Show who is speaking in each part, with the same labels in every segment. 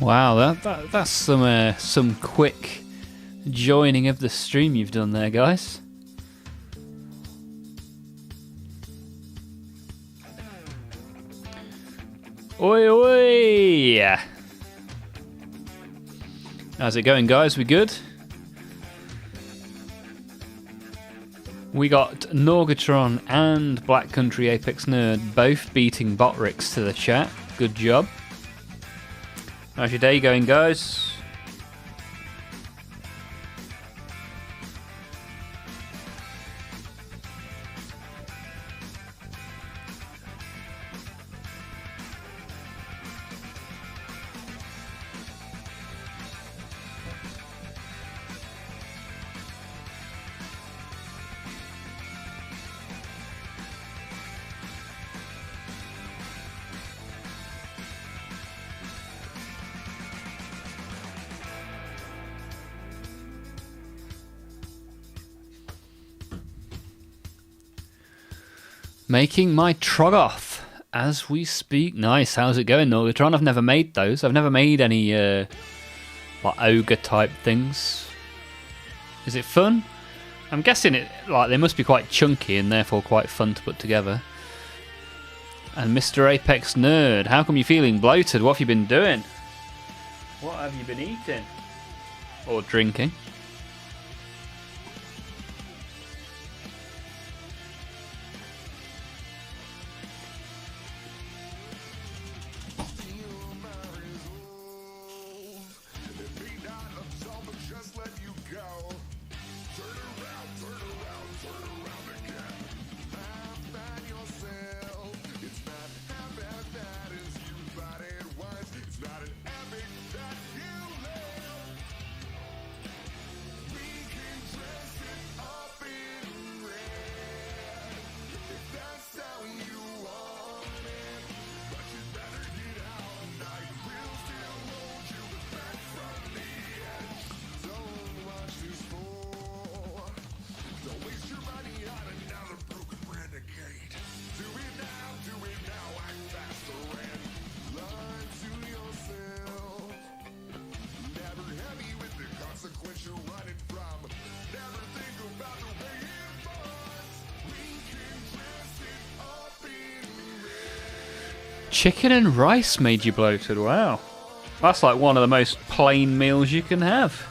Speaker 1: Wow, that's some quick joining of the stream you've done there, guys. Oi, oi! How's it going, guys? We good? We got Norgatron and Black Country Apex Nerd both beating Botrix to the chat. Good job. How's your day going, guys? Making my Troggoth as we speak. Nice. How's it going, Norgatron? I've never made those. I've never made any like ogre type things. Is it fun? I'm guessing they must be quite chunky and therefore quite fun to put together. And Mr. Apex Nerd, how come you're feeling bloated? What have you been doing? What have you been eating? Or drinking? Chicken and rice made you bloated, wow. That's like one of the most plain meals you can have.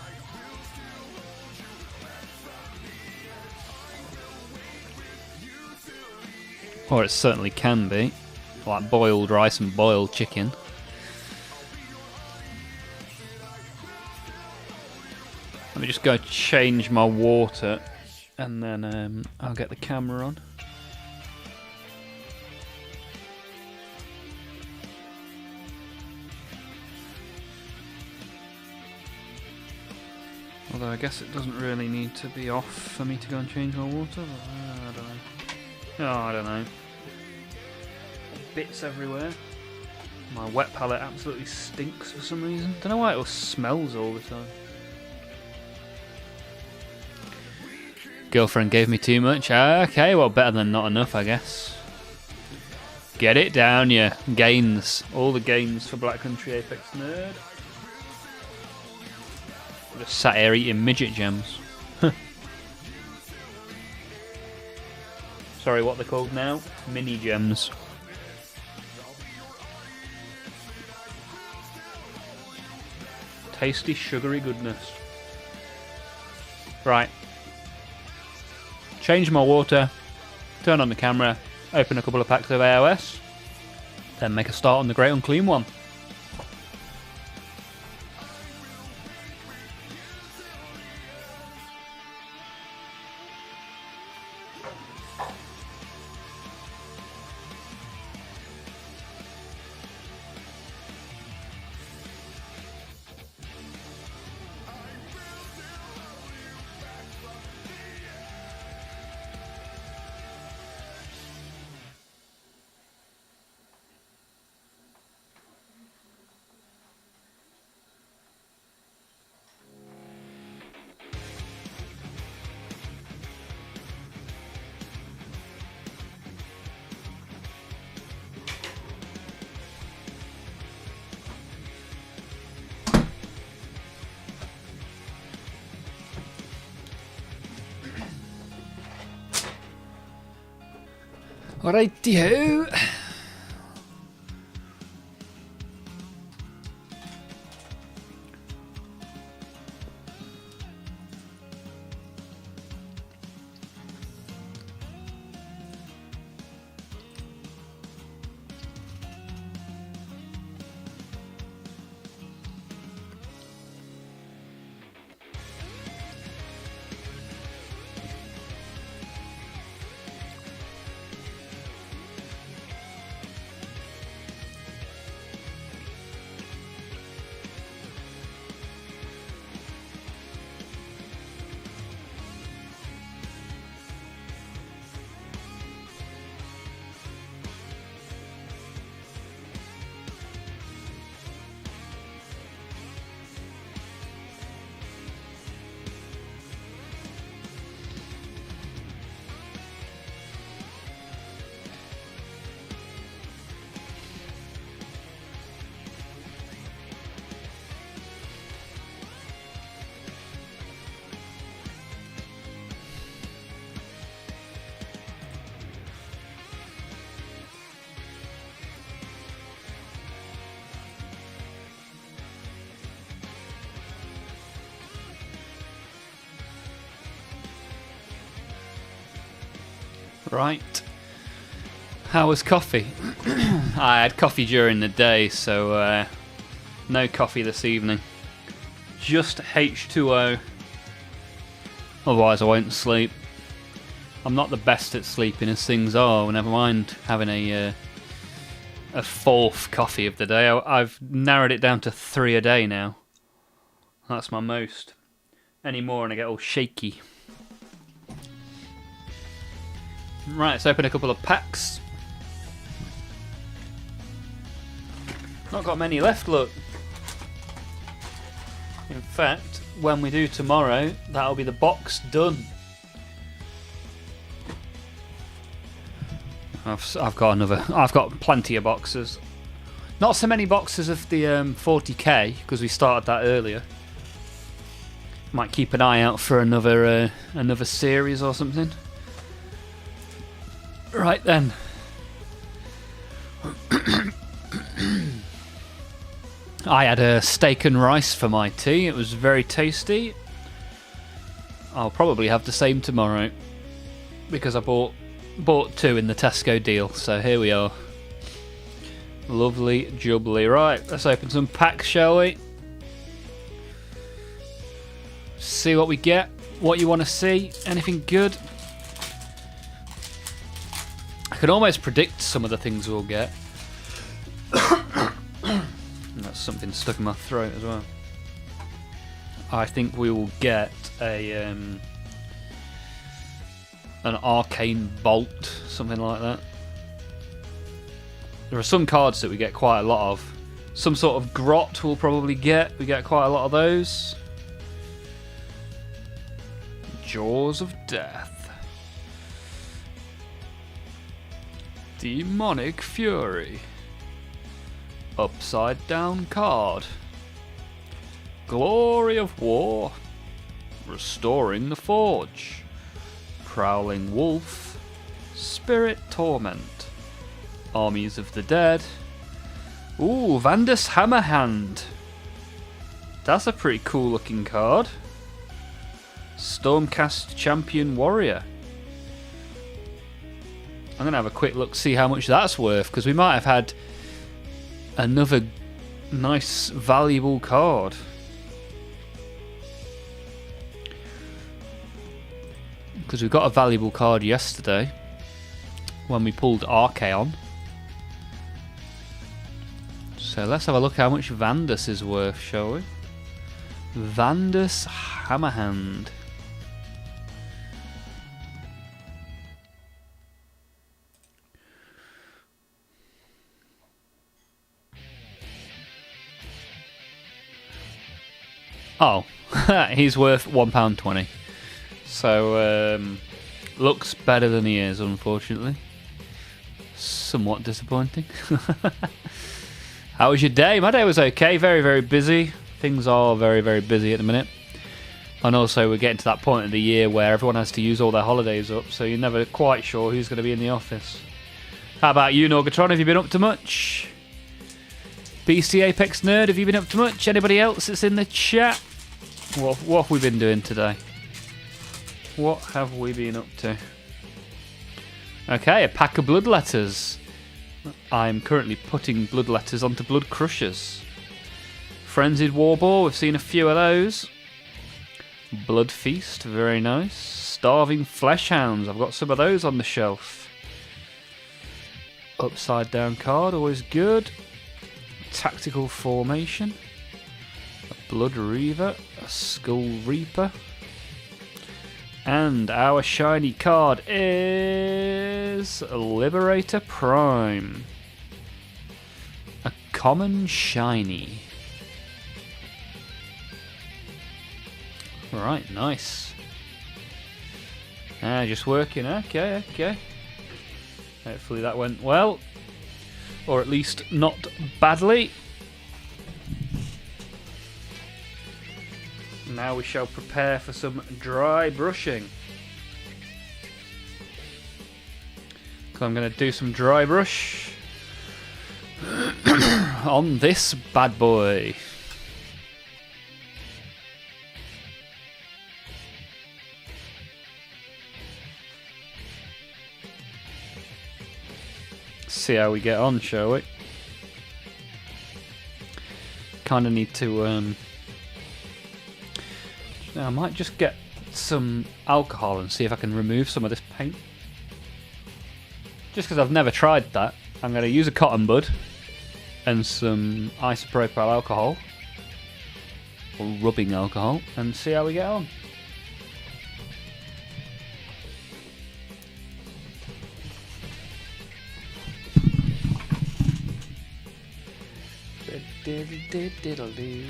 Speaker 1: Or it certainly can be. Like boiled rice and boiled chicken. Let me just go change my water and then I'll get the camera on. Although I guess it doesn't really need to be off for me to go and change my water. I don't know. Oh, I don't know. Bits everywhere. My wet palette absolutely stinks for some reason. Don't know why it smells all the time. Girlfriend gave me too much. Okay, well, better than not enough, I guess. Get it down, yeah. Gains. All the gains for Black Country Apex Nerd. Just sat here eating midget gems. Sorry, what they're called now? Mini gems. Tasty, sugary goodness. Right. Change my water. Turn on the camera. Open a couple of packs of AOS. Then make a start on the Great Unclean one. Alrighty-ho. Right. How was coffee? I had coffee during the day, so no coffee this evening. Just H2O. Otherwise I won't sleep. I'm not the best at sleeping as things are, never mind having a fourth coffee of the day. I've narrowed it down to 3 a day now. That's my most. Any more and I get all shaky. Right, let's open a couple of packs. Not got many left, look. In fact, when we do tomorrow, that'll be the box done. I've got plenty of boxes. Not so many boxes of the 40k because we started that earlier. Might keep an eye out for another series or something. Right then. I had a steak and rice for my tea. It was very tasty. I'll probably have the same tomorrow because I bought 2 in the Tesco deal. So here we are. Lovely jubbly. Right, let's open some packs, shall we? See what we get. What you want to see. Anything good? I can almost predict some of the things we'll get. That's something stuck in my throat as well. I think we will get an arcane bolt, something like that. There are some cards that we get quite a lot of. Some sort of grot we'll probably get. We get quite a lot of those. Jaws of Death. Demonic Fury. Upside Down Card. Glory of War. Restoring the Forge. Prowling Wolf. Spirit Torment. Armies of the Dead. Ooh, Vandus Hammerhand. That's a pretty cool looking card. Stormcast Champion Warrior. I'm going to have a quick look, see how much that's worth, because we might have had another nice, valuable card. Because we got a valuable card yesterday when we pulled Archaon. So let's have a look how much Vandus is worth, shall we? Vandus Hammerhand. Oh, he's worth £1.20. So, looks better than he is, unfortunately. Somewhat disappointing. How was your day? My day was okay. Very, very busy. Things are very, very busy at the minute. And also, we're getting to that point of the year where everyone has to use all their holidays up, so you're never quite sure who's going to be in the office. How about you, Norgatron? Have you been up to much? BC Apex Nerd, have you been up to much? Anybody else that's in the chat? What have we been doing today? What have we been up to? Okay, a pack of blood letters. I'm currently putting blood letters onto blood crushers. Frenzied Warboar, we've seen a few of those. Blood Feast, very nice. Starving Fleshhounds, I've got some of those on the shelf. Upside down card, always good. Tactical Formation. A Blood Reaver, a Skull Reaper. And our shiny card is Liberator Prime. A common shiny. Right, nice. Just working. Okay. Hopefully that went well. Or at least not badly. Now we shall prepare for some dry brushing. So I'm going to do some dry brush on this bad boy. See how we get on, shall we? Kind of need to I might just get some alcohol and see if I can remove some of this paint. Just because I've never tried that, I'm going to use a cotton bud and some isopropyl alcohol, or rubbing alcohol, and see how we get on. Diddle-diddle-diddle-doo.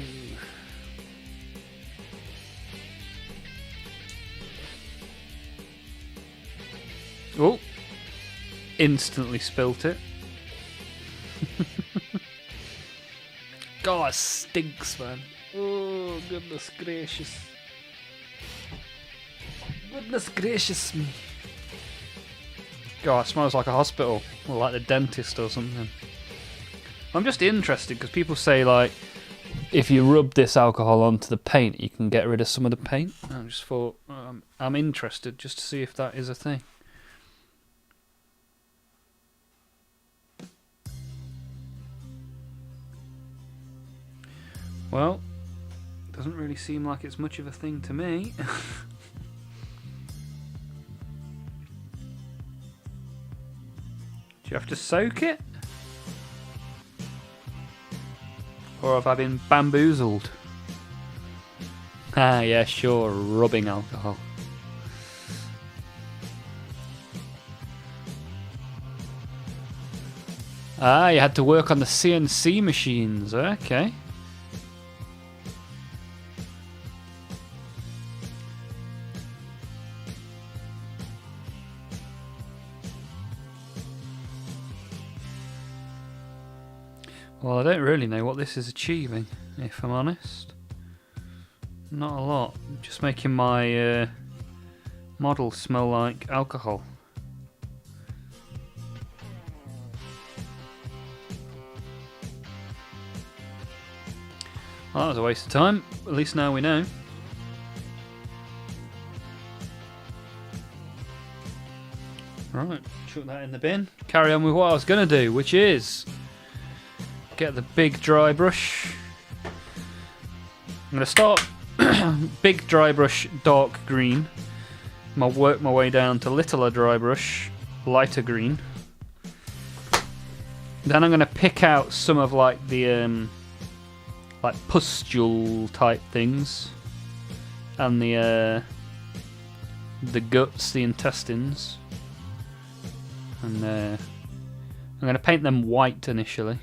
Speaker 1: Oh, instantly spilt it. God, it stinks, man. Oh, goodness gracious. Goodness gracious me. God, it smells like a hospital, or like the dentist or something. I'm just interested because people say, like, if you rub this alcohol onto the paint, you can get rid of some of the paint. I just thought, I'm interested just to see if that is a thing. Well, doesn't really seem like it's much of a thing to me. Do you have to soak it? Or have I been bamboozled? Ah, yeah, sure, rubbing alcohol. Ah, you had to work on the CNC machines, okay. Well, I don't really know what this is achieving, if I'm honest. Not a lot. Just making my model smell like alcohol. Well, that was a waste of time. At least now we know. Right, chuck that in the bin. Carry on with what I was going to do, which is get the big dry brush. I'm going to start big dry brush, dark green. I'll work my way down to littler dry brush, lighter green. Then I'm going to pick out some of like the like pustule type things, and the guts, the intestines, and I'm going to paint them white initially.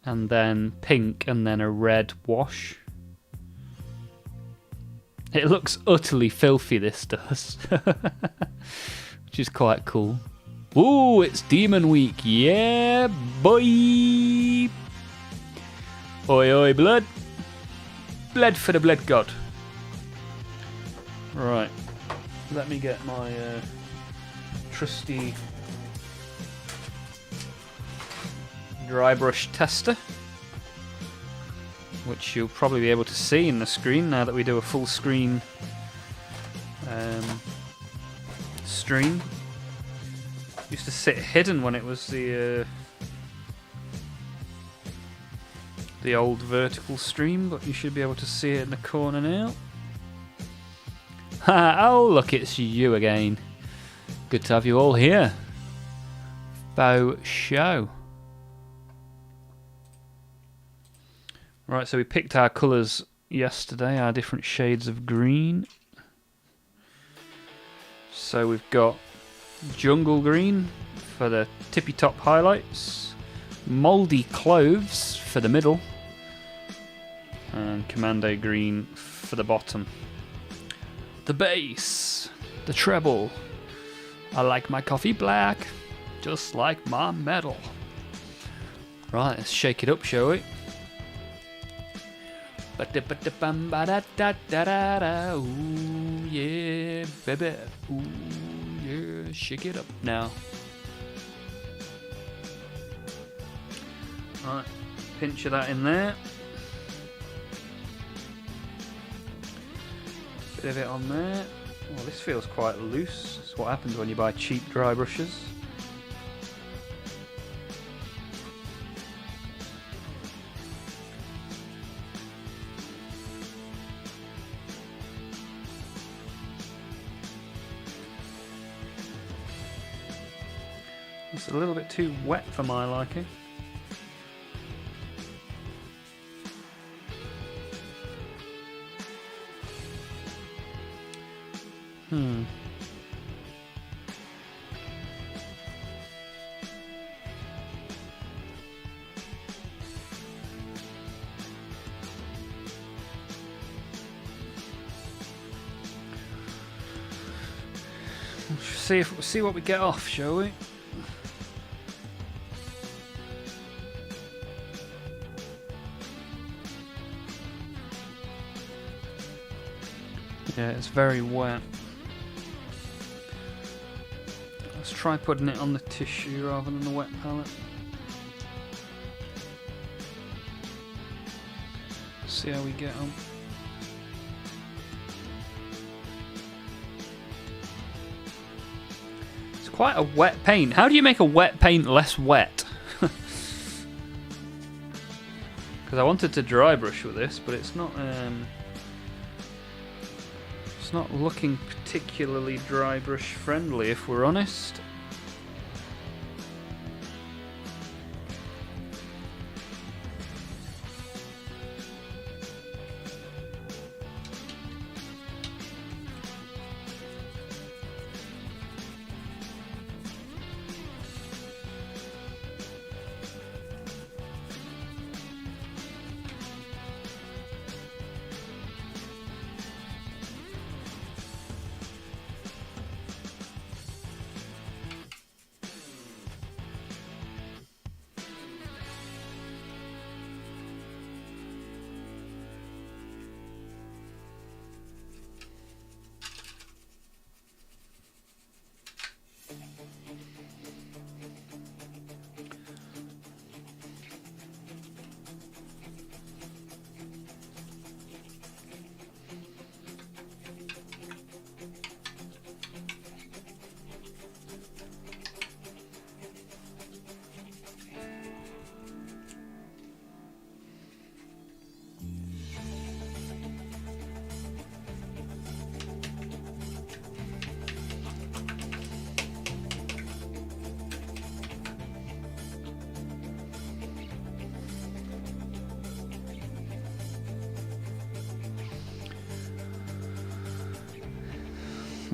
Speaker 1: And then pink, and then a red wash. It looks utterly filthy, this does. Which is quite cool. Ooh, it's Demon Week. Yeah, boy. Oi, oi, blood. Blood for the blood god. Right. Let me get my trusty dry brush tester, which you'll probably be able to see in the screen now that we do a full screen stream. Used to sit hidden when it was the old vertical stream, but you should be able to see it in the corner now. Oh look, it's you again. Good to have you all here. Faux show. Right, so we picked our colours yesterday, our different shades of green. So we've got jungle green for the tippy top highlights, mouldy cloves for the middle, and commando green for the bottom. The bass, the treble. I like my coffee black, just like my metal. Right, let's shake it up, shall we? Ooh yeah, baby. Ooh yeah, shake it up now. Right, pinch of that in there. Bit of it on there. Well, this feels quite loose. That's what happens when you buy cheap dry brushes. It's a little bit too wet for my liking. See what we get off, shall we? Yeah, it's very wet. Let's try putting it on the tissue rather than the wet palette. See how we get on. It's quite a wet paint. How do you make a wet paint less wet? Because I wanted to dry brush with this, but it's not looking particularly dry brush friendly, if we're honest.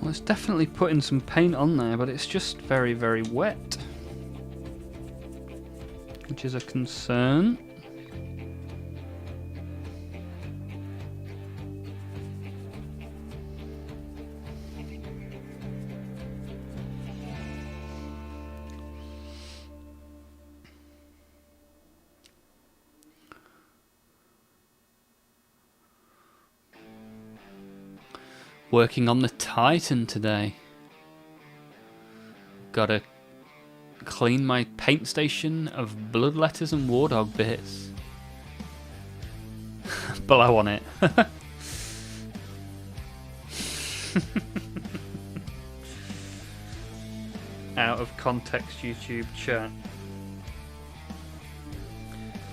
Speaker 1: Well, it's definitely putting some paint on there, but it's just very, very wet, which is a concern. Working on the Titan today. Got to clean my paint station of blood letters and war dog bits. Blow on it. Out of context YouTube chat.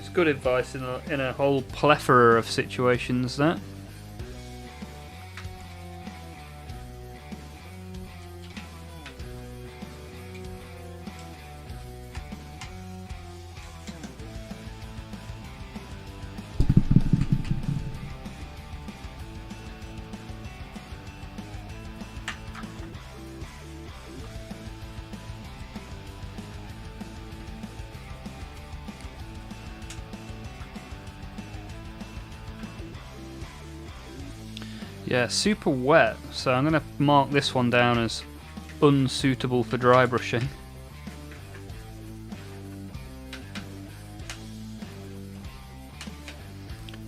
Speaker 1: It's good advice in a whole plethora of situations, that. Yeah, super wet, so I'm going to mark this one down as unsuitable for dry brushing.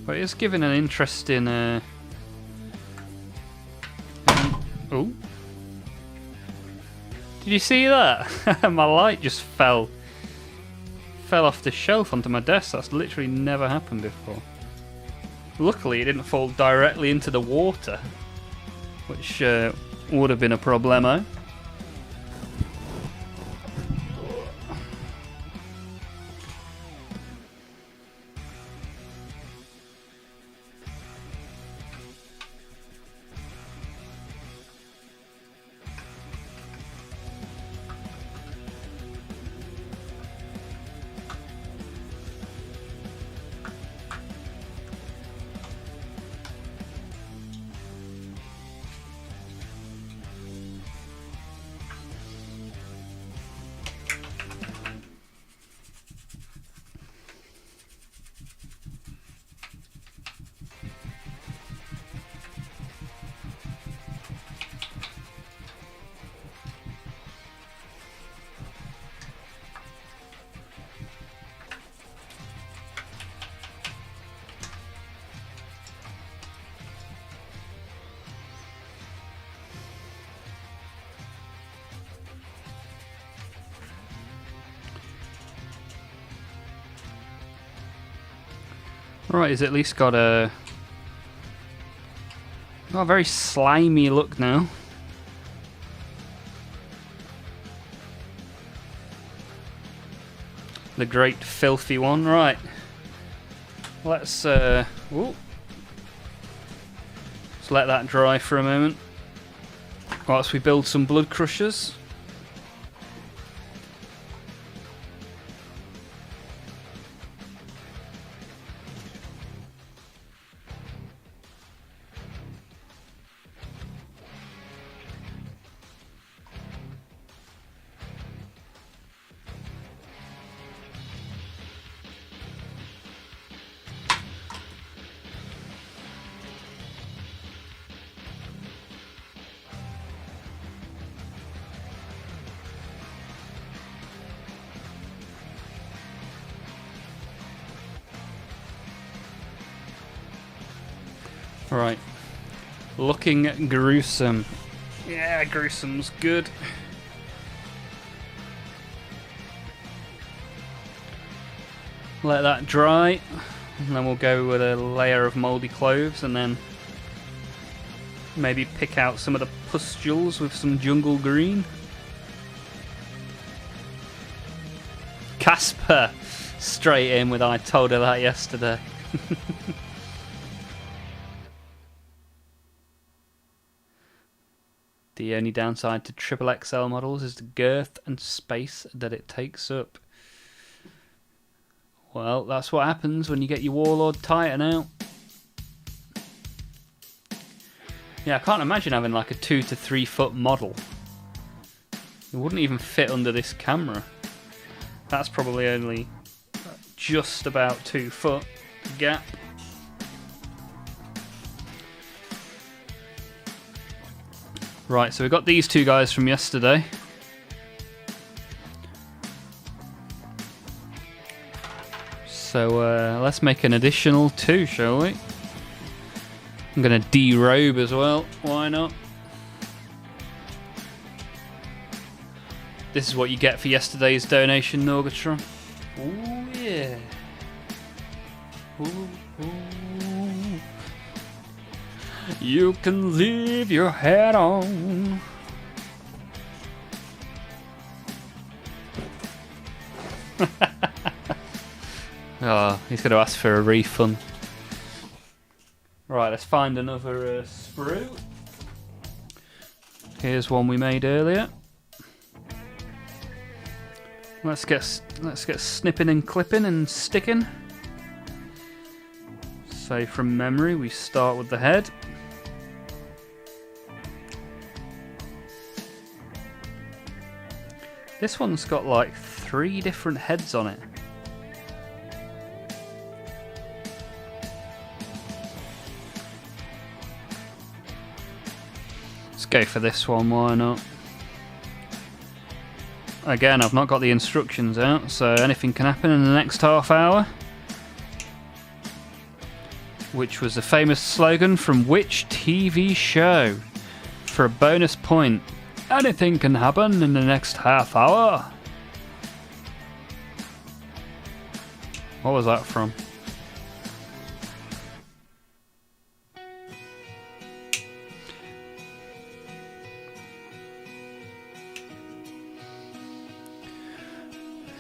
Speaker 1: But it's giving an interesting... Oh! Did you see that? My light just fell off the shelf onto my desk. That's literally never happened before. Luckily, it didn't fall directly into the water, which would have been a problemo. Right, he's at least got a very slimy look now. The great filthy one. Right, let's let that dry for a moment whilst we build some blood crushers. Right, looking gruesome. Yeah, gruesome's good. Let that dry, and then we'll go with a layer of mouldy cloves, and then maybe pick out some of the pustules with some jungle green. Casper, straight in with I told her that yesterday. The only downside to triple XL models is the girth and space that it takes up. Well, that's what happens when you get your Warlord Titan out. Yeah, I can't imagine having like a 2 to 3 foot model. It wouldn't even fit under this camera. That's probably only just about 2 foot gap. Right, so we've got these two guys from yesterday. So let's make an additional 2, shall we? I'm going to derobe as well. Why not? This is what you get for yesterday's donation, Norgatron. Ooh, yeah. Ooh, ooh. You can leave your hat on. Oh, he's going to ask for a refund. Right, let's find another sprue. Here's one we made earlier. Let's get snipping and clipping and sticking. So from memory, we start with the head. This one's got like 3 different heads on it. Let's go for this one, why not? Again, I've not got the instructions out, so anything can happen in the next half hour. Which was a famous slogan from which TV show? For a bonus point, anything can happen in the next half hour. What was that from?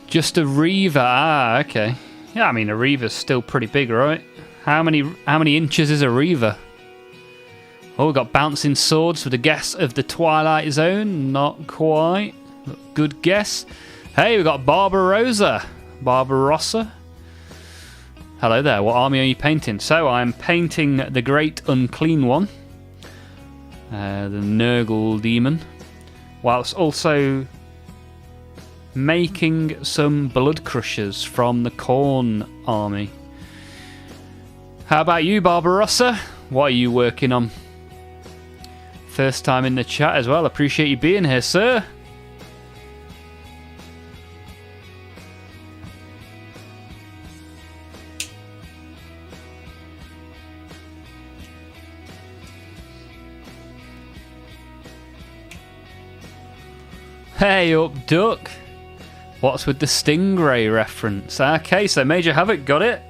Speaker 1: Just a Reaver. Ah, okay. Yeah, I mean a Reaver's still pretty big, right? How many inches is a Reaver? Oh, we've got bouncing swords with the guess of the Twilight Zone. Not quite. Good guess. Hey, we've got Barbarossa. Barbarossa. Hello there. What army are you painting? So I'm painting the Great Unclean One, the Nurgle Demon, whilst also making some Blood Crushers from the Khorne army. How about you, Barbarossa? What are you working on? First time in the chat as well. Appreciate you being here, sir. Hey up, Duck. What's with the Stingray reference? Okay, so Major Havoc got it.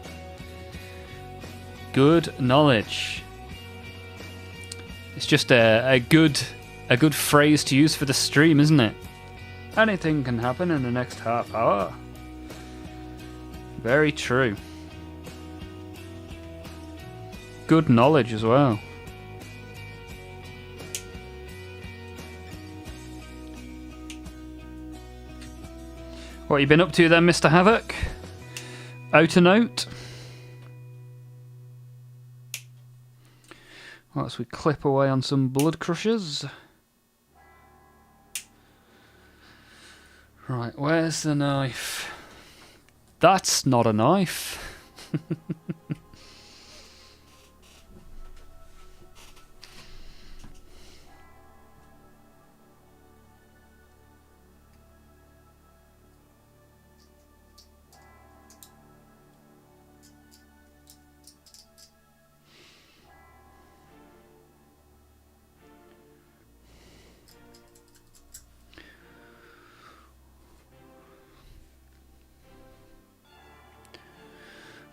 Speaker 1: Good knowledge. It's just a good phrase to use for the stream, isn't it? Anything can happen in the next half hour. Very true. Good knowledge as well. What you been up to then, Mr. Havoc? Out and out. Whilst we clip away on some Blood Crushers. Right, where's the knife? That's not a knife.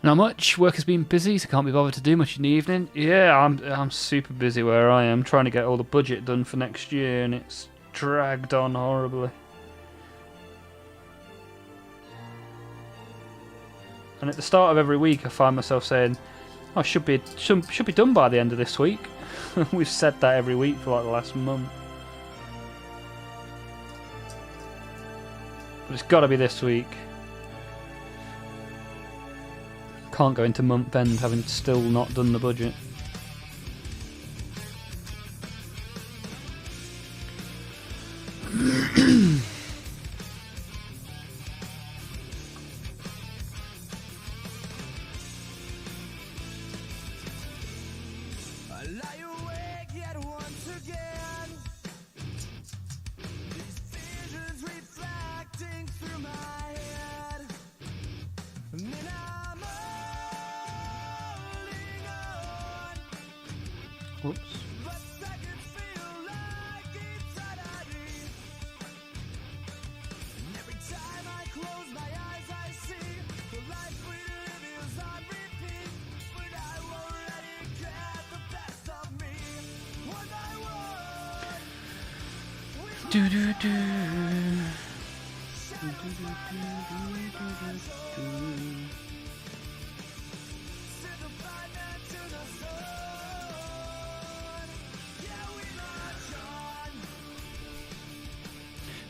Speaker 1: Not much. Work has been busy, so can't be bothered to do much in the evening. Yeah, I'm super busy where I am, trying to get all the budget done for next year, and it's dragged on horribly. And at the start of every week, I find myself saying, "Oh, should be done by the end of this week." We've said that every week for like the last month, but it's got to be this week. Can't go into month end having still not done the budget. Whoops. Do do do.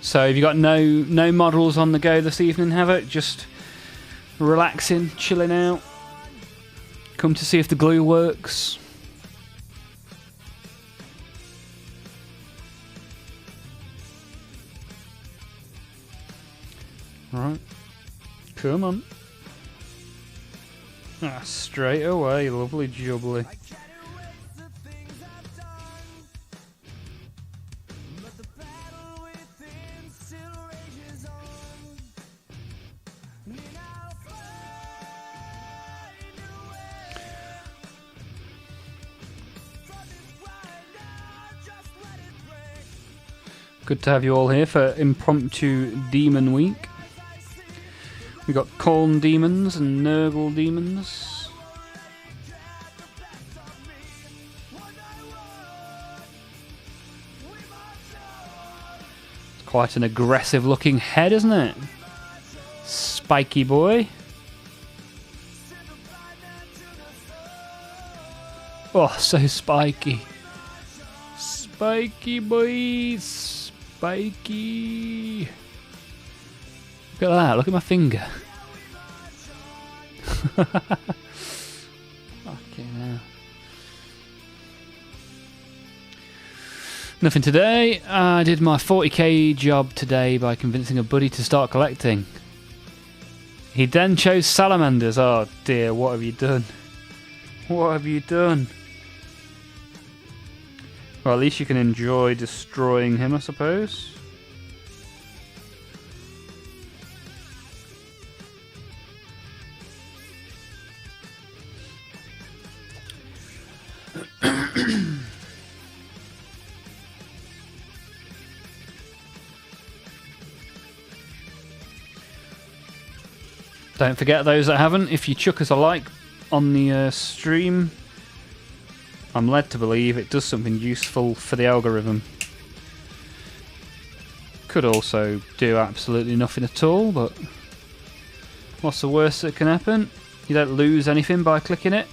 Speaker 1: So have you got no models on the go this evening, have it? Just relaxing, chilling out. Come to see if the glue works. Right. Come on. Ah, straight away, lovely jubbly. Good to have you all here for impromptu Demon Week. We got Corn Demons and Nurgle Demons. It's quite an aggressive looking head, isn't it? Spiky boy. Oh, so spiky. Spiky boys. Spiky. Look at that, look at my finger. Fucking hell. Nothing today. I did my 40k job today by convincing a buddy to start collecting. He then chose salamanders. Oh dear, what have you done? What have you done? Well, at least you can enjoy destroying him, I suppose. Don't forget, those that haven't, if you chuck us a like on the stream, I'm led to believe it does something useful for the algorithm. Could also do absolutely nothing at all, but what's the worst that can happen? You don't lose anything by clicking it.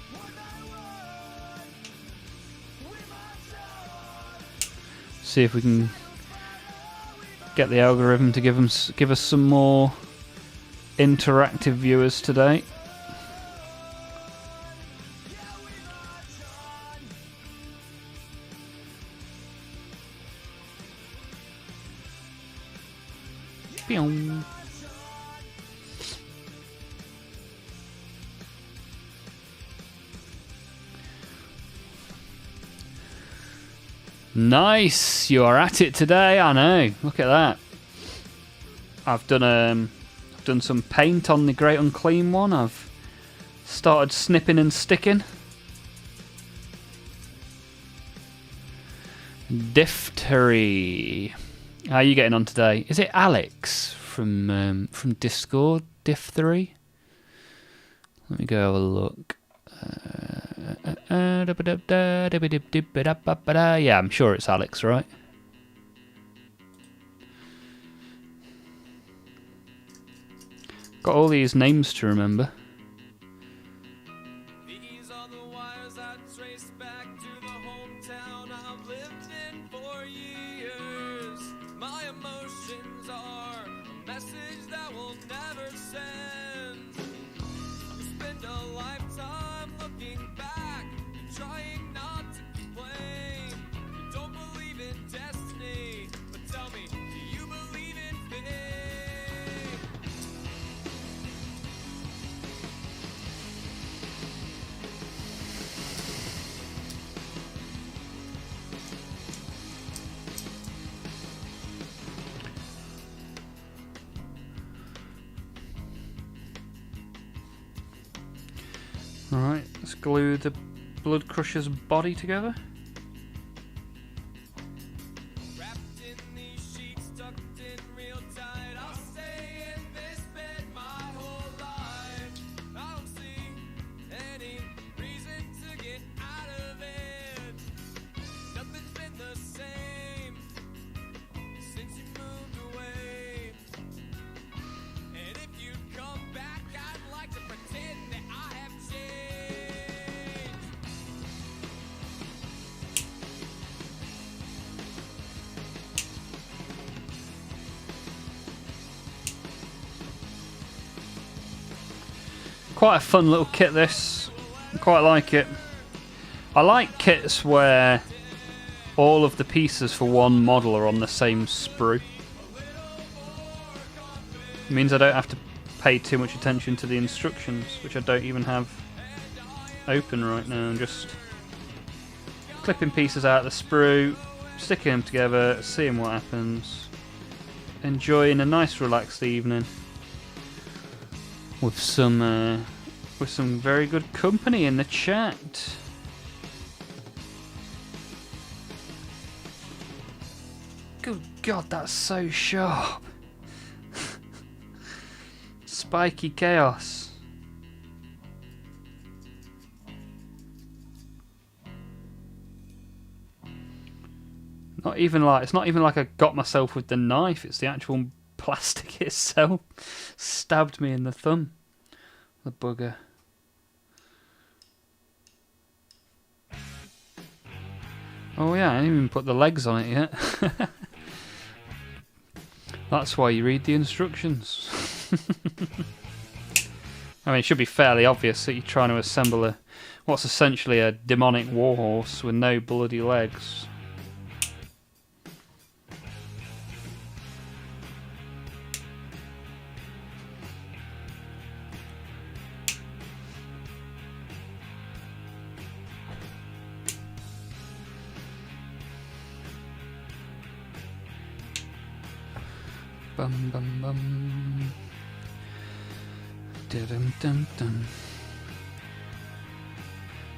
Speaker 1: See if we can get the algorithm to give us some more interactive viewers today. Pew. Nice, you are at it today. I know. Look at that. I've done some paint on the Great Unclean one. I've started snipping and sticking. Diphthery. How are you getting on today? Is it Alex from Discord? Diphthery. Let me go have a look. Yeah, I'm sure it's Alex, right? Got all these names to remember.
Speaker 2: These are the wires I trace back to the hometown I've lived in for years. My emotions are a message that we'll never send. We spend a lifetime looking back and trying not to complain. You don't believe in destiny, but tell me, do you believe in fate?
Speaker 1: Alright, let's glue the Blood Crusher's body together.
Speaker 2: Wrapped in these sheets, tucked in real tight. I'll stay in this bed my whole life. I don't see any reason to get out of it. Nothing's been the same since
Speaker 1: Quite a fun little kit, this. I quite like it. I like kits where all of the pieces for one model are on the same sprue. It means I don't have to pay too much attention to the instructions, which I don't even have open right now. I'm just clipping pieces out of the sprue, sticking them together, seeing what happens, enjoying a nice relaxed evening with some very good company in the chat. Good God, that's so sharp. Spiky chaos. It's not even like I got myself with the knife, it's the actual plastic itself. Stabbed me in the thumb. The bugger. Oh yeah, I didn't even put the legs on it yet. That's why you read the instructions. I mean, it should be fairly obvious that you're trying to assemble what's essentially a demonic warhorse with no bloody legs. Bum bum bum. Dum dum dum.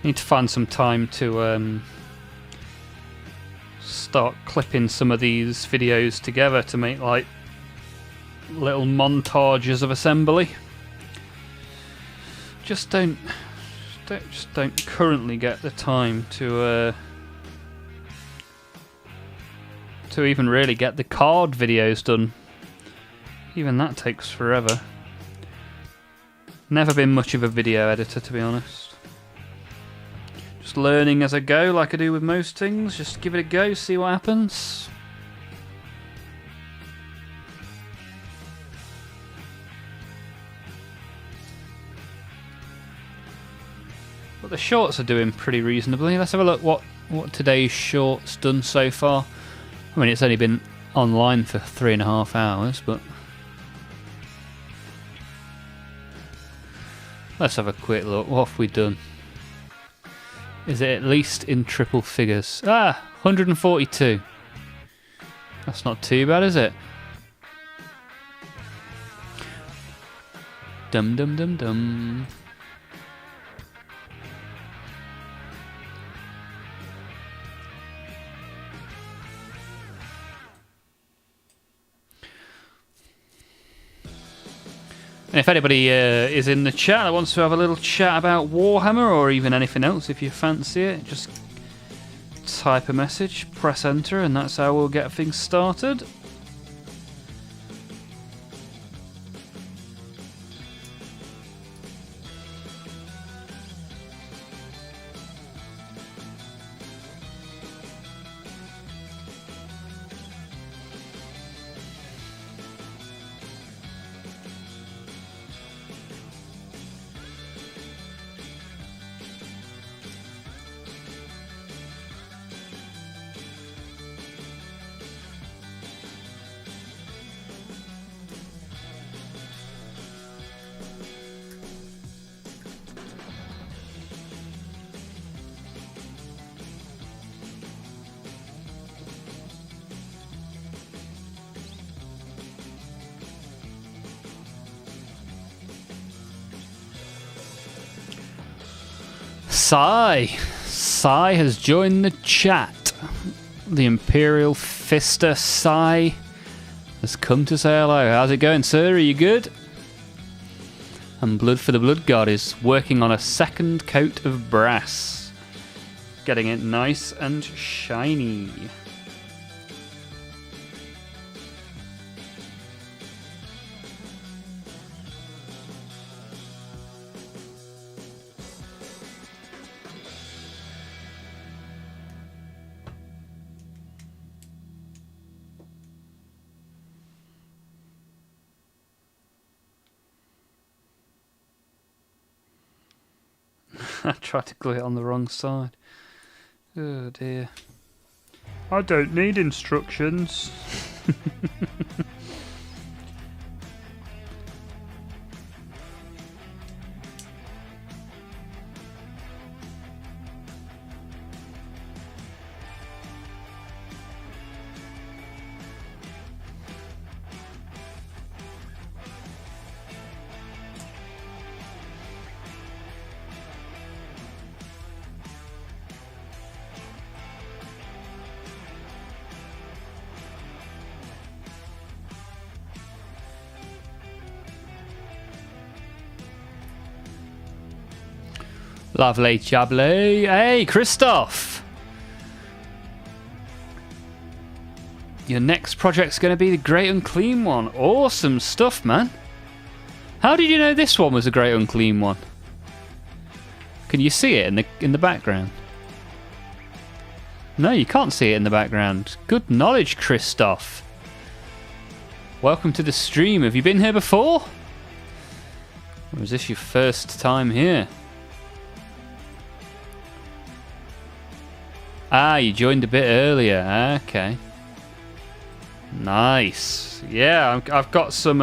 Speaker 1: Need to find some time to start clipping some of these videos together to make like little montages of assembly. Just don't currently get the time to even really get the card videos done. Even that takes forever. Never been much of a video editor, to be honest. Just learning as I go, like I do with most things. Just give it a go, see what happens. But the shorts are doing pretty reasonably. Let's have a look what today's short's done so far. I mean, it's only been online for 3.5 hours, but let's have a quick look. What have we done? Is it at least in triple figures? 142. That's not too bad, is it? Dum dum dum dum. And if anybody is in the chat that wants to have a little chat about Warhammer or even anything else, if you fancy it, just type a message, press enter, and that's how we'll get things started. Sai has joined the chat. The Imperial Fister Sai has come to say hello. How's it going, sir? Are you good? And Blood for the Blood God is working on a second coat of brass, getting it nice and shiny. I tried to glue it on the wrong side. Oh dear. I don't need instructions. Lovely jubbly. Hey, Christoph! Your next project's going to be the Great Unclean one. Awesome stuff, man. How did you know this one was a Great Unclean one? Can you see it in the background? No, you can't see it in the background. Good knowledge, Christoph. Welcome to the stream. Have you been here before? Or is this your first time here? Ah, you joined a bit earlier. Okay. Nice. Yeah, I've got some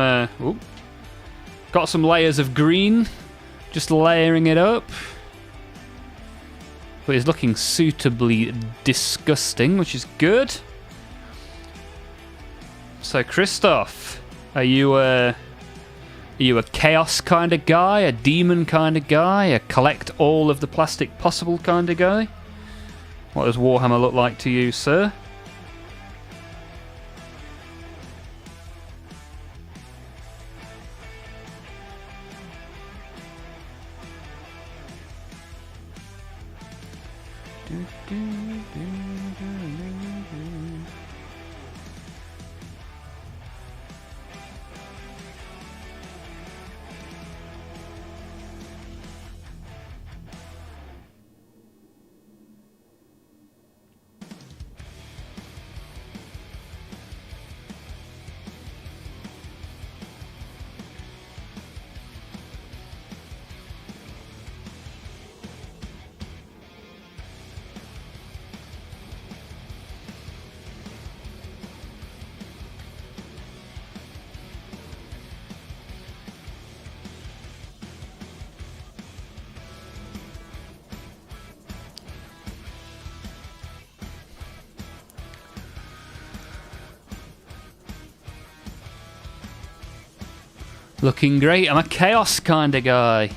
Speaker 1: got some layers of green, just layering it up. But it's looking suitably disgusting, which is good. So, Christoph, are you a chaos kind of guy, a demon kind of guy, a collect all of the plastic possible kind of guy? What does Warhammer look like to you, sir? Looking great. I'm a chaos kind of guy.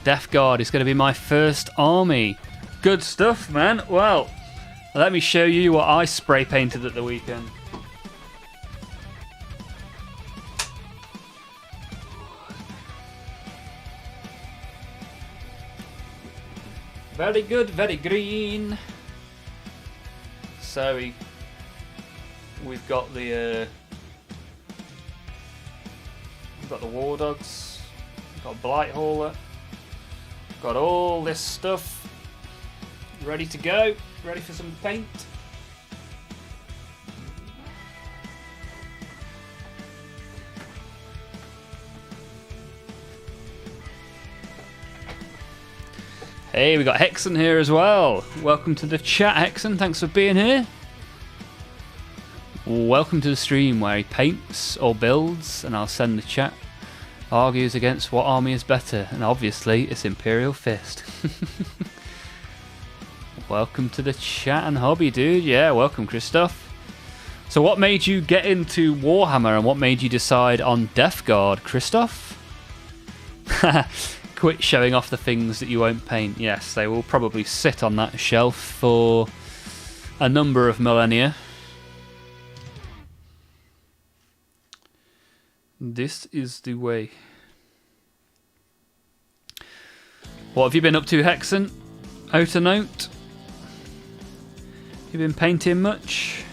Speaker 1: Death Guard is going to be my first army. Good stuff, man. Well, let me show you what I spray painted at the weekend. Very good, very green. So we've got the War Dogs, we've got Blight Hauler, got all this stuff ready to go, ready for some paint. Hey, we got Hexen here as well. Welcome to the chat, Hexen. Thanks for being here. Welcome to the stream where he paints or builds, and I'll send the chat. Argues against what army is better, and obviously it's Imperial Fist. Welcome to the chat and hobby, dude. Yeah, welcome, Christoph. So what made you get into Warhammer, and what made you decide on Death Guard, Christoph? Quit showing off the things that you won't paint. Yes, they will probably sit on that shelf for a number of millennia. This is the way. What have you been up to, Hexen? Out and out? You been painting much?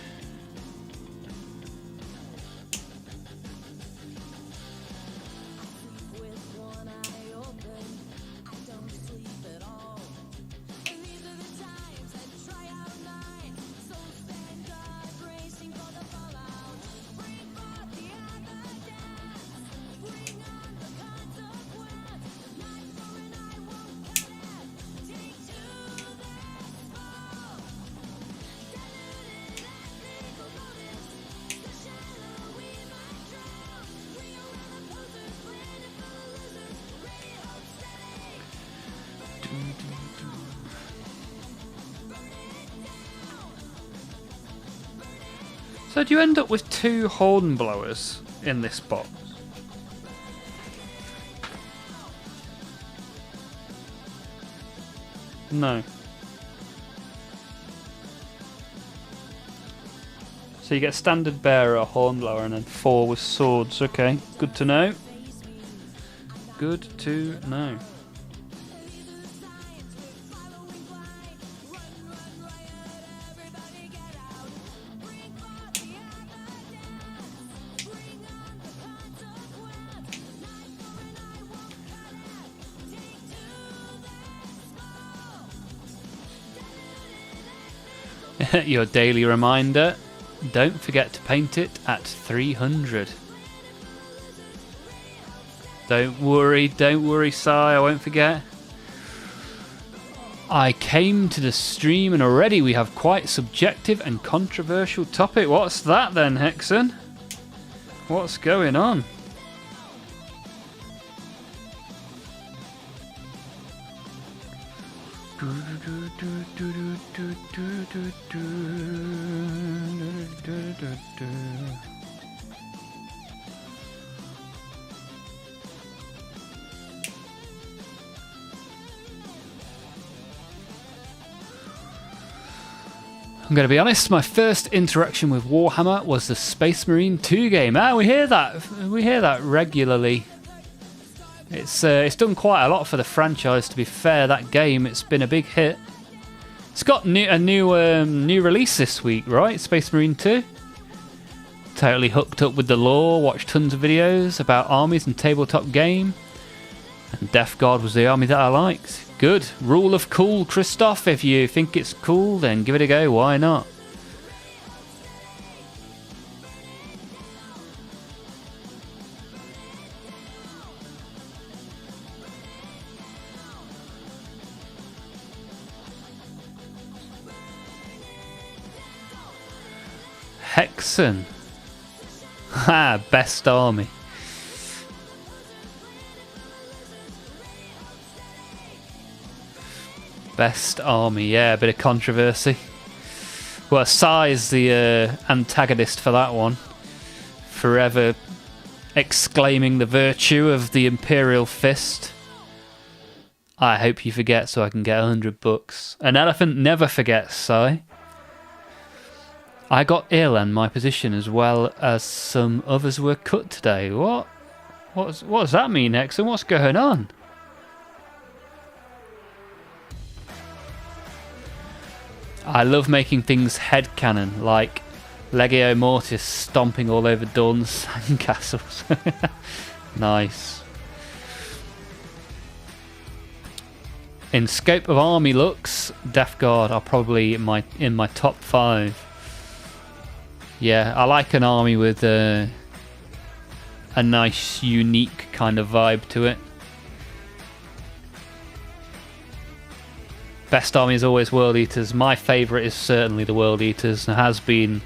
Speaker 1: So do you end up with 2 horn blowers in this box? No. So you get standard bearer, horn blower, and then 4 with swords. Okay, good to know. Good to know. Your daily reminder, don't forget to paint it at 300. Don't worry, Si, I won't forget. I came to the stream and already we have quite subjective and controversial topic. What's that then, Hexen? What's going on? I'm going to be honest, my first interaction with Warhammer was the Space Marine 2 game. Ah, we hear that regularly. It's done quite a lot for the franchise, to be fair. That game, it's been a big hit. It's got a new release this week, right? Space Marine 2. Totally hooked up with the lore, watched tons of videos about armies and tabletop game. And Death Guard was the army that I liked. Good. Rule of cool, Christoph. If you think it's cool, then give it a go. Why not? Hexen. Ha, best army. Best army, yeah, a bit of controversy. Well, Sai is the antagonist for that one. Forever exclaiming the virtue of the Imperial Fist. I hope you forget so I can get 100 bucks. An elephant never forgets, Sai. I got ill and my position as well as some others were cut today. What does that mean, Hexen? What's going on? I love making things headcanon, like Legio Mortis stomping all over Dawn's sandcastles. Nice. In scope of army looks, Death Guard are probably in my top 5. Yeah, I like an army with a nice, unique kind of vibe to it. Best army is always World Eaters. My favourite is certainly the World Eaters, and has been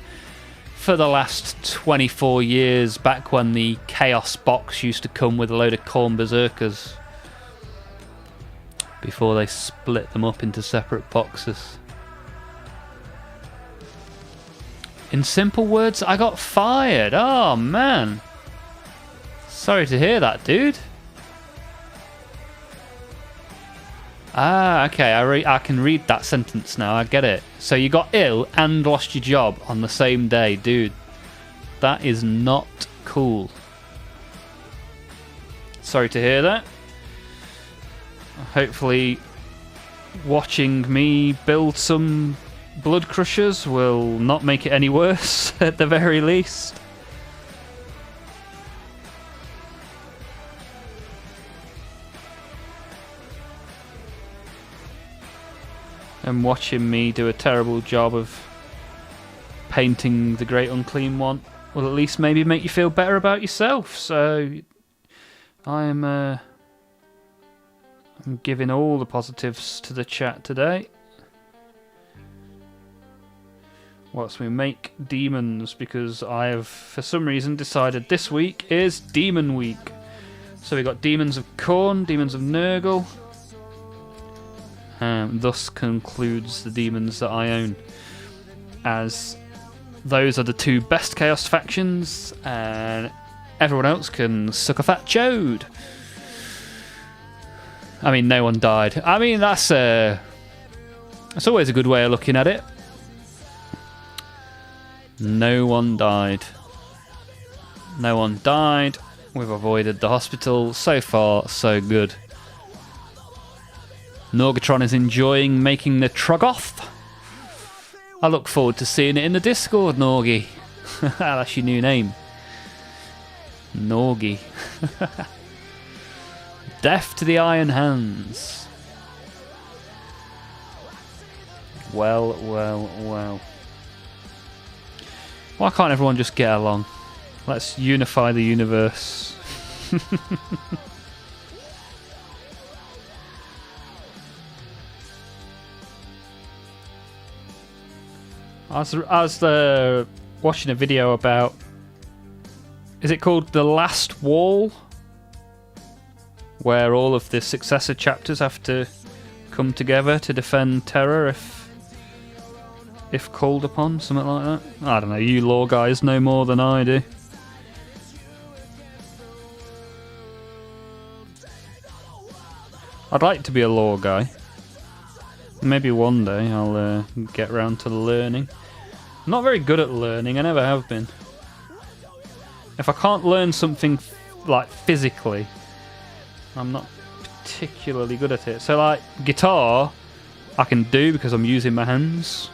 Speaker 1: for the last 24 years, back when the Chaos box used to come with a load of Khorne Berserkers, before they split them up into separate boxes. In simple words, I got fired. Oh, man. Sorry to hear that, dude. Ah, okay, I can read that sentence now, I get it. So you got ill and lost your job on the same day, dude. That is not cool. Sorry to hear that. Hopefully watching me build some blood crushers will not make it any worse, at the very least. And watching me do a terrible job of painting the Great Unclean One will at least maybe make you feel better about yourself. So I'm giving all the positives to the chat today. Whilst we make demons, because I have for some reason decided this week is Demon Week. So we got Demons of Khorne, Demons of Nurgle. Thus concludes the demons that I own as those are the two best Chaos factions, and everyone else can suck a fat chode. I mean, no one died. I mean, that's always a good way of looking at it. No one died. No one died. We've avoided the hospital. So far, so good. Norgatron is enjoying making the Troggoth. I look forward to seeing it in the Discord, Norgie. That's your new name. Norgie. Death to the Iron Hands. Well, well, well. Why can't everyone just get along? Let's unify the universe. I was watching a video about... Is it called The Last Wall? Where all of the successor chapters have to come together to defend Terra if called upon, something like that. I don't know, you lore guys know more than I do. I'd like to be a lore guy. Maybe one day I'll get around to learning. I'm not very good at learning, I never have been. If I can't learn something like physically, I'm not particularly good at it. So like guitar, I can do because I'm using my hands.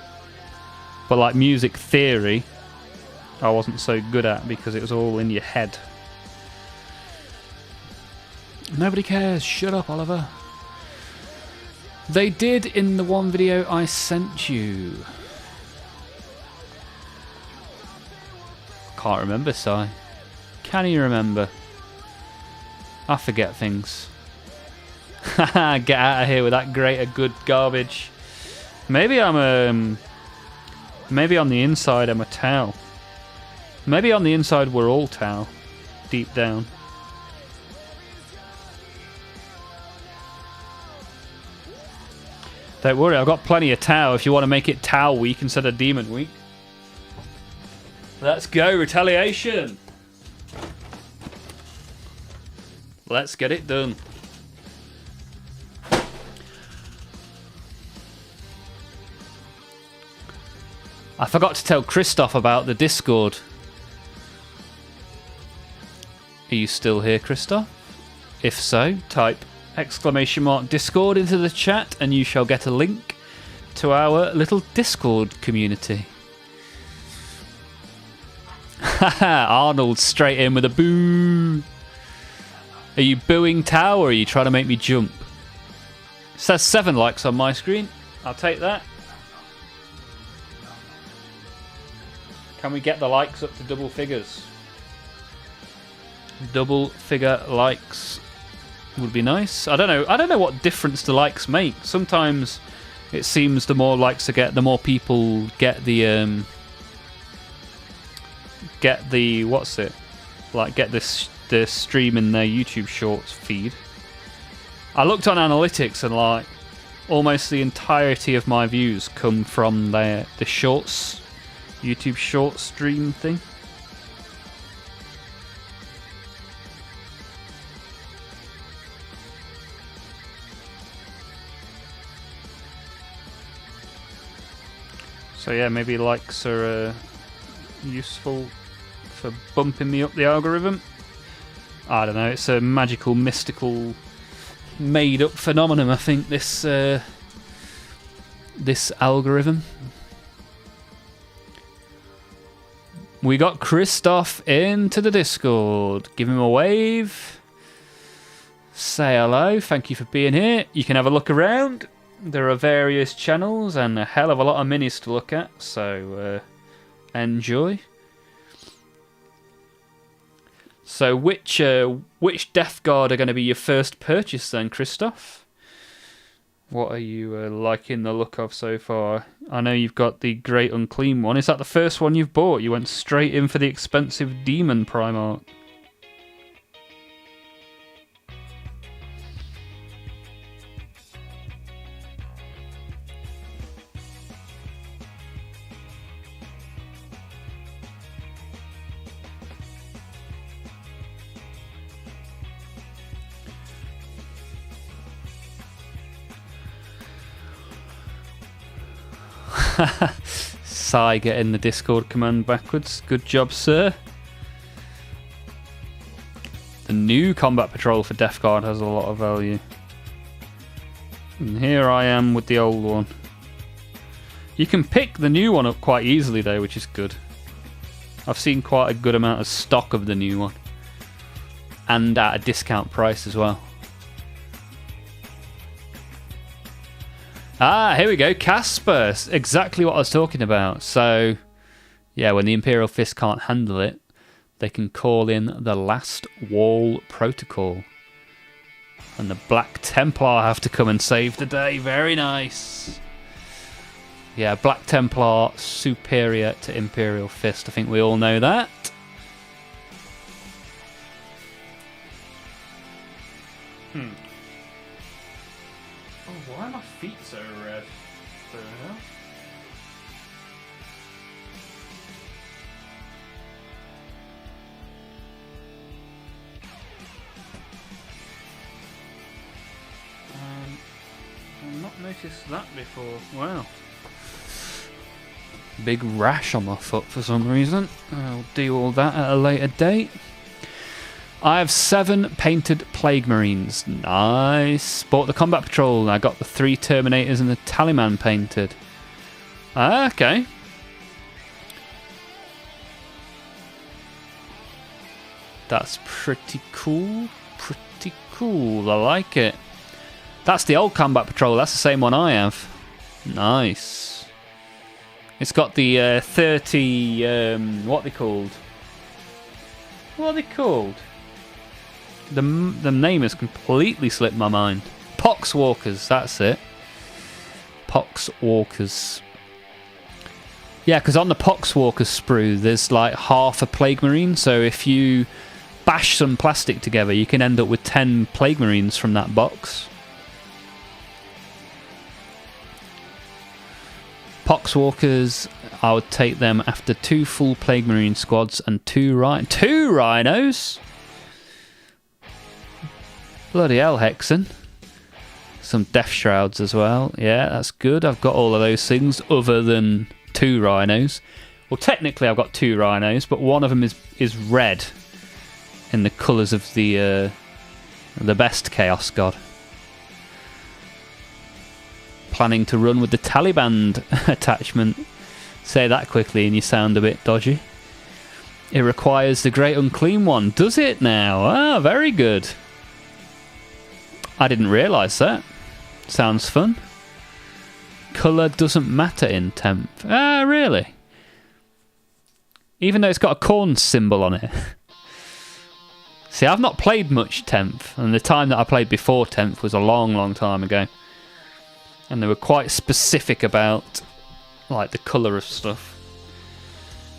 Speaker 1: But like music theory, I wasn't so good at because it was all in your head. Nobody cares. Shut up, Oliver. They did in the one video I sent you. Can't remember, Si. Can you remember? I forget things. Haha, get out of here with that greater good garbage. Maybe I'm maybe on the inside I'm a Tau. Maybe on the inside we're all Tau. Deep down. Don't worry, I've got plenty of Tau if you want to make it Tau week instead of Demon week. Let's go, retaliation! Let's get it done. I forgot to tell Christoph about the Discord. Are you still here, Christoph? If so, type !Discord into the chat and you shall get a link to our little Discord community. Haha, Arnold straight in with a boo. Are you booing Tau or are you trying to make me jump? It says 7 likes on my screen. I'll take that. Can we get the likes up to double figures? Double figure likes would be nice. I don't know what difference the likes make. Sometimes it seems the more likes I get, the more people get the what's it? Like get the stream in their YouTube Shorts feed. I looked on analytics and like almost the entirety of my views come from the Shorts, YouTube Short stream thing. So yeah, maybe likes are useful for bumping me up the algorithm. I don't know, it's a magical, mystical, made-up phenomenon, I think, this algorithm. We got Christoph into the Discord. Give him a wave. Say hello, thank you for being here. You can have a look around. There are various channels and a hell of a lot of minis to look at, so enjoy. So which Death Guard are going to be your first purchase then, Christoph? What are you liking the look of so far? I know you've got the Great Unclean one. Is that the first one you've bought? You went straight in for the expensive Demon Primarch. Sigh getting the Discord command backwards. Good job, sir. The new combat patrol for Death Guard has a lot of value. And here I am with the old one. You can pick the new one up quite easily though, which is good. I've seen quite a good amount of stock of the new one. And at a discount price as well. Ah, here we go. Casper. Exactly what I was talking about. So, yeah, when the Imperial Fist can't handle it, they can call in the Last Wall Protocol. And the Black Templar have to come and save the day. Very nice. Yeah, Black Templar superior to Imperial Fist. I think we all know that. Oh, why are my feet so red? What the hell? I've not noticed that before. Wow. Big rash on my foot for some reason. I'll do all that at a later date. I have 7 painted Plague Marines. Nice. Bought the Combat Patrol and I got the 3 Terminators and the Taliban painted. Okay. That's pretty cool. Pretty cool. I like it. That's the old Combat Patrol. That's the same one I have. Nice. It's got the 30... what are they called? What are they called? The name has completely slipped my mind. Poxwalkers, that's it. Poxwalkers. Yeah, because on the Poxwalker sprue, there's like half a Plague Marine, so if you bash some plastic together, you can end up with 10 Plague Marines from that box. Poxwalkers, I would take them after 2 full Plague Marine squads and 2 rhinos? Bloody hell, Hexen. Some Death Shrouds as well. Yeah, that's good. I've got all of those things other than 2 rhinos. Well, technically I've got 2 rhinos, but one of them is red in the colours of the best Chaos God. Planning to run with the Taliban attachment. Say that quickly and you sound a bit dodgy. It requires the Great Unclean One. Does it now? Ah, very good. I didn't realise that. Sounds fun. Colour doesn't matter in temp. Ah, really? Even though it's got a corn symbol on it. See, I've not played much temp, and the time that I played before temp was a long, long time ago. And they were quite specific about, like, the colour of stuff.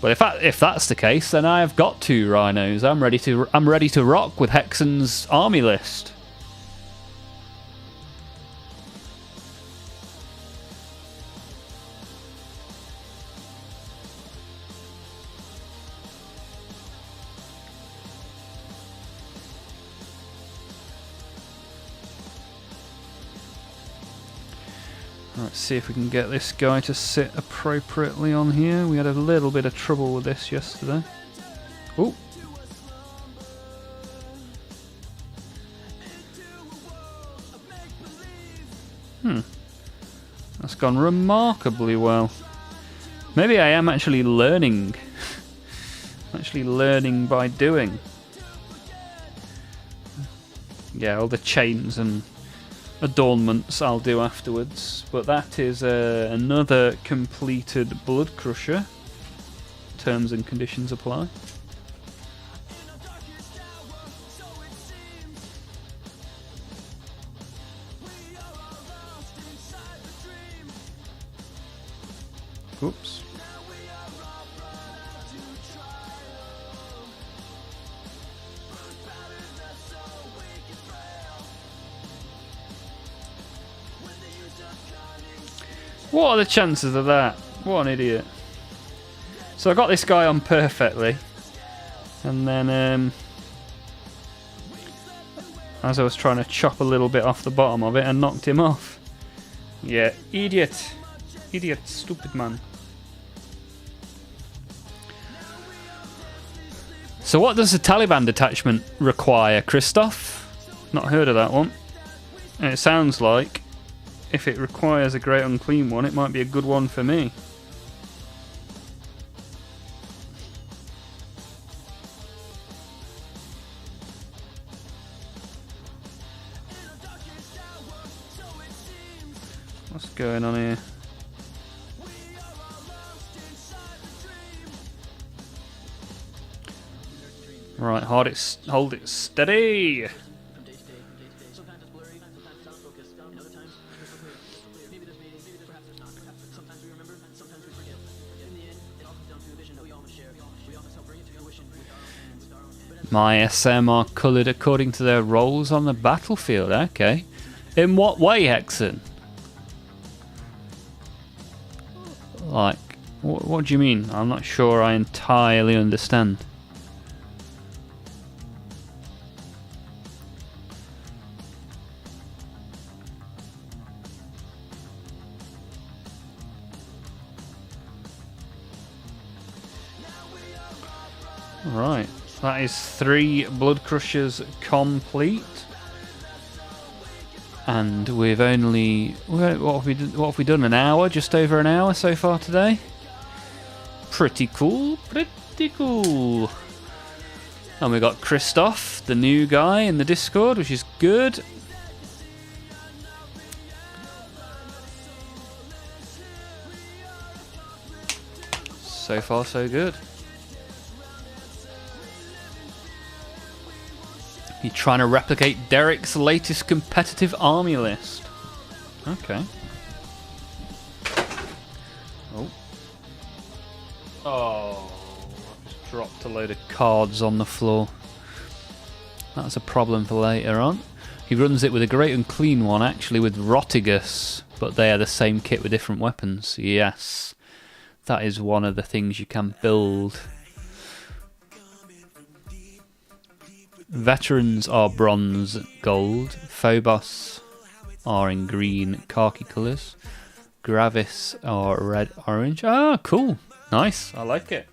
Speaker 1: But if that's the case, then I have got 2 rhinos. I'm ready to rock with Hexen's army list. Let's see if we can get this guy to sit appropriately on here. We had a little bit of trouble with this yesterday. Oh. That's gone remarkably well. Maybe I am actually learning. Actually learning by doing. Yeah, all the chains and adornments I'll do afterwards, but that is another completed Blood Crusher. Terms and conditions apply. Oops. What are the chances of that? What an idiot. So I got this guy on perfectly. And then as I was trying to chop a little bit off the bottom of it and knocked him off. Yeah, idiot. Idiot, stupid man. So what does the Taliban detachment require, Christoph? Not heard of that one. And it sounds like if it requires a Great Unclean one, it might be a good one for me. What's going on here? Right, hold it steady. My SM are coloured according to their roles on the battlefield. Okay. In what way, Hexen? Like, what do you mean? I'm not sure I entirely understand. Right, that is 3 Blood Crushers complete. And we've only... what have we done? An hour? Just over an hour so far today? Pretty cool, pretty cool. And we got Christoph, the new guy in the Discord, which is good. So far, so good. You're trying to replicate Derek's latest competitive army list. Okay. Oh, I just dropped a load of cards on the floor. That's a problem for later on. He runs it with a Great Unclean one, actually, with Rotigus, but they are the same kit with different weapons. Yes, that is one of the things you can build. Veterans are bronze, gold. Phobos are in green, khaki colours. Gravis are red, orange. Ah, cool. Nice. I like it.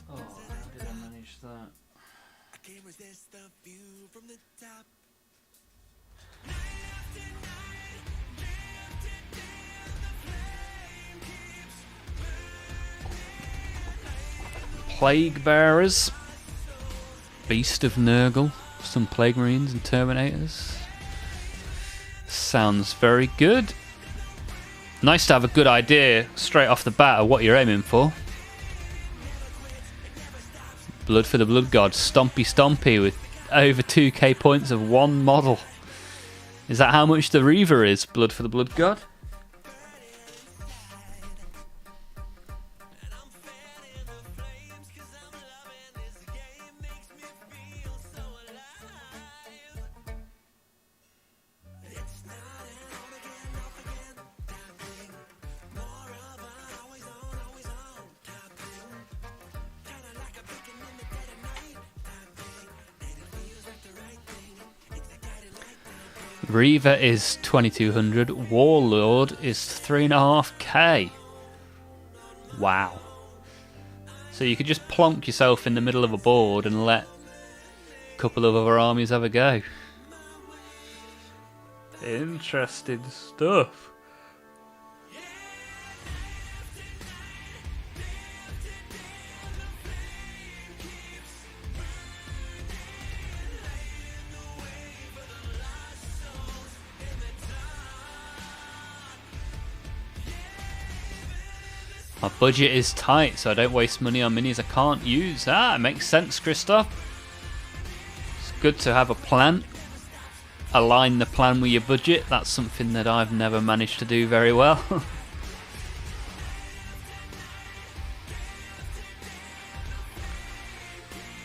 Speaker 1: Oh, how did I manage that? Plague Bearers, Beast of Nurgle, some Plague Marines and Terminators. Sounds very good. Nice to have a good idea straight off the bat of what you're aiming for. Blood for the Blood God, Stompy Stompy with over 2k points of one model. Is that how much the Reaver is, Blood for the Blood God? Reaver is 2200, Warlord is 3.5k. Wow. So you could just plonk yourself in the middle of a board and let a couple of other armies have a go. Interesting stuff. My budget is tight, so I don't waste money on minis I can't use. Ah, it makes sense, Christoph. It's good to have a plan. Align the plan with your budget. That's something that I've never managed to do very well.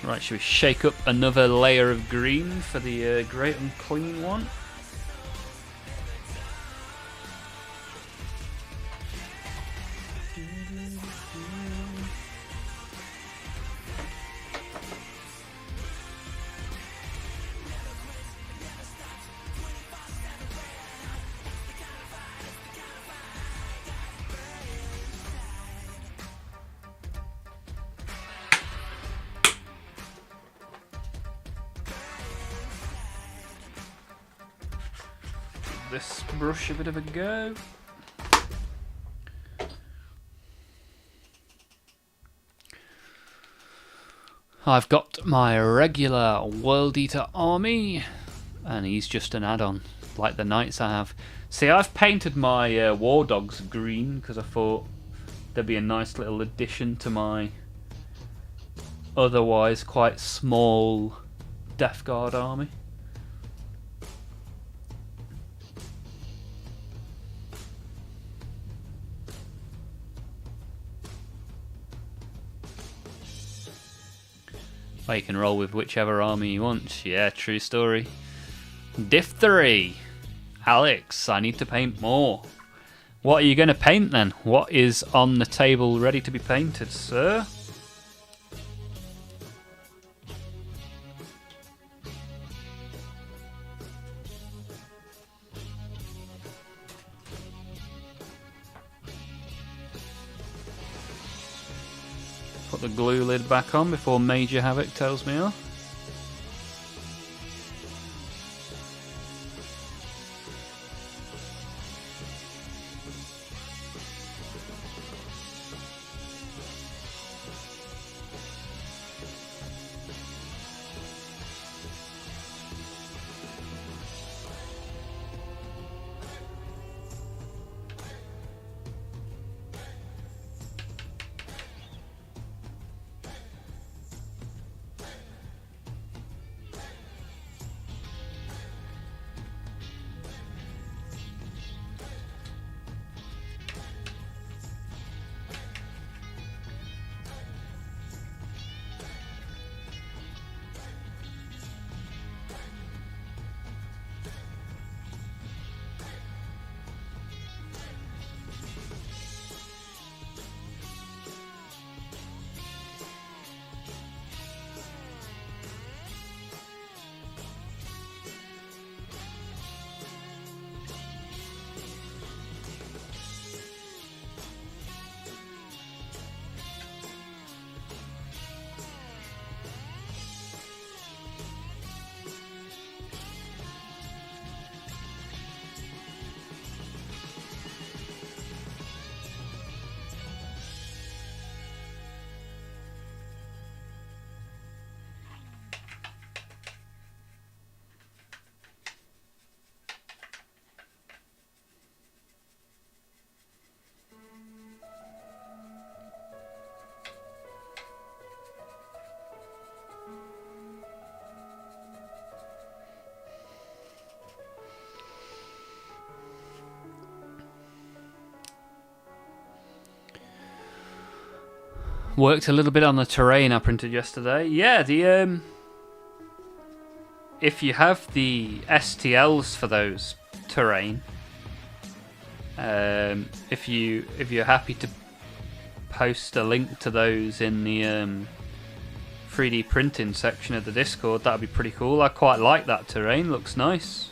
Speaker 1: Right, should we shake up another layer of green for the Great Unclean one? this brush a bit of a go. I've got my regular World Eater army, and he's just an add-on, like the knights I have. See, I've painted my war dogs green because I thought there'd be a nice little addition to my otherwise quite small Death Guard army. Well, you can roll with whichever army you want. Yeah, true story. Diphthery. Alex, I need to paint more. What are you going to paint then? What is on the table ready to be painted, sir? Put the glue lid back on before Major Havoc tells me off. Worked a little bit on the terrain I printed yesterday. Yeah, the if you have the STLs for those terrain, if you're happy to post a link to those in the 3D printing section of the Discord, that'd be pretty cool. I quite like that terrain. Looks nice.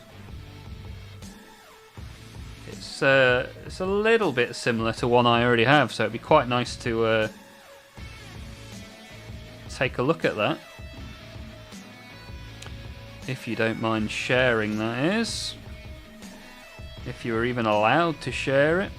Speaker 1: It's a little bit similar to one I already have, so it'd be quite nice to take a look at that, if you don't mind sharing, that is, if you were even allowed to share it.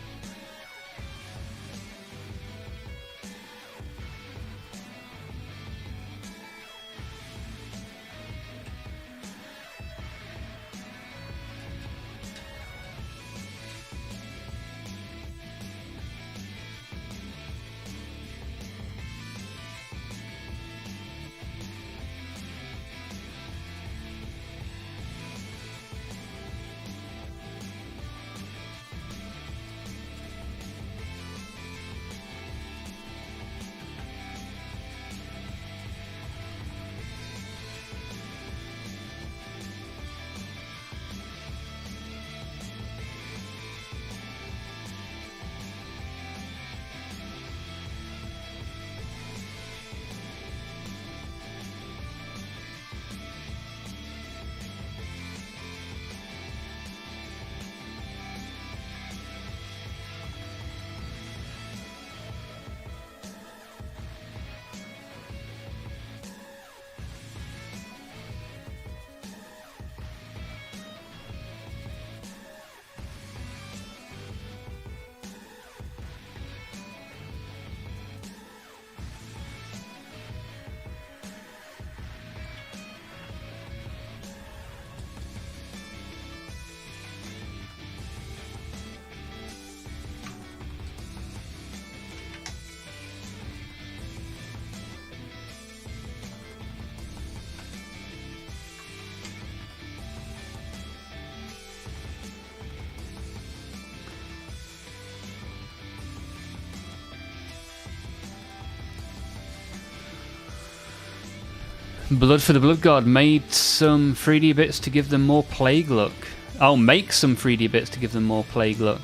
Speaker 1: Blood for the Blood God made some 3D bits to give them more plague look. I'll make some 3D bits to give them more plague look.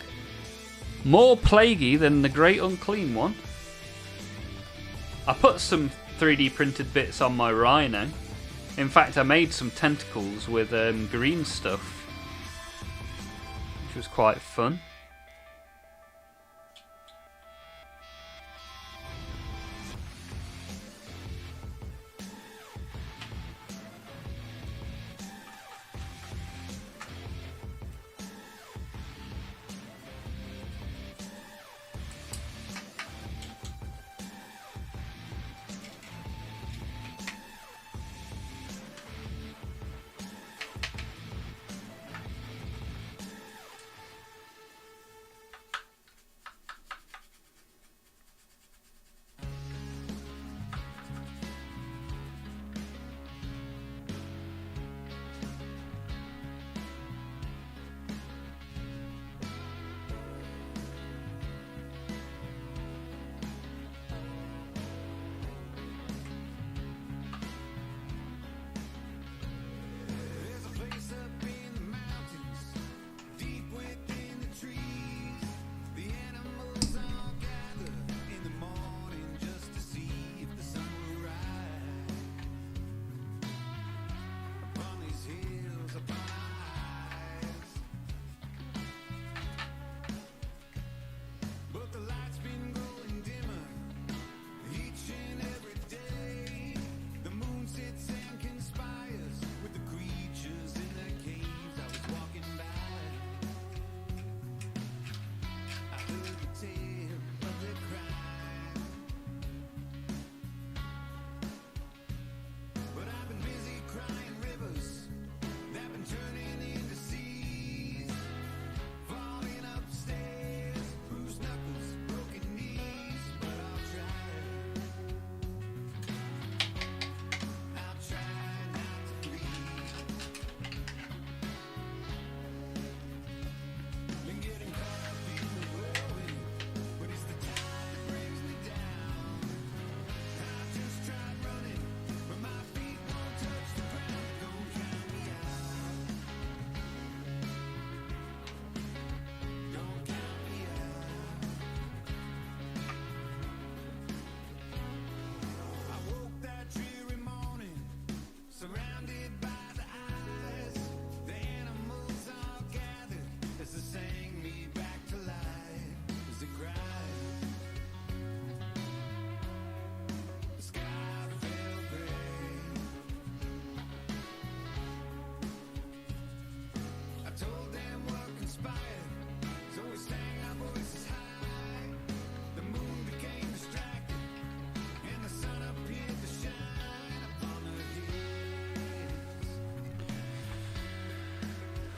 Speaker 1: More plaguey than the Great Unclean one. I put some 3D printed bits on my Rhino. In fact, I made some tentacles with green stuff, which was quite fun.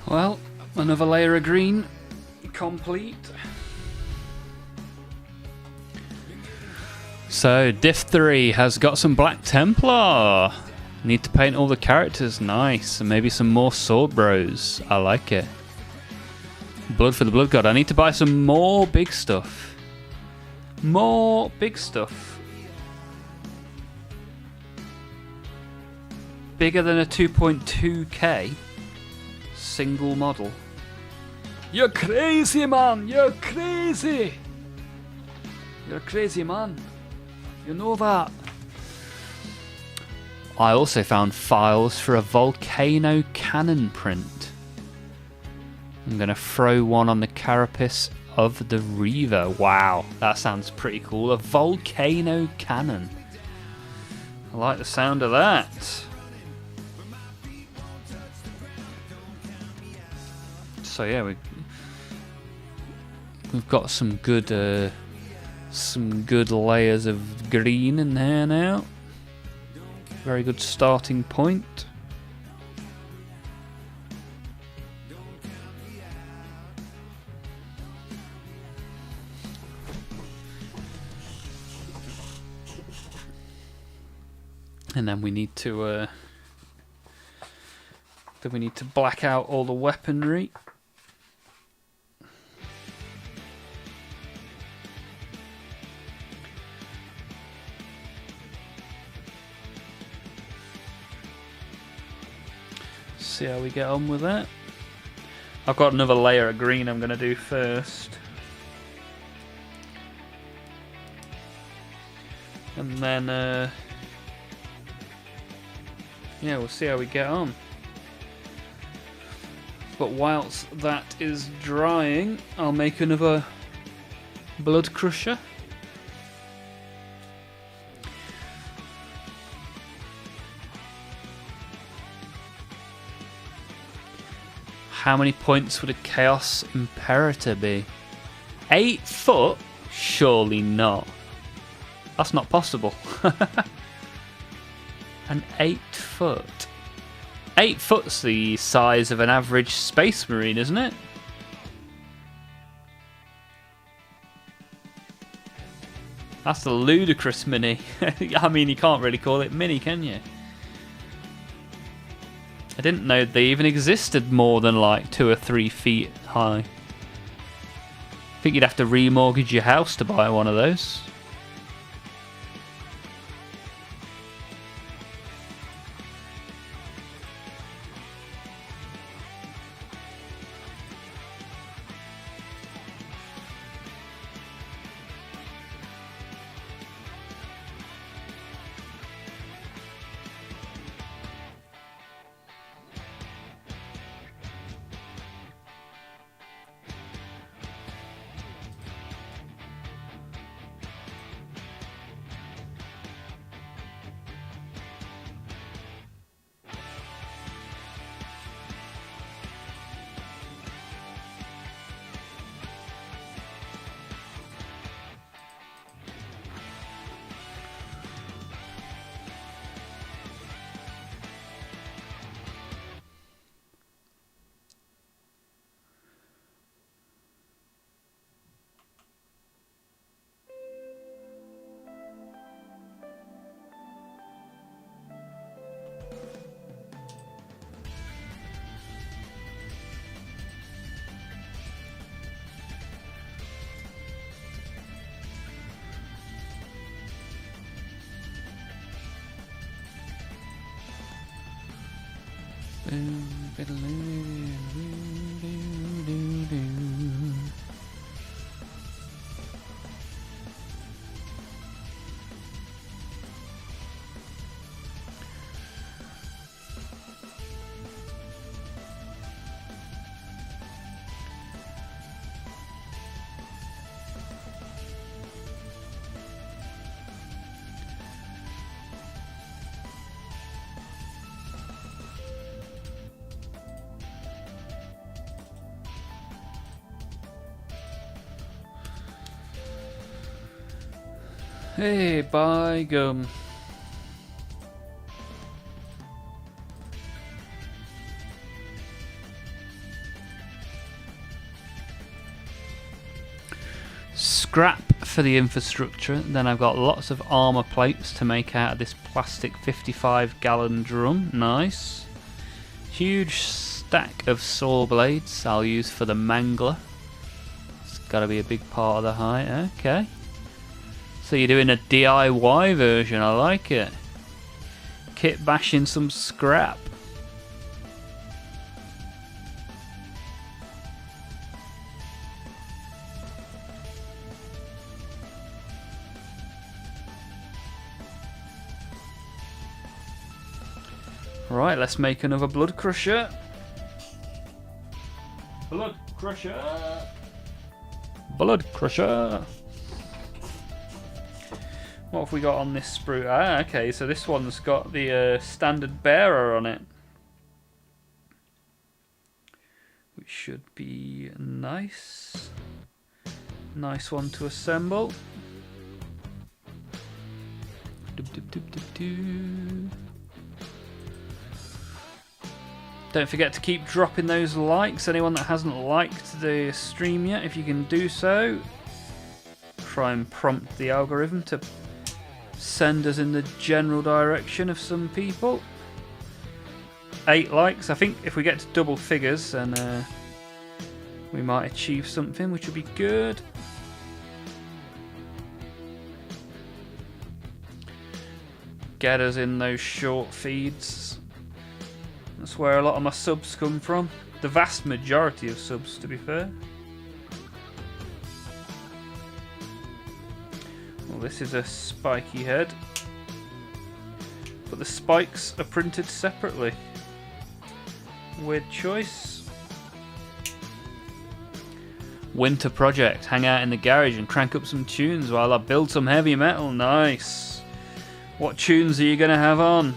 Speaker 1: Well, another layer of green complete. So, Diff 3 has got some Black Templar. Need to paint all the characters. Nice. And maybe some more Sword Bros. I like it. Blood for the Blood God. I need to buy some more big stuff. More big stuff. Bigger than a 2.2k. Single model. You're crazy, man! You're crazy! You're crazy, man. You know that. I also found files for a volcano cannon print. I'm going to throw one on the carapace of the Reaver. Wow, that sounds pretty cool. A volcano cannon. I like the sound of that. So yeah, we've got some good layers of green in there now. Very good starting point. And then we need to black out all the weaponry. see how we get on with that. I've got another layer of green I'm going to do first. And then, yeah, we'll see how we get on. But whilst that is drying, I'll make another blood crusher. How many points would a Chaos Imperator be? 8 foot? Surely not. That's not possible. An 8 foot. 8 foot's the size of an average Space Marine, isn't it? That's the ludicrous mini. I mean, you can't really call it mini, can you? I didn't know they even existed more than like 2 or 3 feet high. I think you'd have to remortgage your house to buy one of those. Hey, by gum. Scrap for the infrastructure. Then I've got lots of armor plates to make out of this plastic 55-gallon drum. Nice. Huge stack of saw blades I'll use for the mangler. It's got to be a big part of the height. Okay. So you're doing a DIY version, I like it. Kit bashing some scrap. Right, let's make another blood crusher. Blood crusher. Blood crusher. What have we got on this sprue? Ah, okay, so this one's got the standard bearer on it. Which should be nice. Nice one to assemble. Don't forget to keep dropping those likes. Anyone that hasn't liked the stream yet, if you can do so, try and prompt the algorithm to send us in the general direction of some people. 8 likes. I think if we get to double figures, then we might achieve something, which would be good. Get us in those short feeds. That's where a lot of my subs come from. The vast majority of subs, to be fair. Well, this is a spiky head. But the spikes are printed separately. Weird choice. Winter project. Hang out in the garage and crank up some tunes while I build some heavy metal. Nice. What tunes are you going to have on?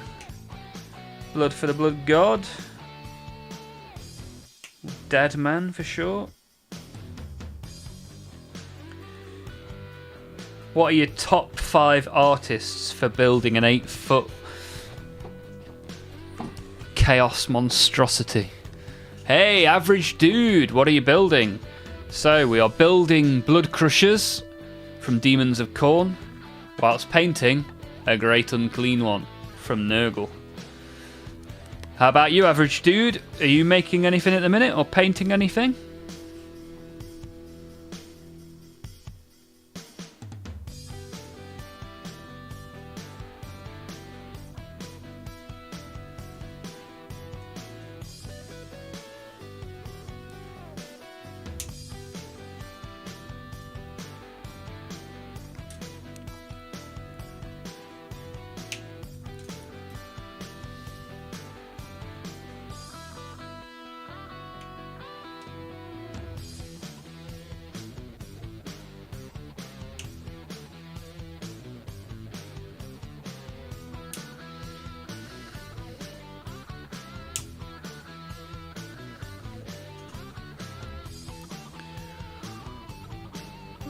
Speaker 1: Blood for the Blood God. Dead Man for sure. What are your top 5 artists for building an 8-foot chaos monstrosity? Hey, average dude, what are you building? So we are building Blood Crushers from Demons of Khorne, whilst painting a Great Unclean One from Nurgle. How about you, average dude? Are you making anything at the minute or painting anything?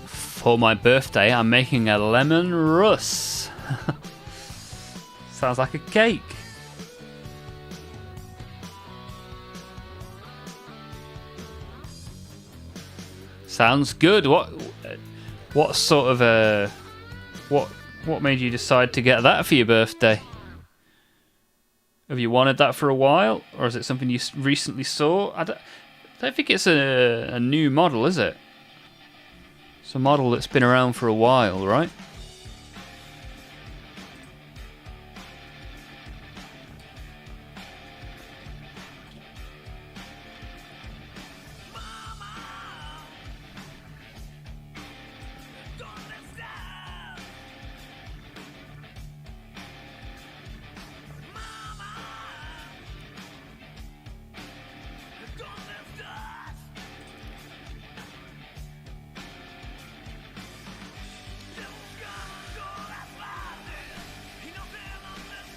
Speaker 1: For my birthday, I'm making a lemon russ. Sounds like a cake. Sounds good. What sort of what made you decide to get that for your birthday? Have you wanted that for a while, or is it something you recently saw? I don't think it's a new model, is it? It's a model that's been around for a while, right?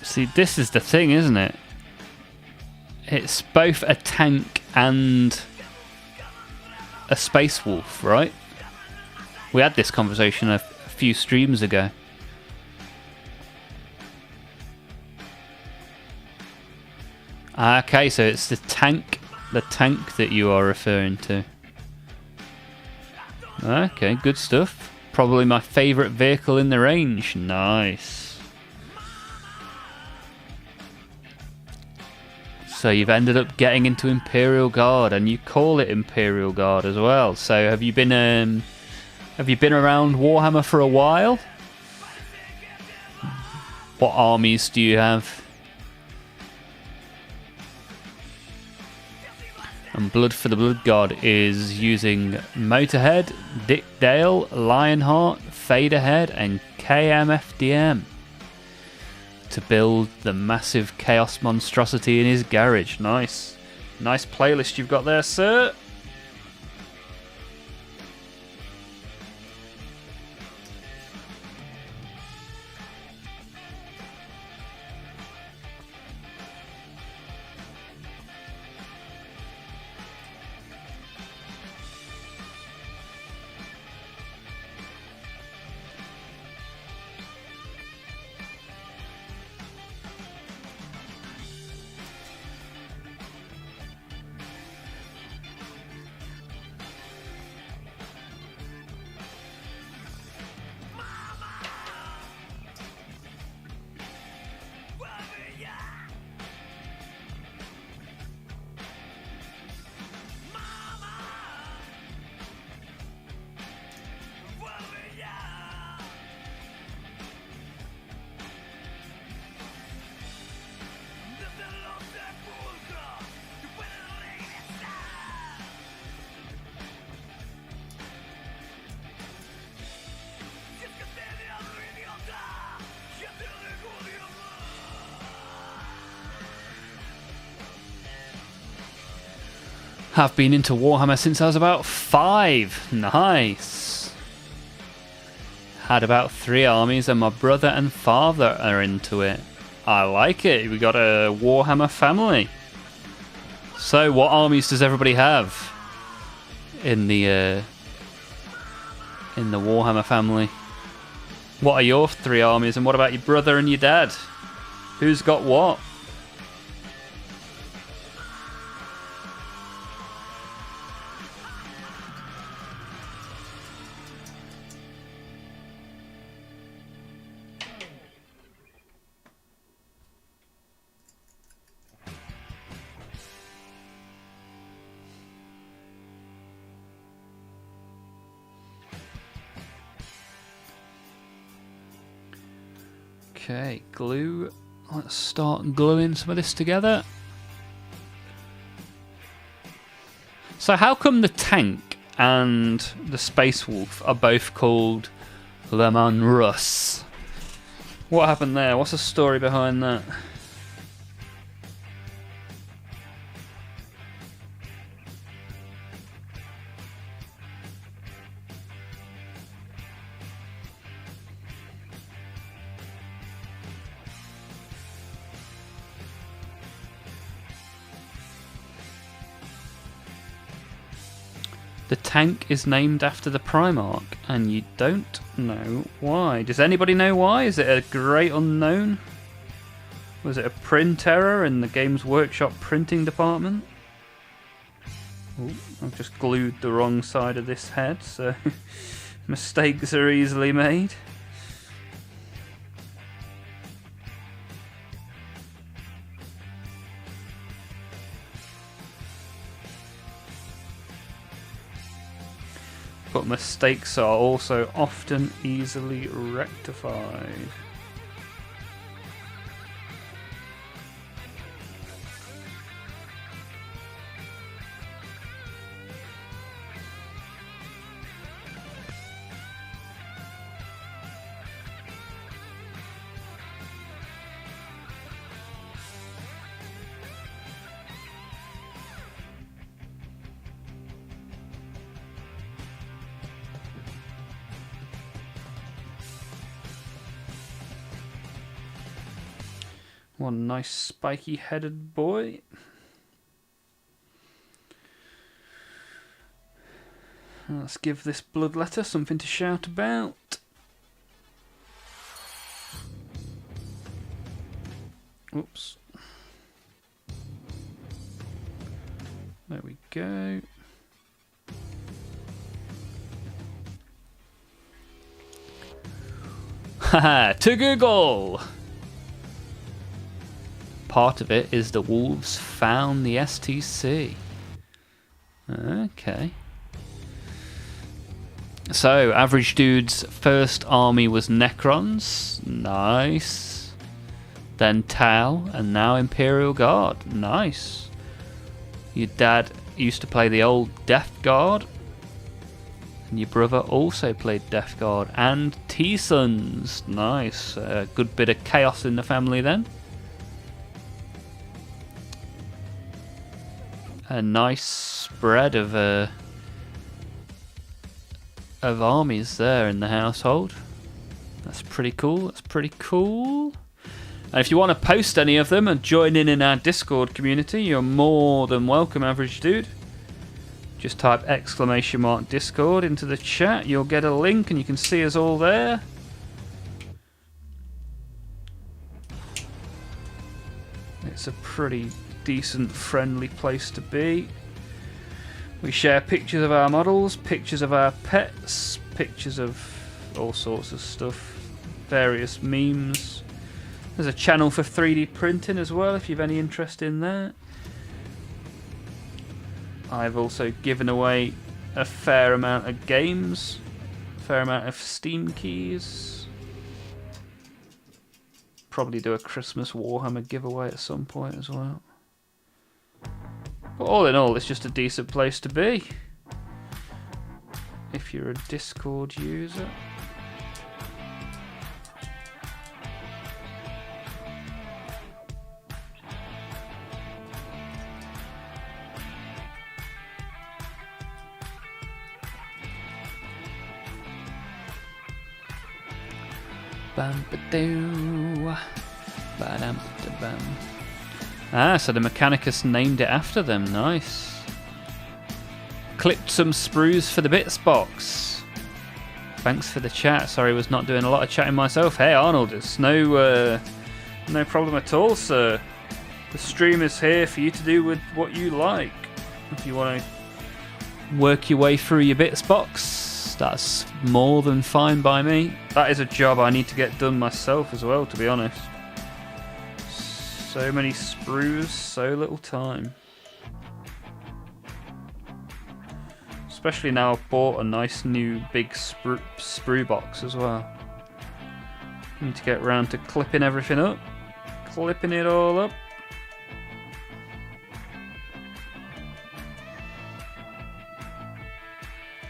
Speaker 1: See, this is the thing, isn't it? It's both a tank and a space wolf, right? We had this conversation a few streams ago. Okay, so it's the tank that you are referring to. Okay, good stuff. Probably my favourite vehicle in the range. Nice. So you've ended up getting into Imperial Guard, and you call it Imperial Guard as well. So have you been around Warhammer for a while? What armies do you have? And Blood for the Blood God is using Motorhead, Dick Dale, Lionheart, Faderhead, and KMFDM to build the massive chaos monstrosity in his garage. Nice. Nice playlist you've got there, sir. I've been into Warhammer since I was about 5. Nice. Had about 3 armies and my brother and father are into it. I like it. We got a Warhammer family. So what armies does everybody have in the Warhammer family? What are your 3 armies and what about your brother and your dad? Who's got what? Okay, glue. Let's start gluing some of this together. So how come the tank and the Space Wolf are both called Le Man Russ? What happened there? What's the story behind that? The tank is named after the Primarch, and you don't know why. Does anybody know why? Is it a great unknown? Was it a print error in the Games Workshop printing department? Ooh, I've just glued the wrong side of this head, so mistakes are easily made. But mistakes are also often easily rectified. One nice spiky-headed boy. Let's give this bloodletter something to shout about. Oops. There we go. Haha, to Google! Part of it is the wolves found the STC. Okay. So, Average Dude's first army was Necrons. Nice. Then Tau, and now Imperial Guard. Nice. Your dad used to play the old Death Guard. And your brother also played Death Guard. And T-Sons. Nice. A good bit of chaos in the family then. A nice spread of armies there in the household. That's pretty cool. That's pretty cool. And if you want to post any of them and join in our Discord community, you're more than welcome, Average Dude. Just type !Discord into the chat. You'll get a link and you can see us all there. It's a pretty decent, friendly place to be. We share pictures of our models, pictures of our pets, pictures of all sorts of stuff, various memes. There's a channel for 3D printing as well if you've any interest in that. I've also given away a fair amount of games, a fair amount of Steam keys. Probably do a Christmas Warhammer giveaway at some point as well. But all in all, it's just a decent place to be if you're a Discord user. Ba-dum-ba-doo. Ba-dum-ba-dum. Ah, so the Mechanicus named it after them. Nice. Clipped some sprues for the bits box. Thanks for the chat. Sorry, I was not doing a lot of chatting myself. Hey, Arnold, it's no problem at all, sir. The stream is here for you to do with what you like. If you want to work your way through your bits box, that's more than fine by me. That is a job I need to get done myself as well, to be honest. So many sprues, so little time. Especially now I've bought a nice new big sprue box as well. Need to get around to clipping everything up. Clipping it all up.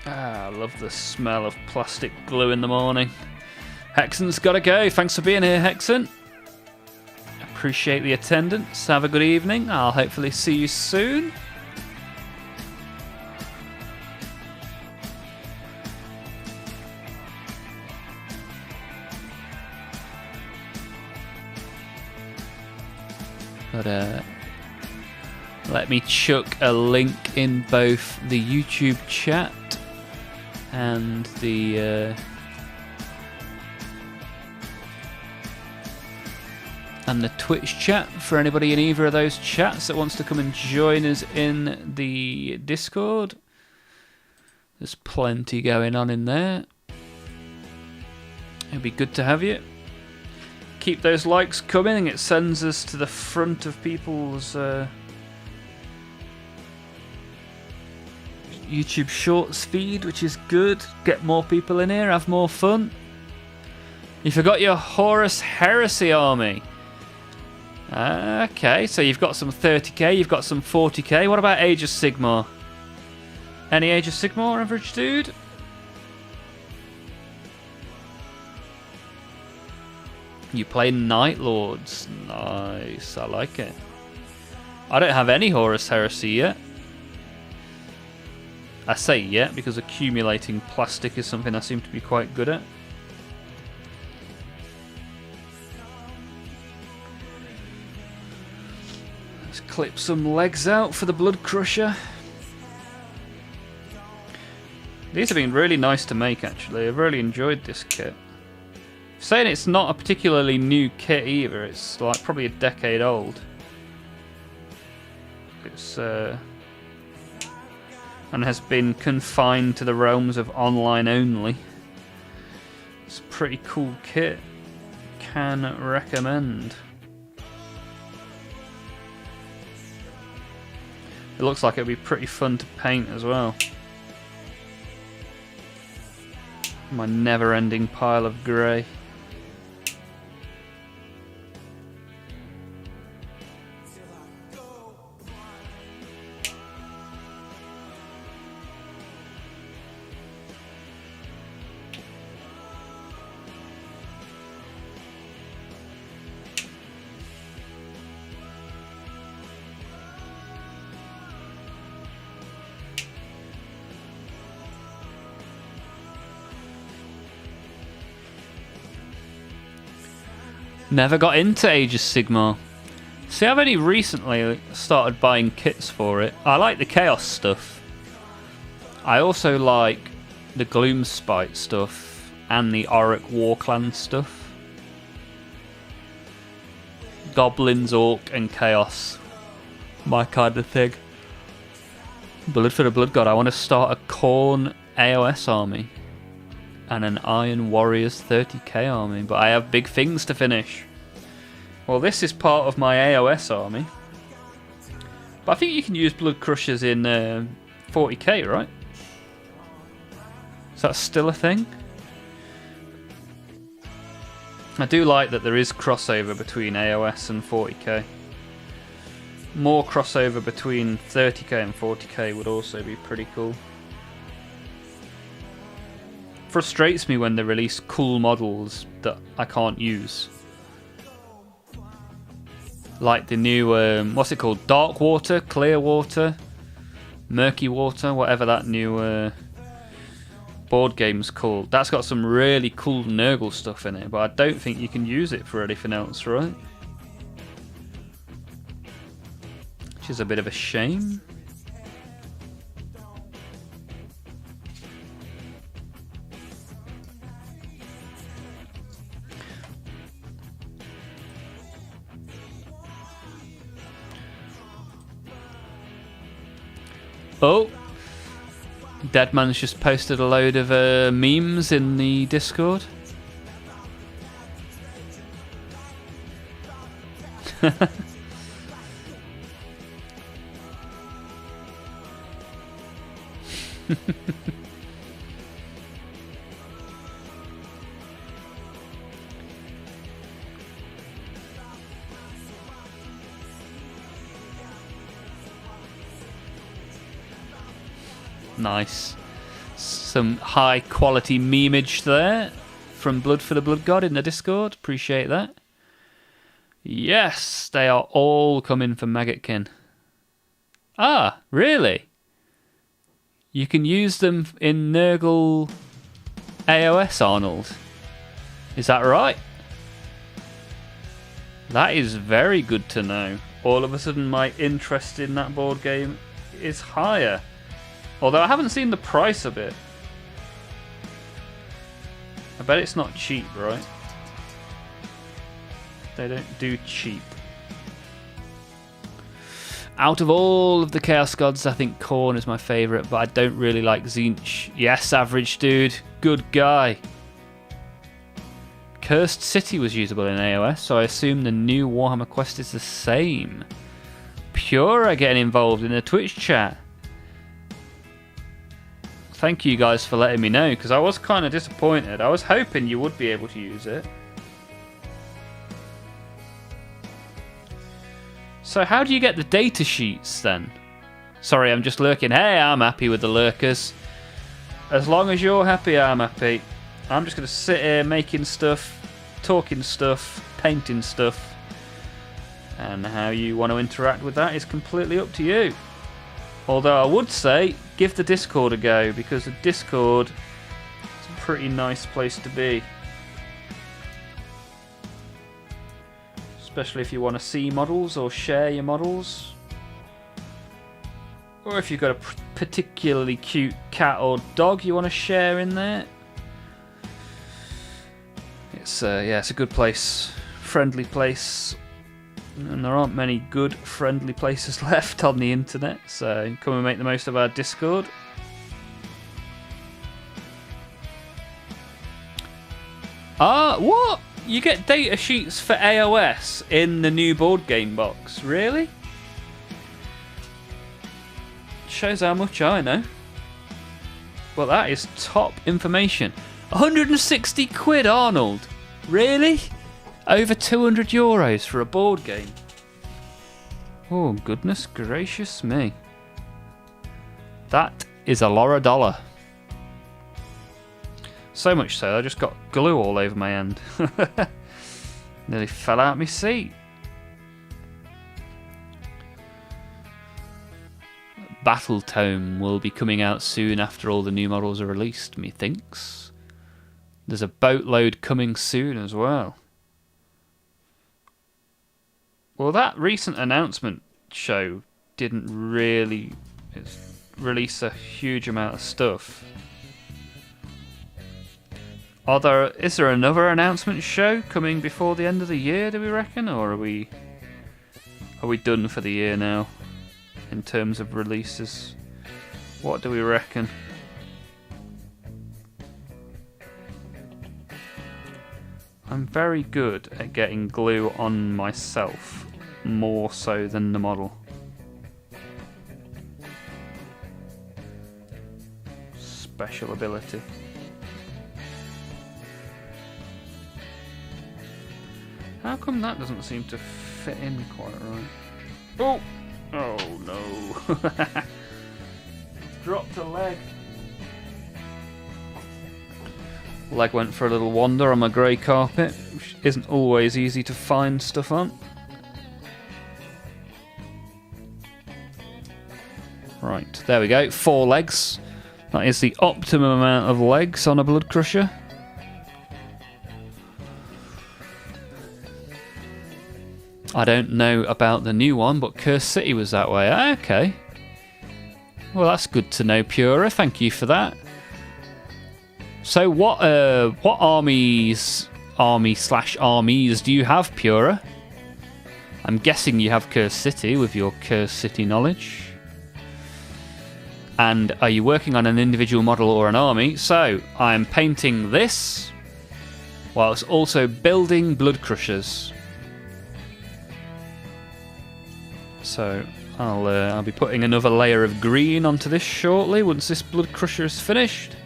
Speaker 1: Ah, I love the smell of plastic glue in the morning. Hexen's gotta go. Thanks for being here, Hexen. Appreciate the attendance. Have a good evening. I'll hopefully see you soon. But let me chuck a link in both the YouTube chat and the Twitch chat for anybody in either of those chats that wants to come and join us in the Discord. There's plenty going on in there. It'd be good to have you. Keep those likes coming. It sends us to the front of people's YouTube Shorts feed, which is good. Get more people in here, have more fun. You forgot your Horus Heresy army. Okay, so you've got some 30k, you've got some 40k. What about Age of Sigmar? Any Age of Sigmar, average dude? You play Night Lords. Nice, I like it. I don't have any Horus Heresy yet. I say yet because accumulating plastic is something I seem to be quite good at. Let's clip some legs out for the Blood Crusher. These have been really nice to make, actually. I've really enjoyed this kit. Saying it's not a particularly new kit either. It's like probably a decade old. It's and has been confined to the realms of online only. It's a pretty cool kit. Can recommend. It looks like it'll be pretty fun to paint as well. My never-ending pile of grey. Never got into Age of Sigmar. See, I've only recently started buying kits for it. I like the Chaos stuff. I also like the Gloomspite stuff and the Auric Warclan stuff. Goblins, Orc and Chaos. My kind of thing. Blood for the Blood God. I want to start a Khorne AOS army. And an Iron Warriors 30k army, but I have big things to finish. Well, this is part of my AOS army. But I think you can use Blood Crushers in 40k, right? Is that still a thing? I do like that there is crossover between AOS and 40k. More crossover between 30k and 40k would also be pretty cool. Frustrates me when they release cool models that I can't use. Like the new, what's it called? Dark Water, Clear Water, Murky Water, whatever that new board game's called. That's got some really cool Nurgle stuff in it, but I don't think you can use it for anything else, right? Which is a bit of a shame. Oh, Deadman's just posted a load of memes in the Discord. Nice. Some high quality memeage there from Blood for the Blood God in the Discord. Appreciate that. Yes, they are all coming for Maggotkin. Ah, really? You can use them in Nurgle AOS, Arnold. Is that right? That is very good to know. All of a sudden my interest in that board game is higher. Although I haven't seen the price of it. I bet it's not cheap, right? They don't do cheap. Out of all of the Chaos Gods, I think Khorne is my favourite, but I don't really like Tzeentch. Yes, average dude. Good guy. Cursed City was usable in AOS, so I assume the new Warhammer quest is the same. Pura getting involved in the Twitch chat. Thank you guys for letting me know, because I was kind of disappointed. I was hoping you would be able to use it. So how do you get the data sheets then? Sorry, I'm just lurking. Hey, I'm happy with the lurkers. As long as you're happy, I'm happy. I'm just going to sit here making stuff, talking stuff, painting stuff. And how you want to interact with that is completely up to you. Although I would say, give the Discord a go, because the Discord is a pretty nice place to be. Especially if you want to see models or share your models. Or if you've got a particularly cute cat or dog you want to share in there. It's it's a good place. Friendly place. And there aren't many good, friendly places left on the internet, so come and make the most of our Discord. What? You get data sheets for AOS in the new board game box? Really? Shows how much I know. Well, that is top information. 160 quid, Arnold. Really? Over €200 for a board game. Oh, goodness gracious me. That is a lot of dollar. So much so, I just got glue all over my hand. Nearly fell out my seat. Battle Tome will be coming out soon after all the new models are released, methinks. There's a boatload coming soon as well. Well, that recent announcement show didn't really release a huge amount of stuff. Is there another announcement show coming before the end of the year, do we reckon? Or are we done for the year now in terms of releases? What do we reckon? I'm very good at getting glue on myself, more so than the model. Special ability. How come that doesn't seem to fit in quite right? Oh! Oh no! Dropped a leg. Leg went for a little wander on my grey carpet, which isn't always easy to find stuff on. Right, there we go. 4 legs. That is the optimum amount of legs on a Blood Crusher. I don't know about the new one, but Cursed City was that way. Okay. Well, that's good to know, Pura. Thank you for that. So, what armies do you have, Pura? I'm guessing you have Cursed City with your Cursed City knowledge. And are you working on an individual model or an army? So, I'm painting this, whilst also building Blood Crushers. So, I'll be putting another layer of green onto this shortly, once this Blood Crusher is finished.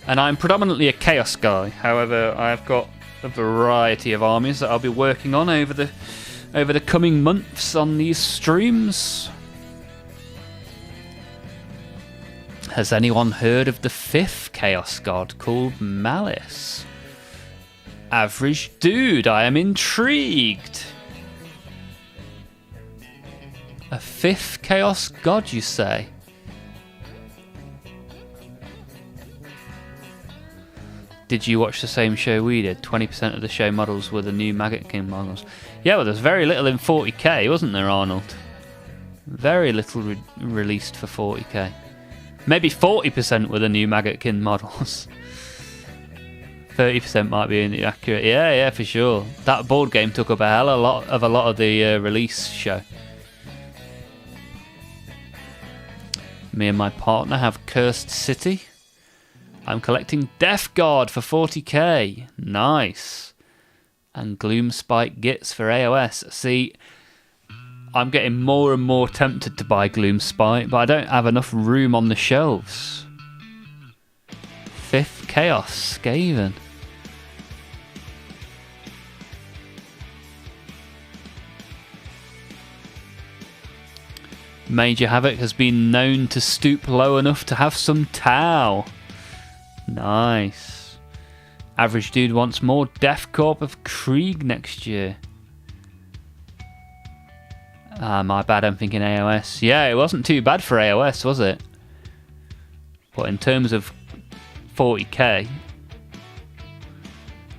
Speaker 1: And I'm predominantly a Chaos guy, however, I've got a variety of armies that I'll be working on over the coming months on these streams. Has anyone heard of the 5th Chaos God called Malice? Average dude, I am intrigued. A 5th Chaos God, you say? Did you watch the same show we did? 20% of the show models were the new Maggot King models. Yeah, well, there's very little in 40k, wasn't there, Arnold? Very little released for 40k. Maybe 40% were the new Maggot King models. 30% might be inaccurate. Yeah, for sure. That board game took up a hell of a lot of the release show. Me and my partner have Cursed City. I'm collecting Death Guard for 40k. Nice. And Gloomspite Gits for AOS. See, I'm getting more and more tempted to buy Gloomspite, but I don't have enough room on the shelves. 5th Chaos, Skaven. Major Havoc has been known to stoop low enough to have some Tau. Nice. Average dude wants more Death Corp of Krieg next year. My bad, I'm thinking AOS. Yeah, it wasn't too bad for AOS, was it? But in terms of 40k,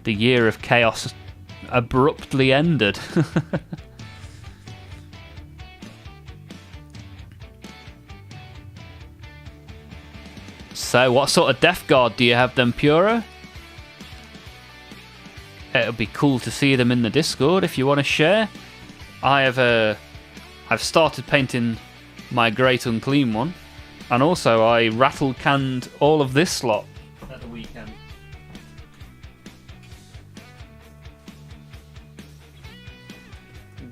Speaker 1: the year of chaos abruptly ended. So, what sort of Death Guard do you have then, Pura? It'll be cool to see them in the Discord if you want to share. I've started painting my Great Unclean one, and also I rattle-canned all of this lot at the weekend.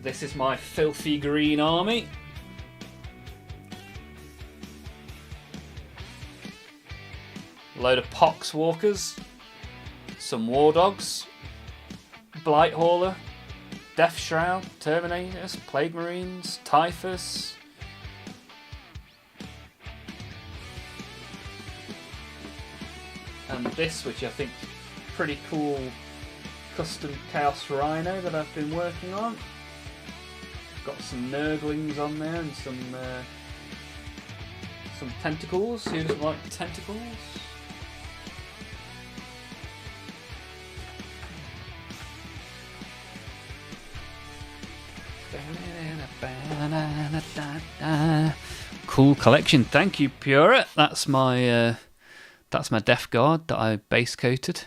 Speaker 1: This is my filthy green army. Load of Poxwalkers, some War Dogs, Blight Hauler, Death Shroud, Terminators, Plague Marines, Typhus. And this, which I think is pretty cool, custom Chaos Rhino that I've been working on. Got some Nurglings on there and some tentacles. Who doesn't like tentacles? Cool collection, thank you, Pura. That's my Death Guard that I base coated.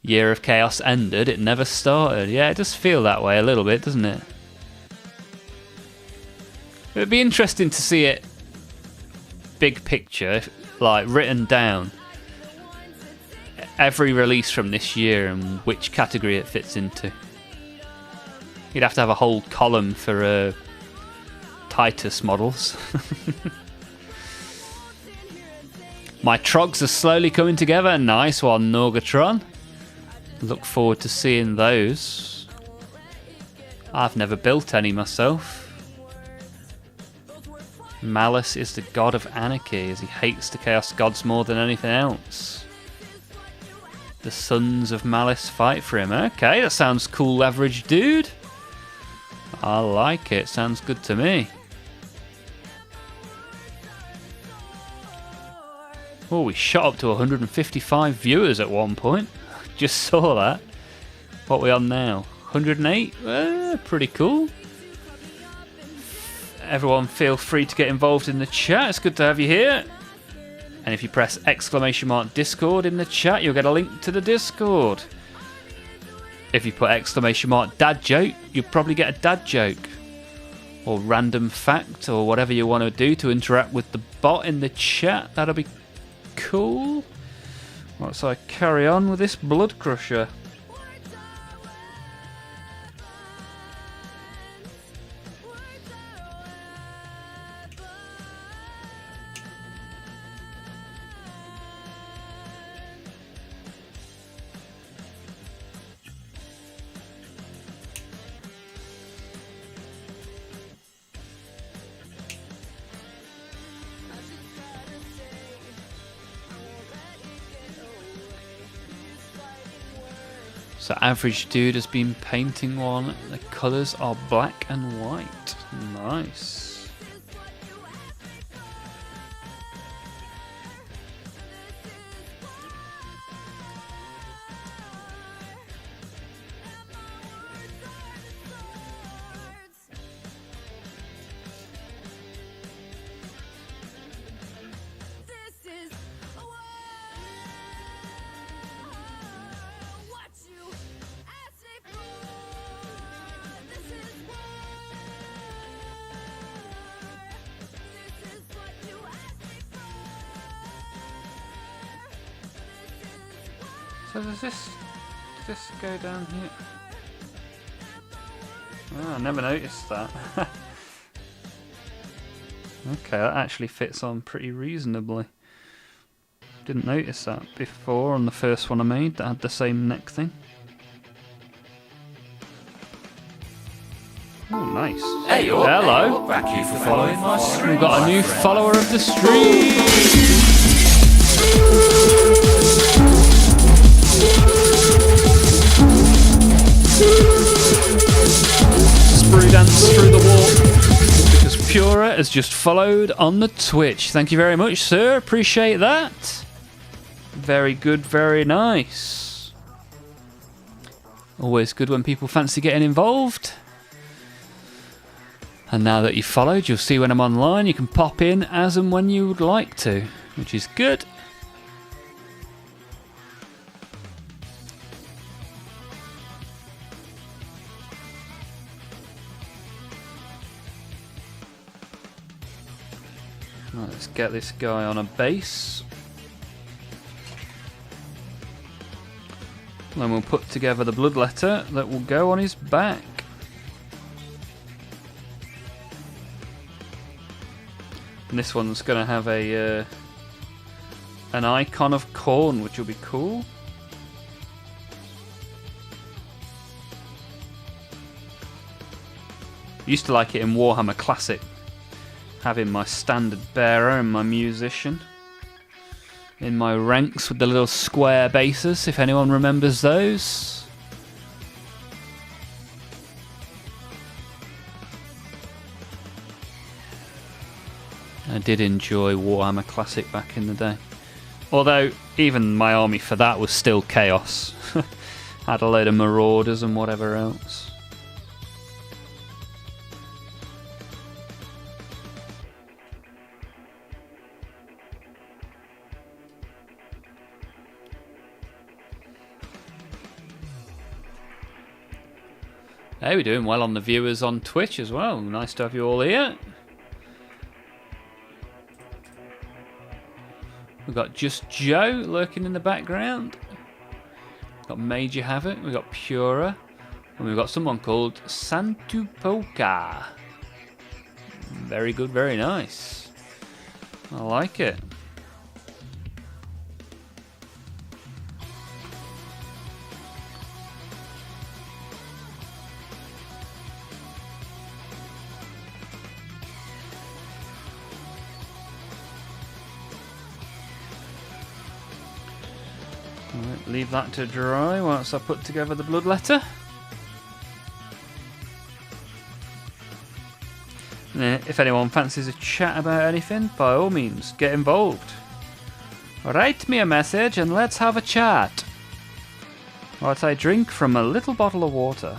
Speaker 1: Year of Chaos ended, it never started. Yeah, it does feel that way a little bit, doesn't it? It'd be interesting to see it big picture, like written down. Every release from this year and which category it fits into. You'd have to have a whole column for Titus models. My Trogs are slowly coming together. Nice one, Norgatron. Look forward to seeing those. I've never built any myself. Malice is the god of anarchy, as he hates the Chaos Gods more than anything else. The Sons of Malice fight for him. Okay, that sounds cool, average dude. I like it. Sounds good to me. Oh, we shot up to 155 viewers at one point. Just saw that. What are we on now? 108? Pretty cool. Everyone feel free to get involved in the chat. It's good to have you here. And if you press !Discord in the chat, you'll get a link to the Discord. If you put !Dad joke, you'll probably get a dad joke. Or random fact, or whatever you want to do to interact with the bot in the chat. That'll be cool. Right, so I carry on with this Blood Crusher. So Average Dude has been painting one. The colours are black and white. Nice. So does this go down here? Oh, I never noticed that. Okay, that actually fits on pretty reasonably. Didn't notice that before on the first one I made that had the same neck thing. Oh, nice.
Speaker 3: Hey,
Speaker 1: hello.
Speaker 3: Thank you for following my stream.
Speaker 1: We've got a new follower of the stream. Sprue dance through the wall because Pura has just followed on the Twitch. Thank you very much, sir. Appreciate that. Very good, very nice. Always good when people fancy getting involved. And now that you've followed, you'll see when I'm online, you can pop in as and when you would like to, which is good. Right, let's get this guy on a base. Then we'll put together the blood letter that will go on his back. And this one's going to have a an icon of corn, which will be cool. Used to like it in Warhammer Classic, having my standard bearer and my musician in my ranks with the little square bases, if anyone remembers those. I did enjoy Warhammer Classic back in the day. Although, even my army for that was still chaos. Had a load of marauders and whatever else. Hey, we're doing well on the viewers on Twitch as well. Nice to have you all here. We've got Just Joe lurking in the background. We've got Major Havoc. We've got Pura. And we've got someone called Santupoka. Very good, very nice. I like it. Right, leave that to dry whilst I put together the blood letter. And if anyone fancies a chat about anything, by all means, get involved. Write me a message and let's have a chat. Whilst I drink from a little bottle of water.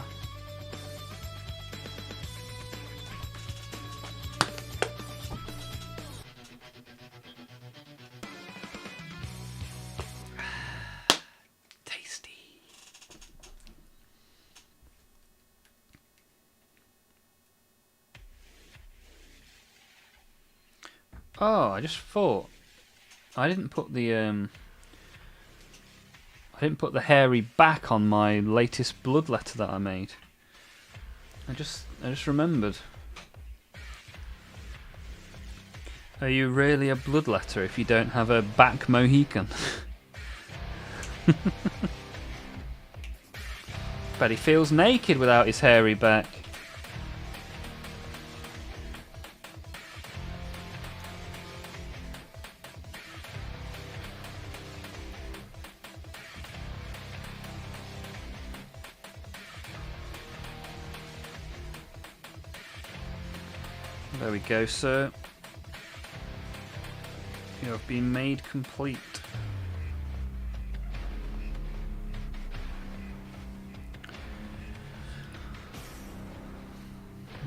Speaker 1: Tasty. Oh, I just thought I didn't put the hairy back on my latest blood letter that I made. I just remembered. Are you really a bloodletter if you don't have a back Mohican? Bet he feels naked without his hairy back. There we go, sir. You have been made complete.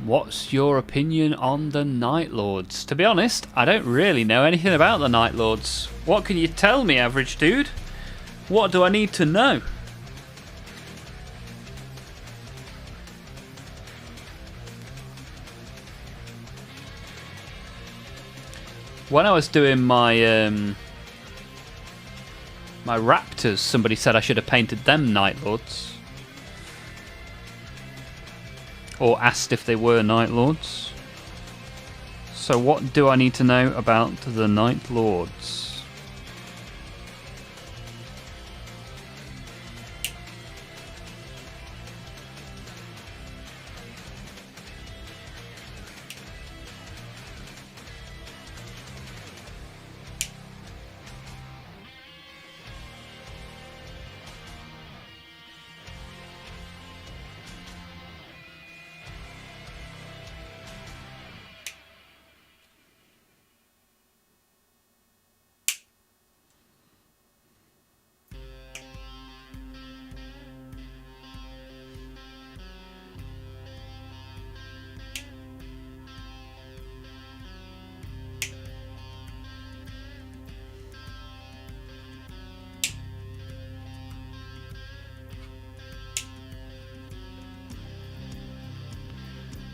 Speaker 1: What's your opinion on the Night Lords? To be honest, I don't really know anything about the Night Lords. What can you tell me, average dude? What do I need to know? When I was doing my my raptors, somebody said I should have painted them Night Lords. Or asked if they were Night Lords. So what do I need to know about the Night Lords?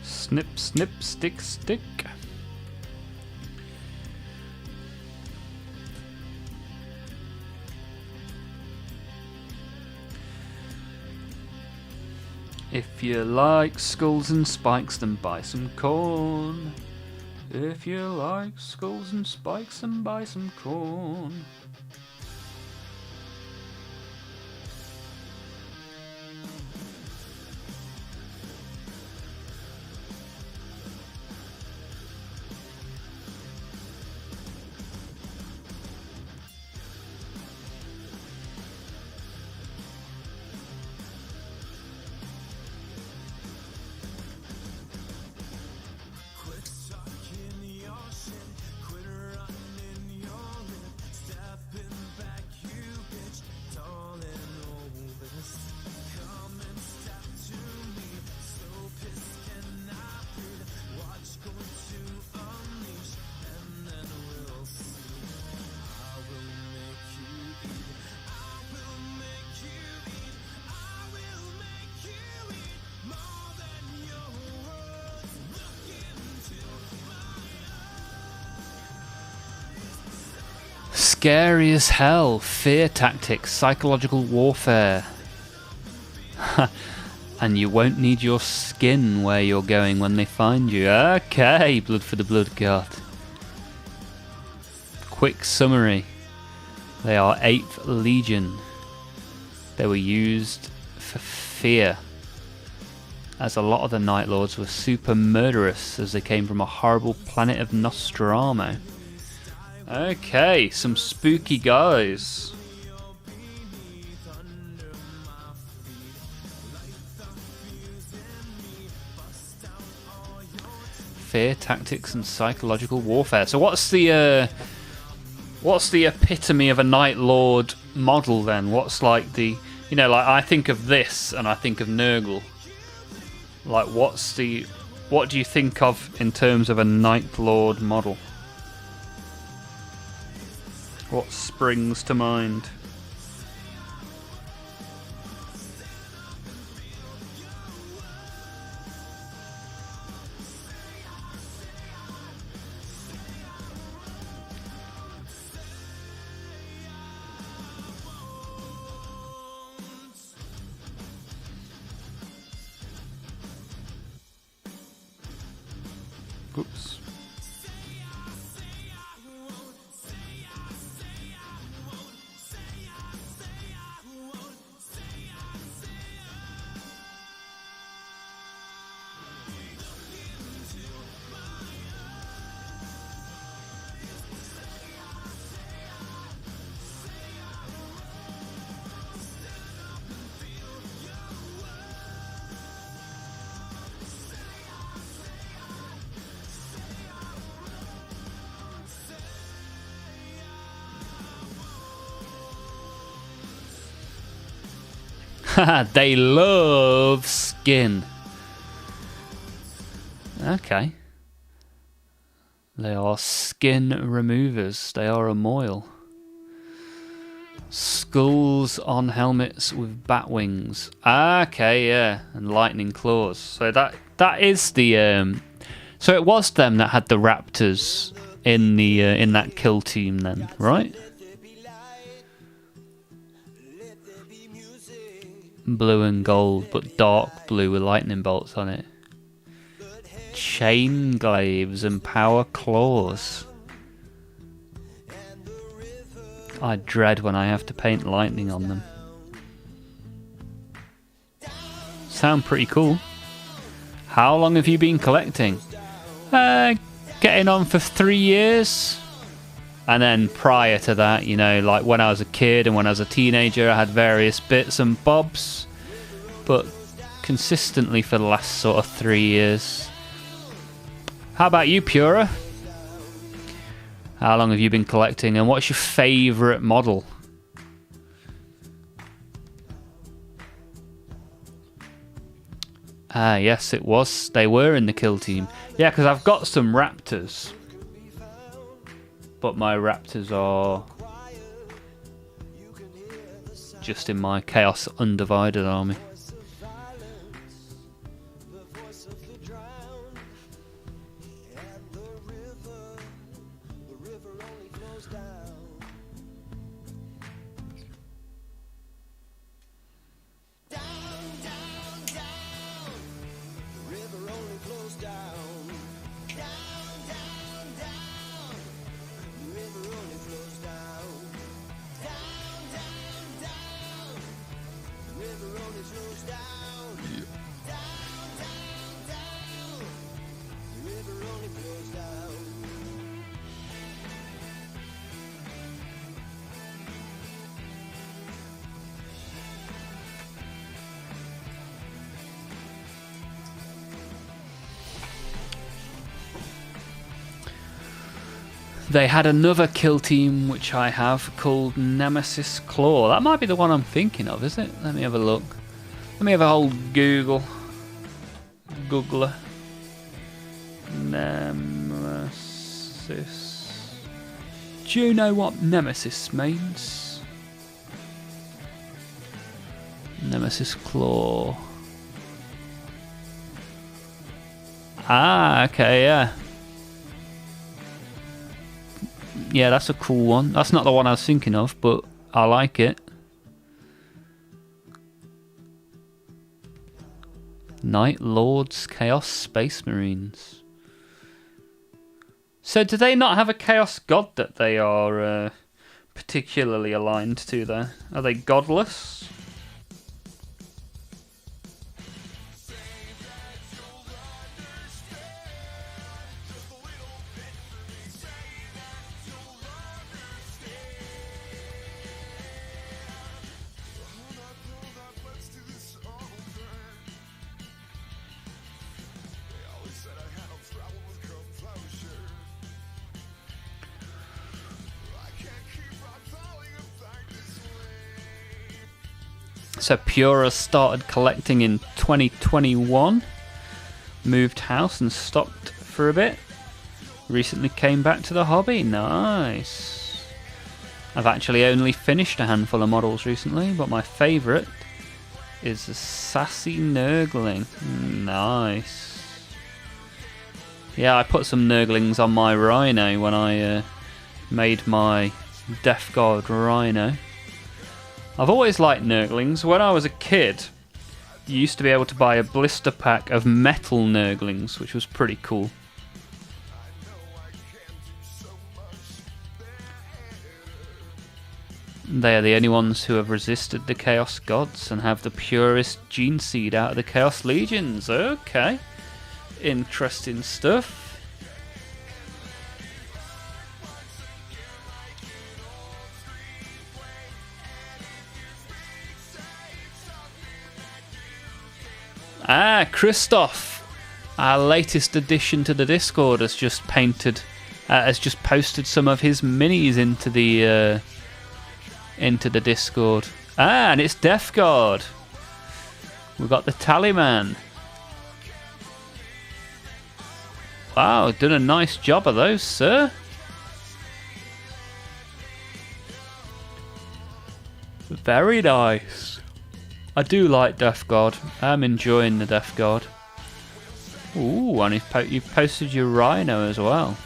Speaker 1: Snip, snip, stick, stick. If you like skulls and spikes, then buy some corn. If you like skulls and spikes, then buy some corn. Scary as hell. Fear tactics, psychological warfare. And you won't need your skin where you're going when they find you. Okay, blood for the blood god. Quick summary. They are 8th Legion. They were used for fear, as a lot of the Night Lords were super murderous as they came from a horrible planet of Nostromo. Okay, some spooky guys. Fear tactics and psychological warfare. So what's the What's the epitome of a Night Lord model then? What's like the... You know, like I think of this and I think of Nurgle. Like what's the... What do you think of in terms of a Night Lord model? What springs to mind? Oops. They love skin. Okay. They are skin removers. They are a moil. Skulls on helmets with bat wings. Okay, yeah, and lightning claws. So that is the so it was them that had the raptors in the in that kill team then, right? Blue and gold, but dark blue with lightning bolts on it. Chain glaives and power claws. I dread when I have to paint lightning on them. Sound pretty cool. How long have you been collecting? Getting on for 3 years. And then prior to that, you know, like when I was a kid and when I was a teenager, I had various bits and bobs. But consistently for the last sort of 3 years. How about you, Pura? How long have you been collecting and what's your favourite model? Ah, yes, it was. They were in the kill team. Yeah, because I've got some raptors. But my raptors are just in my Chaos Undivided army. They had another kill team which I have called Nemesis Claw. That might be the one I'm thinking of, is it? Let me have a look. Let me have a whole Googler. Nemesis. Do you know what Nemesis means? Nemesis Claw. Ah, okay, yeah. Yeah, that's a cool one. That's not the one I was thinking of, but I like it. Night Lords Chaos Space Marines. So do they not have a Chaos God that they are particularly aligned to there? Are they godless? So Pura started collecting in 2021. Moved house and stopped for a bit. Recently came back to the hobby. Nice. I've actually only finished a handful of models recently, but my favourite is a Sassy Nurgling. Nice. Yeah, I put some Nurglings on my Rhino when I made my Death Guard Rhino. I've always liked Nurglings. When I was a kid, you used to be able to buy a blister pack of metal Nurglings, which was pretty cool. They are the only ones who have resisted the Chaos Gods and have the purest gene seed out of the Chaos Legions. Okay. Interesting stuff. Ah, Christoph, our latest addition to the Discord, has just posted some of his minis into the Discord. Ah, and it's Death Guard. We've got the Tallyman. Wow, done a nice job of those, sir. Very nice. I do like Death Guard. I'm enjoying the Death Guard. Ooh, and you've posted your Rhino as well.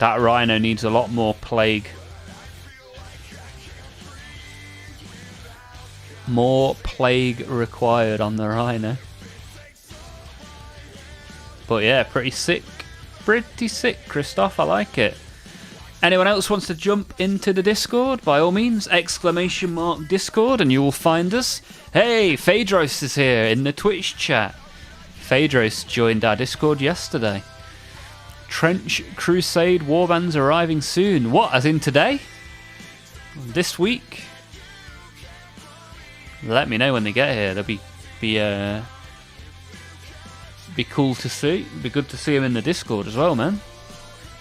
Speaker 1: That Rhino needs a lot more plague. More plague required on the Rhino. But yeah, pretty sick. Pretty sick, Christoph. I like it. Anyone else wants to jump into the Discord? By all means, !Discord and you will find us. Hey, Phaedros is here in the Twitch chat. Phaedros joined our Discord yesterday. Trench Crusade warbands arriving soon. What, as in today? This week? Let me know when they get here. They'll be cool to see. Be good to see them in the Discord as well, man.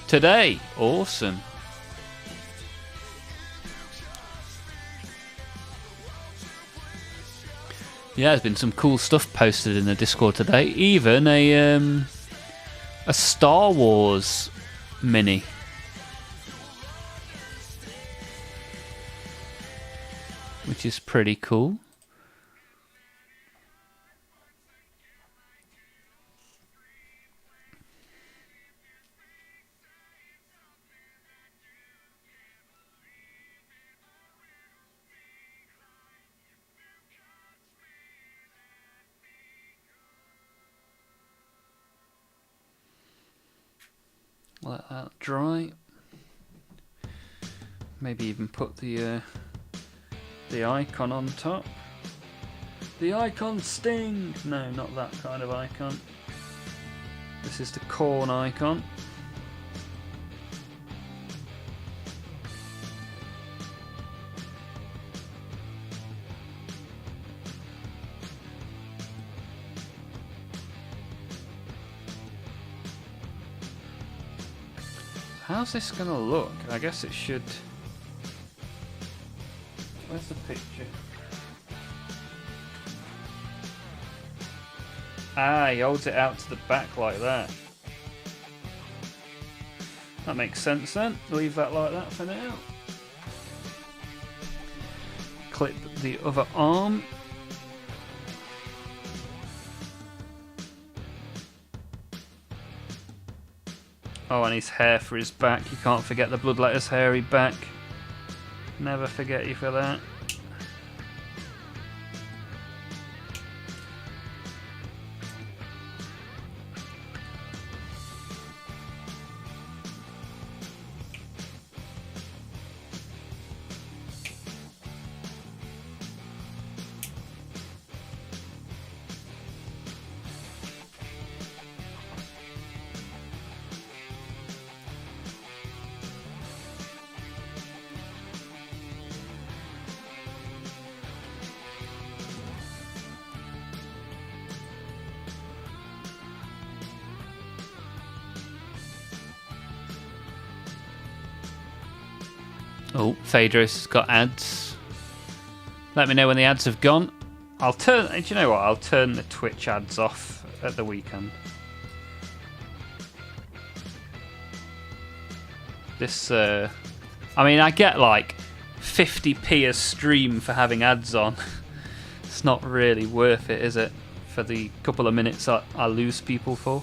Speaker 1: Today, awesome. Yeah, there's been some cool stuff posted in the Discord today. Even a Star Wars mini. Which is pretty cool. Let that dry. Maybe even put the icon on top. The icon sting! No, not that kind of icon. This is the corn icon. How's this gonna look? I guess it should... Where's the picture? Ah, he holds it out to the back like that. That makes sense then. Leave that like that for now. Clip the other arm. Oh, and his hair for his back. You can't forget the Bloodletter's hairy back. Never forget you for that. Oh, Phaedros has got ads. Let me know when the ads have gone. I'll turn. Do you know what? I'll turn the Twitch ads off at the weekend. This, I mean, I get like 50p a stream for having ads on. It's not really worth it, is it? For the couple of minutes I lose people for.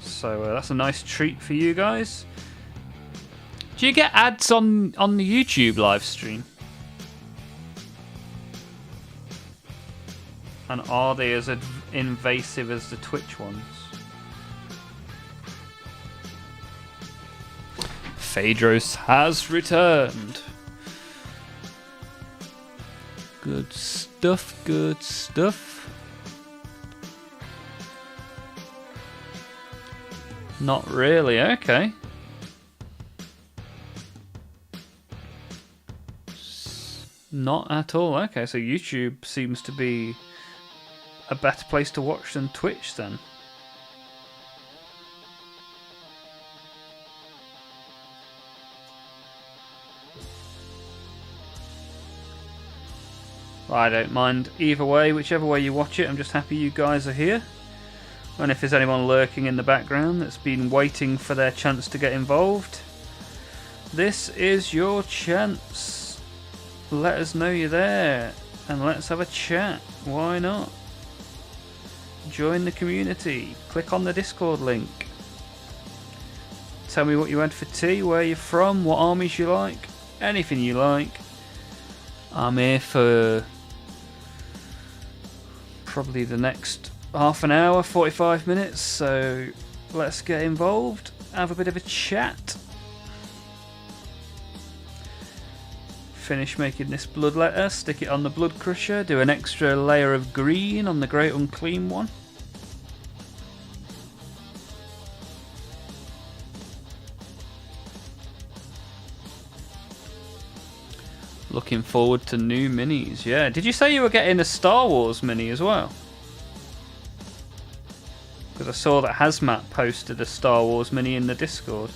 Speaker 1: So that's a nice treat for you guys. Do you get ads on the YouTube live stream? And are they as invasive as the Twitch ones? Phaedros has returned. Good stuff, good stuff. Not really, okay. Not at all, okay, so YouTube seems to be a better place to watch than Twitch then. I don't mind either way, whichever way you watch it. I'm just happy you guys are here. And if there's anyone lurking in the background that's been waiting for their chance to get involved, this is your chance. Let us know you're there and let's have a chat. Why not? Join the community. Click on the Discord link. Tell me what you had for tea, where you're from, what armies you like, anything you like. I'm here for probably the next half an hour, 45 minutes, so let's get involved, have a bit of a chat. Finish making this blood letter, stick it on the blood crusher, do an extra layer of green on the great unclean one. Looking forward to new minis, yeah. Did you say you were getting a Star Wars mini as well? Because I saw that Hazmat posted a Star Wars mini in the Discord.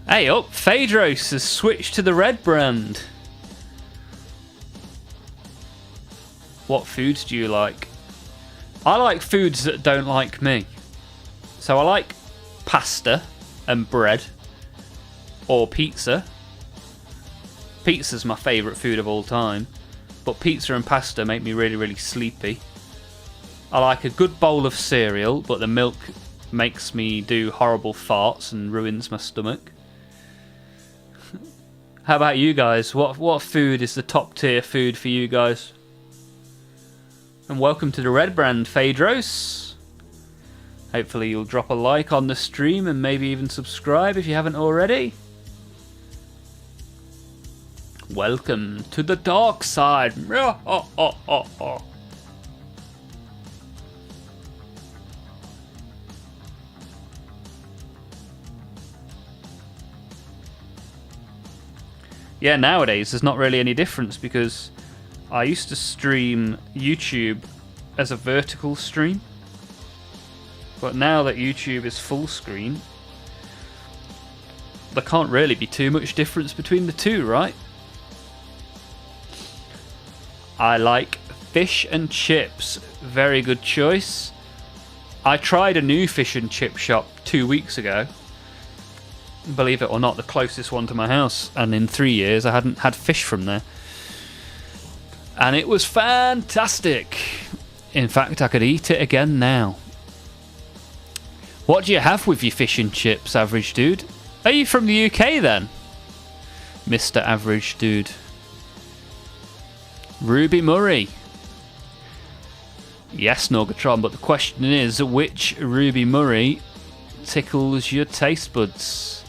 Speaker 1: Hey up, Phaedros has switched to the red brand. What foods do you like? I like foods that don't like me. So I like pasta and bread or pizza. Pizza's my favourite food of all time, but pizza and pasta make me really, really sleepy. I like a good bowl of cereal, but the milk makes me do horrible farts and ruins my stomach. How about you guys? What food is the top tier food for you guys? And welcome to the red brand, Phaedros. Hopefully you'll drop a like on the stream and maybe even subscribe if you haven't already. Welcome to the dark side. Yeah, nowadays there's not really any difference because I used to stream YouTube as a vertical stream, but now that YouTube is full screen, there can't really be too much difference between the two, right? I like fish and chips. Very good choice. I tried a new fish and chip shop 2 weeks ago. Believe it or not, the closest one to my house, and in 3 years I hadn't had fish from there. And it was fantastic. In fact, I could eat it again now. What do you have with your fish and chips, Average Dude? Are you from the UK then? Mr. Average Dude. Ruby Murray. Yes, Norgatron, but the question is, which Ruby Murray tickles your taste buds?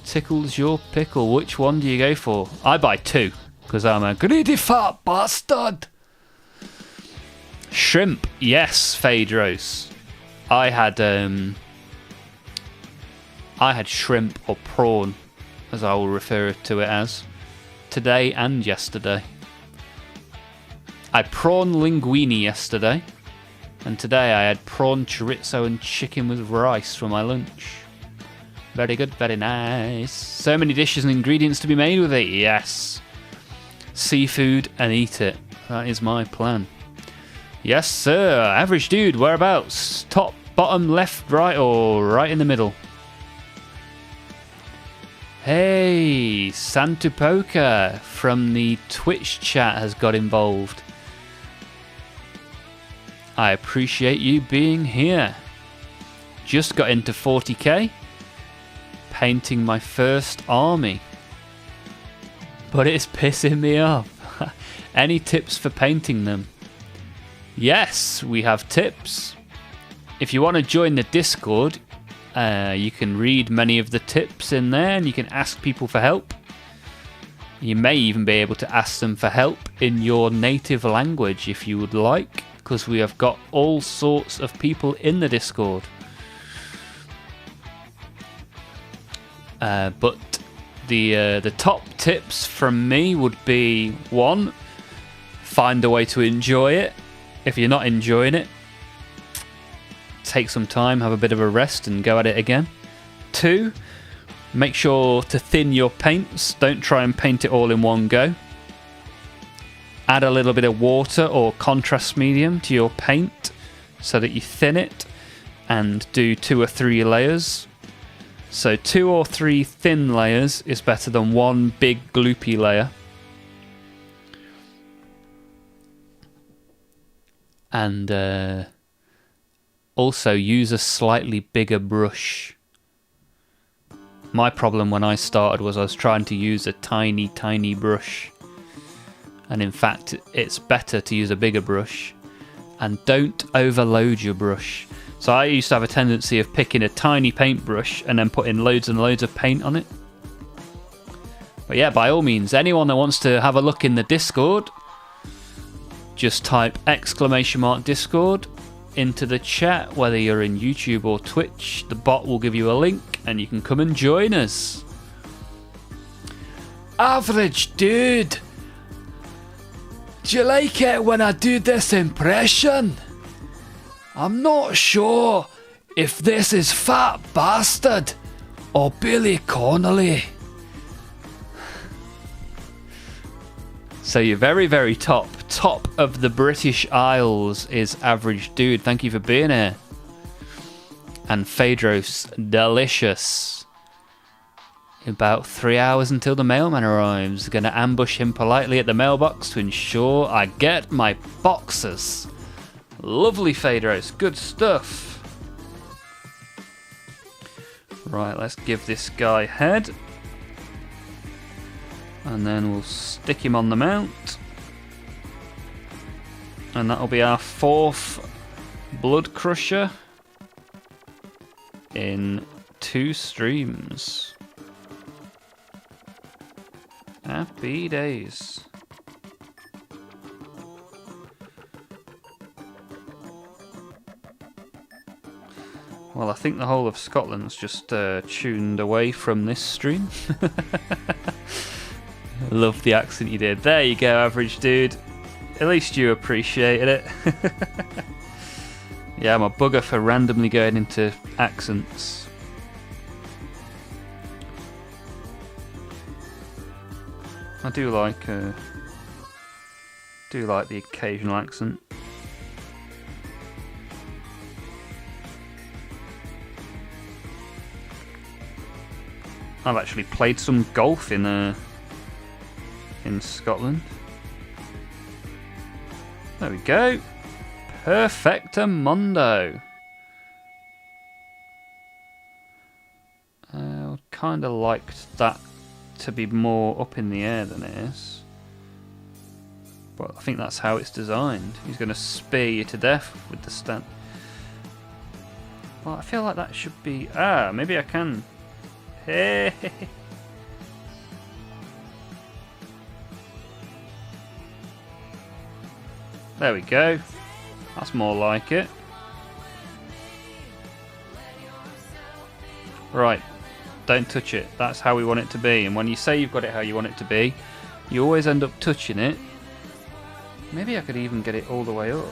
Speaker 1: Tickles your pickle. Which one do you go for? I buy two, because I'm a greedy fat bastard. Shrimp. Yes, Phaedros. I had shrimp or prawn, as I will refer to it as, today and yesterday. I had prawn linguine yesterday, and today I had prawn chorizo and chicken with rice for my lunch. Very good, very nice. So many dishes and ingredients to be made with it, yes. Seafood and eat it. That is my plan. Yes, sir. Average dude, whereabouts? Top, bottom, left, right, or right in the middle? Hey, Santupoka from the Twitch chat has got involved. I appreciate you being here. Just got into 40k. Painting my first army. But it's pissing me off. Any tips for painting them? Yes, we have tips. If you want to join the Discord, you can read many of the tips in there and you can ask people for help. You may even be able to ask them for help in your native language if you would like, because we have got all sorts of people in the Discord. But the top tips from me would be: 1, find a way to enjoy it. If you're not enjoying it, take some time, have a bit of a rest and go at it again. 2, make sure to thin your paints. Don't try and paint it all in one go. Add a little bit of water or contrast medium to your paint so that you thin it, and do 2 or 3 layers. So 2 or 3 thin layers is better than 1 big gloopy layer. And also use a slightly bigger brush. My problem when I started was I was trying to use a tiny brush. And in fact, it's better to use a bigger brush. And don't overload your brush. So I used to have a tendency of picking a tiny paintbrush and then putting loads and loads of paint on it. But yeah, by all means, anyone that wants to have a look in the Discord, just type !Discord into the chat, whether you're in YouTube or Twitch. The bot will give you a link and you can come and join us. Average dude, do you like it when I do this impression? I'm not sure if this is Fat Bastard or Billy Connolly. So you're very top of the British Isles is Average Dude. Thank you for being here. And Phaedros, delicious. About 3 hours until the mailman arrives. Gonna ambush him politely at the mailbox to ensure I get my boxes. Lovely, Phaedros, good stuff. Right, let's give this guy head. And then we'll stick him on the mount. And that'll be our 4th Blood Crusher in 2 streams. Happy days. Well, I think the whole of Scotland's just tuned away from this stream. Love the accent you did. There you go, Average Dude. At least you appreciated it. Yeah, I'm a bugger for randomly going into accents. I do like the occasional accent. I've actually played some golf in Scotland. There we go. Perfectamundo. I kind of liked that to be more up in the air than it is. But I think that's how it's designed. He's going to spear you to death with the stand. Well, I feel like that should be... maybe I can. Hey. There we go. That's more like it. Right. Don't touch it. That's how we want it to be. And when you say you've got it how you want it to be, you always end up touching it. Maybe I could even get it all the way up.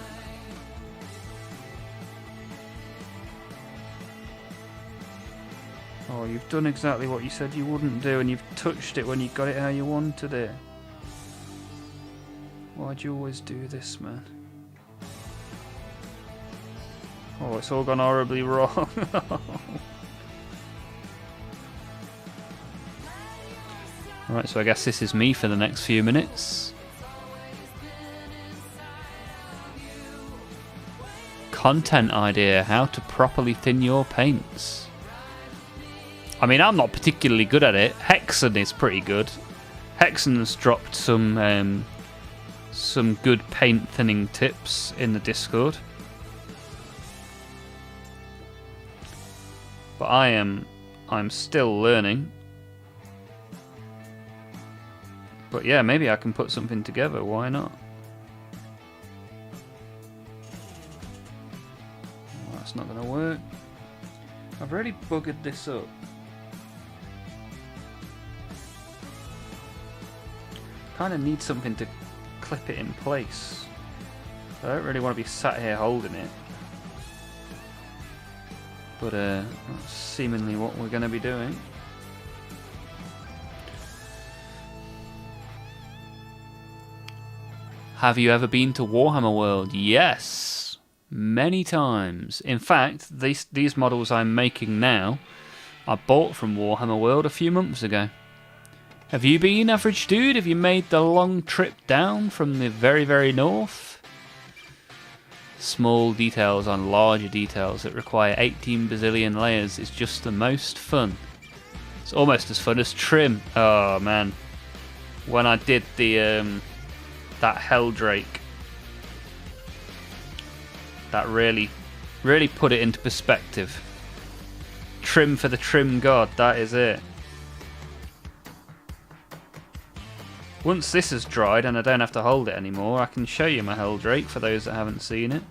Speaker 1: Oh, you've done exactly what you said you wouldn't do, and you've touched it when you got it how you wanted it. Why'd you always do this, man? Oh, it's all gone horribly wrong. Right, so I guess this is me for the next few minutes. Content idea, how to properly thin your paints. I mean, I'm not particularly good at it. Hexen is pretty good. Hexen's dropped some good paint thinning tips in the Discord. But I'm still learning. But yeah, maybe I can put something together, why not? Well, that's not going to work. I've already buggered this up. Kind of need something to clip it in place. I don't really want to be sat here holding it. But that's seemingly what we're going to be doing. Have you ever been to Warhammer World? Yes, many times. In fact, these models I'm making now, I bought from Warhammer World a few months ago. Have you been, average dude? Have you made the long trip down from the very, very north? Small details on larger details that require 18 bazillion layers is just the most fun. It's almost as fun as trim. Oh man, when I did the that Helldrake, that really put it into perspective. Trim for the trim god, that is it. Once this has dried and I don't have to hold it anymore, I can show you my Helldrake for those that haven't seen it.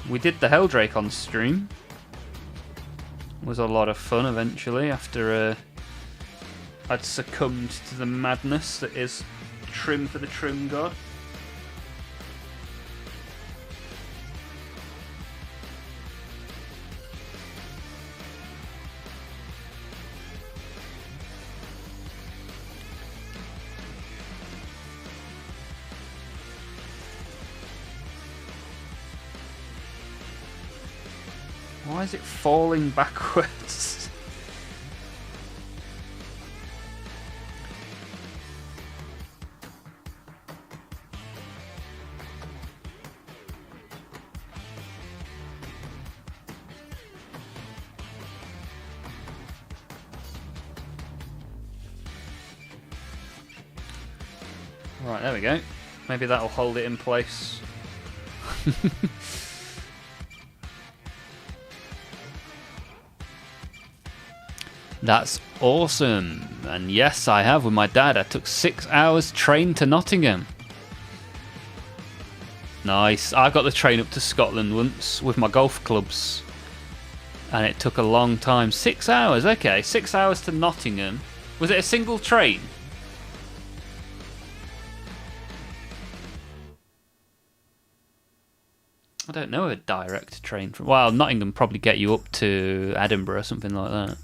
Speaker 1: We did the Helldrake on stream. It was a lot of fun eventually after I'd succumbed to the madness that is trim for the trim god. Why is it falling backwards? Right, there we go. Maybe that'll hold it in place. That's awesome. And yes, I have with my dad. I took 6 hours train to Nottingham. Nice. I got the train up to Scotland once with my golf clubs. And it took a long time. 6 hours, okay. 6 hours to Nottingham. Was it a single train? I don't know a direct train from... Well, Nottingham probably get you up to Edinburgh or something like that.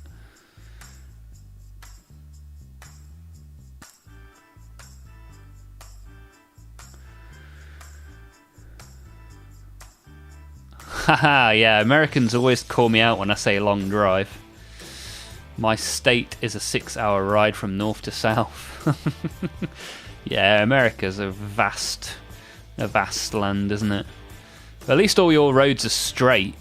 Speaker 1: Haha, yeah, Americans always call me out when I say long drive. My state is a 6-hour ride from north to south. Yeah, America's a vast land, isn't it? At least all your roads are straight.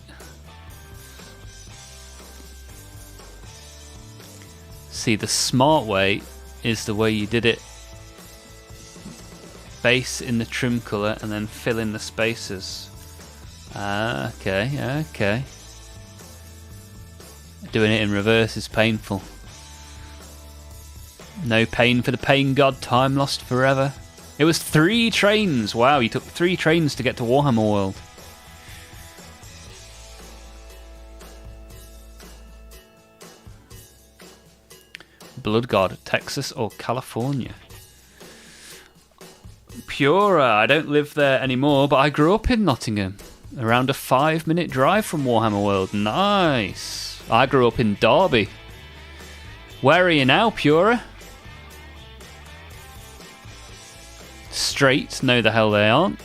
Speaker 1: See, the smart way is the way you did it space in the trim colour and then fill in the spaces. Okay, okay. Doing it in reverse is painful. No pain for the pain god, time lost forever. It was 3 trains. Wow, you took 3 trains to get to Warhammer World. Blood God, Texas or California? Pura, I don't live there anymore, but I grew up in Nottingham. Around a 5-minute drive from Warhammer World. Nice. I grew up in Derby. Where are you now, Pura? Straight? No, the hell they aren't.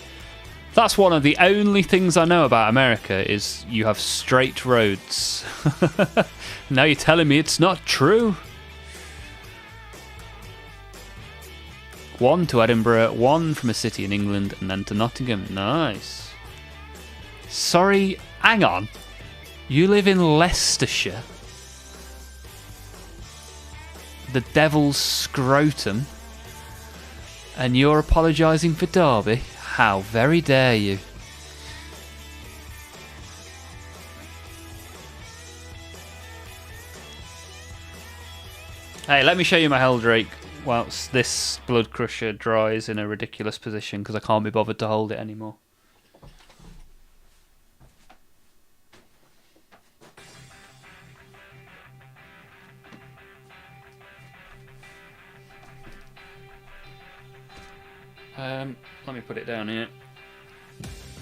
Speaker 1: That's one of the only things I know about America is you have straight roads. Now you're telling me it's not true. 1 to Edinburgh, 1 from a city in England, and then to Nottingham. Nice. Sorry, hang on. You live in Leicestershire? The devil's scrotum? And you're apologising for Derby? How very dare you? Hey, let me show you my Helldrake whilst this Blood Crusher dries in a ridiculous position because I can't be bothered to hold it anymore. Let me put it down here.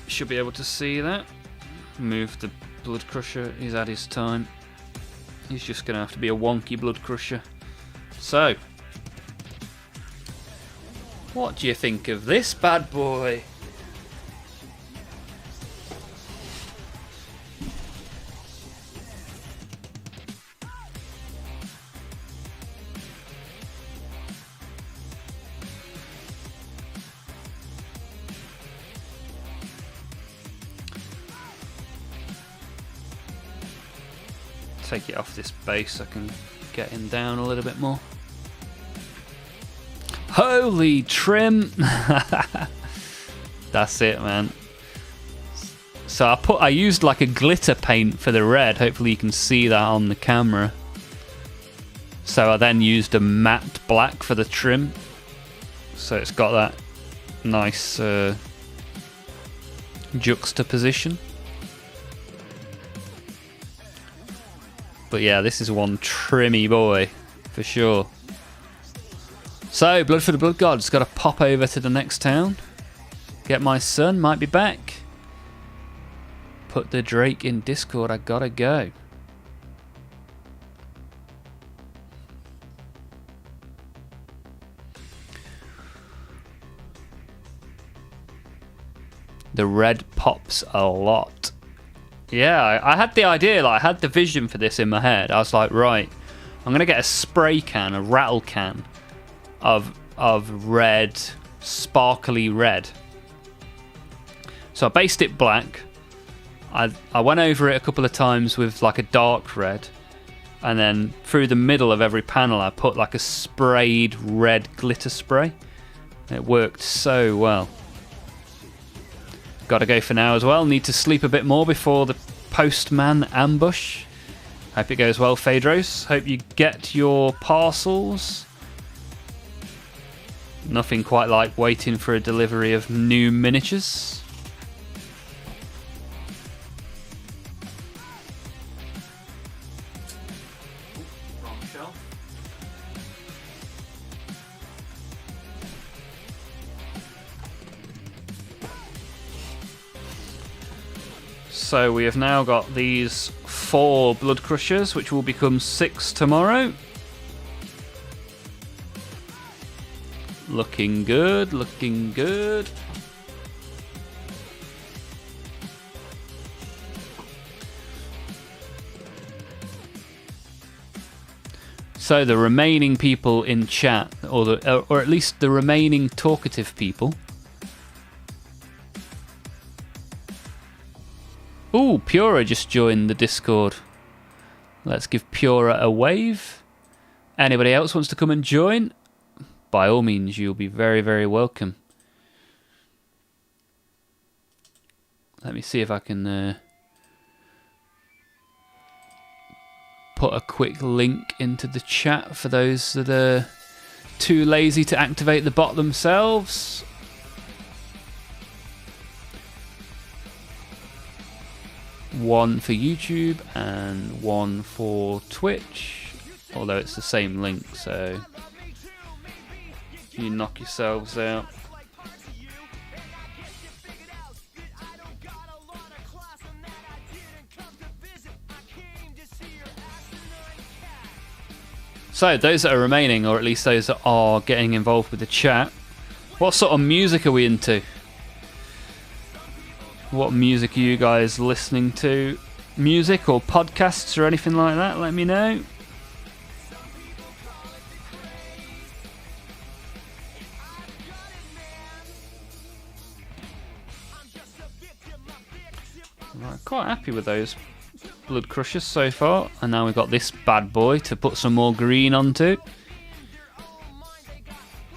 Speaker 1: Should be able to see that. Move the Blood Crusher. He's had his time. He's just going to have to be a wonky Blood Crusher. So, what do you think of this bad boy? Take it off this base so I can get him down a little bit more. Holy trim! That's it, man. So I used like a glitter paint for the red. Hopefully you can see that on the camera. So I then used a matte black for the trim. So it's got that nice juxtaposition. But yeah, this is one trimmy boy, for sure. So, Blood for the Blood God, just got to pop over to the next town. Get my son, might be back. Put the Drake in Discord, I gotta go. The red pops a lot. Yeah, I had the idea, like I had the vision for this in my head. I was like, right, I'm gonna get a spray can, a rattle can of red, sparkly red. So I based it black. I went over it a couple of times with like a dark red, and then through the middle of every panel I put like a sprayed red glitter spray. It worked so well. Gotta go for now as well. Need to sleep a bit more before the postman ambush. Hope it goes well, Phaedros. Hope you get your parcels. Nothing quite like waiting for a delivery of new miniatures. Wrong shelf. So we have now got these 4 Blood Crushers, which will become 6 tomorrow. Looking good, looking good. So the remaining people in chat, or at least the remaining talkative people. Ooh, Pura just joined the Discord. Let's give Pura a wave. Anybody else wants to come and join? By all means, you'll be very, very welcome. Let me see if I can put a quick link into the chat for those that are too lazy to activate the bot themselves. One for YouTube and one for Twitch, although it's the same link, so you knock yourselves out. So those that are remaining, or at least those that are getting involved with the chat, what sort of music are we into? What music are you guys listening to? Music or podcasts or anything like that? Let me know. Right, quite happy with those Blood Crushers so far, and now we've got this bad boy to put some more green onto.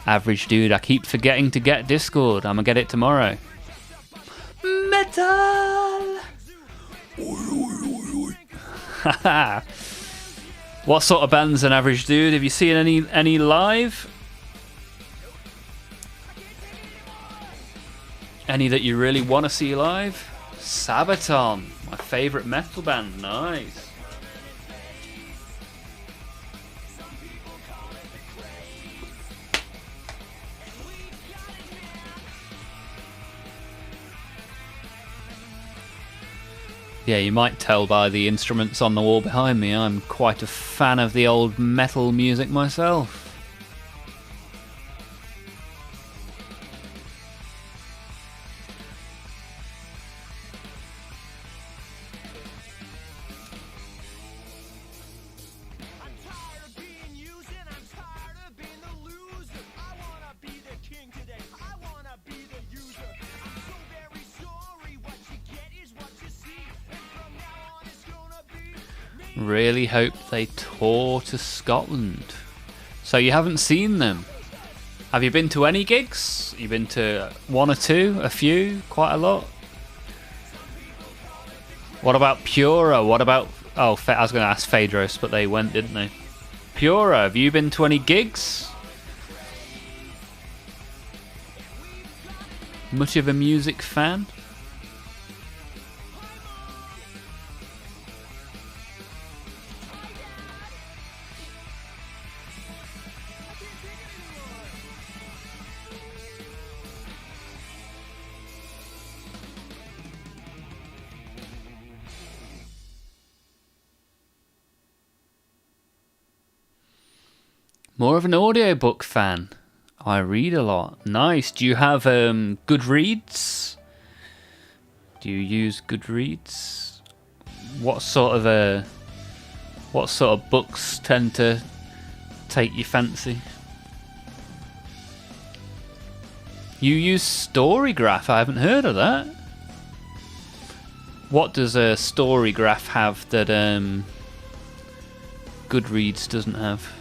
Speaker 1: Average dude, I keep forgetting to get Discord. I'm gonna get it tomorrow. Metal! What sort of band's an average dude? Have you seen any live? Any that you really want to see live? Sabaton, my favourite metal band. Nice. Yeah, you might tell by the instruments on the wall behind me, I'm quite a fan of the old metal music myself. Really hope they tour to Scotland. So you haven't seen them. Have you been to any gigs? You've been to one or two, a few, quite a lot? What about Pura? What about... Oh, I was going to ask Phaedros, but they went, didn't they? Pura, have you been to any gigs? Much of a music fan? More of an audiobook fan. I read a lot. Nice. Do you have Goodreads? Do you use Goodreads? What sort of books tend to take your fancy? You use Storygraph. I haven't heard of that. What does a Storygraph have that Goodreads doesn't have?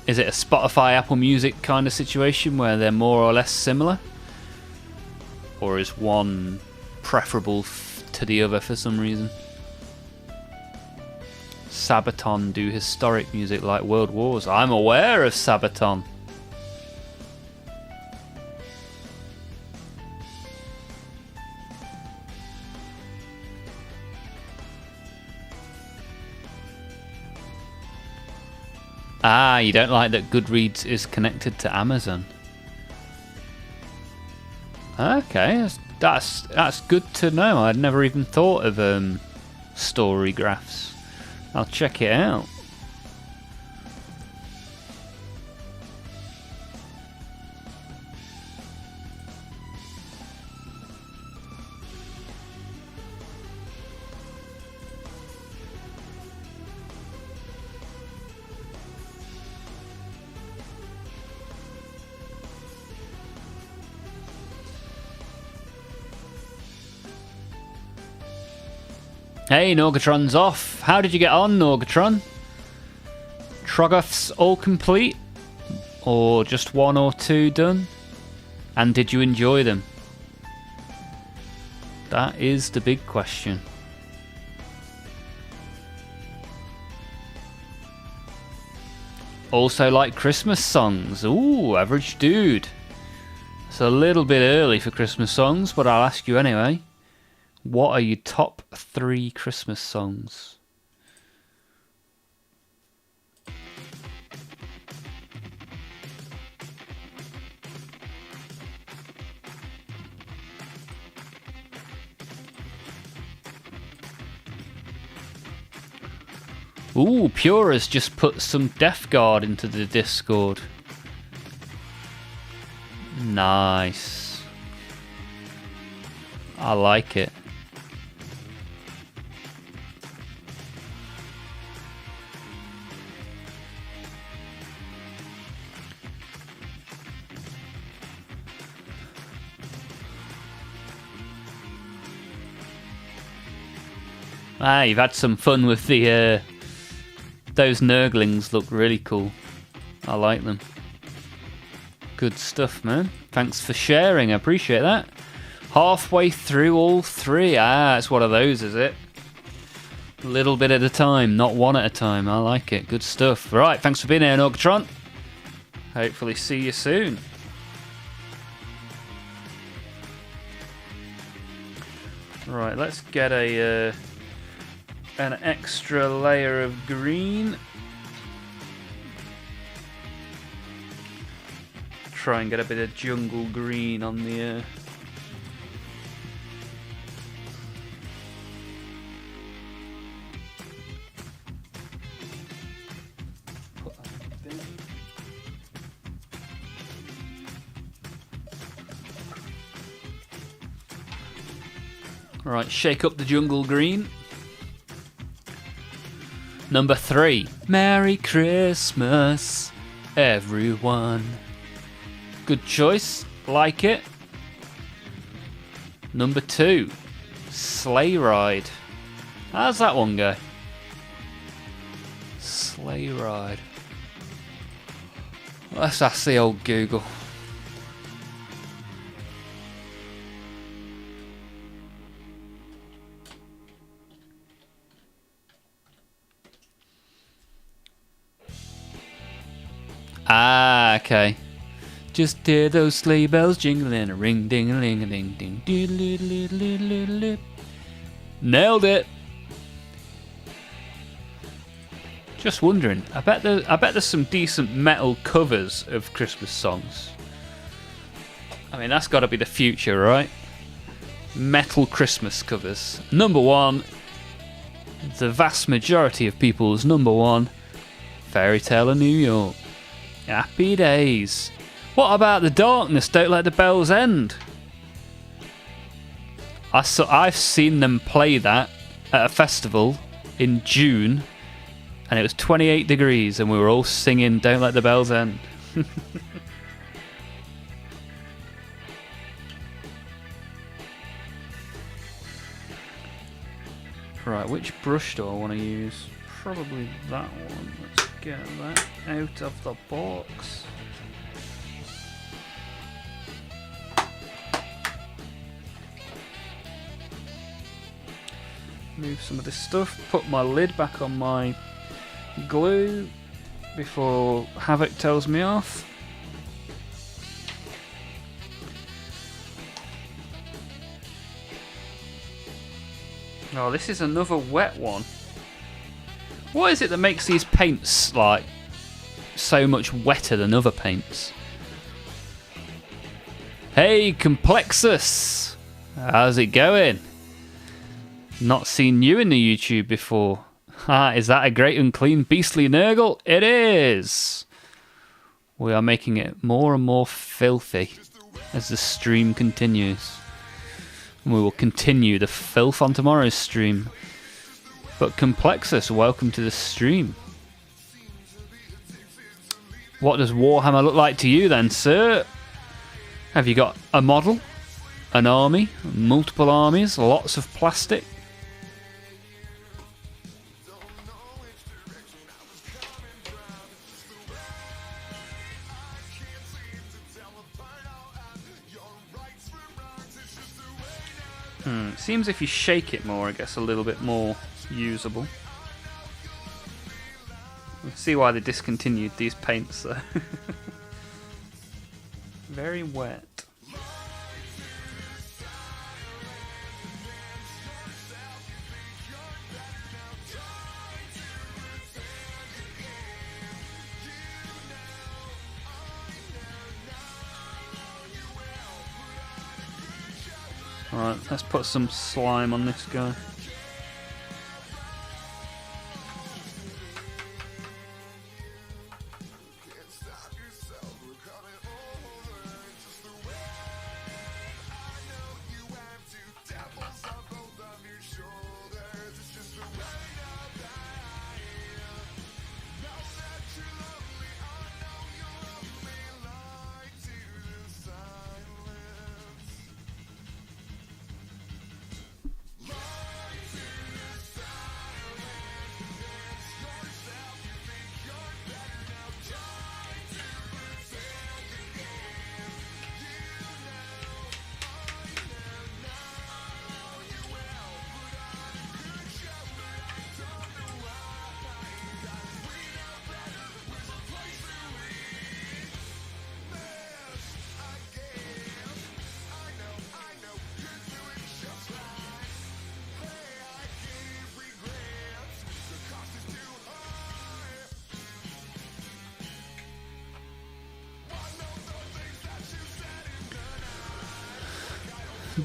Speaker 1: Is it a Spotify, Apple Music kind of situation where they're more or less similar? Or is one preferable to the other for some reason? Sabaton do historic music like World Wars. I'm aware of Sabaton. Ah, you don't like that Goodreads is connected to Amazon. Okay, that's good to know. I'd never even thought of Storygraphs. I'll check it out. Hey, Norgatron's off. How did you get on, Norgatron? Troggoths all complete? Or just one or two done? And did you enjoy them? That is the big question. Also like Christmas songs. Ooh, average dude. It's a little bit early for Christmas songs, but I'll ask you anyway. What are your top 3 Christmas songs? Ooh, Pure has just put some Death Guard into the Discord. Nice. I like it. Ah, you've had some fun with the those Nurglings. Look really cool. I like them. Good stuff, man. Thanks for sharing. I appreciate that. Halfway through all 3. Ah, it's one of those, is it? A little bit at a time, not one at a time. I like it. Good stuff. Right, thanks for being here, Norgatron. Hopefully see you soon. Right, let's get a an extra layer of green. Try and get a bit of jungle green on the Right, shake up the jungle green. Number 3. Merry Christmas, everyone. Good choice. Like it. Number 2. Sleigh Ride. How's that one go? Sleigh Ride. Let's ask the old Google. Ah, okay. Just hear those sleigh bells jingling, a ring ding a ling a ding ding doodle. Nailed it. Just wondering. I bet there's some decent metal covers of Christmas songs. I mean, that's got to be the future, right? Metal Christmas covers. Number 1. The vast majority of people's number 1. Fairy Tale of New York. Happy days. What about The Darkness, Don't Let the Bells End? I've seen them play that at a festival in June, and it was 28 degrees, and we were all singing Don't Let the Bells End. Right, which brush do I want to use? Probably that one. Let's get that out of the box. Move some of this stuff, put my lid back on my glue before Havoc tells me off. Oh, this is another wet one. What is it that makes these paints like so much wetter than other paints? Hey, Complexus! How's it going? Not seen you in the YouTube before. Ah, is that a great unclean beastly Nurgle? It is! We are making it more and more filthy as the stream continues. And we will continue the filth on tomorrow's stream. But Complexus, welcome to the stream. What does Warhammer look like to you then, sir? Have you got a model? An army? Multiple armies? Lots of plastic? seems if you shake it more, it gets a little bit more usable. I see why they discontinued these paints though. Very wet. Alright, let's put some slime on this guy.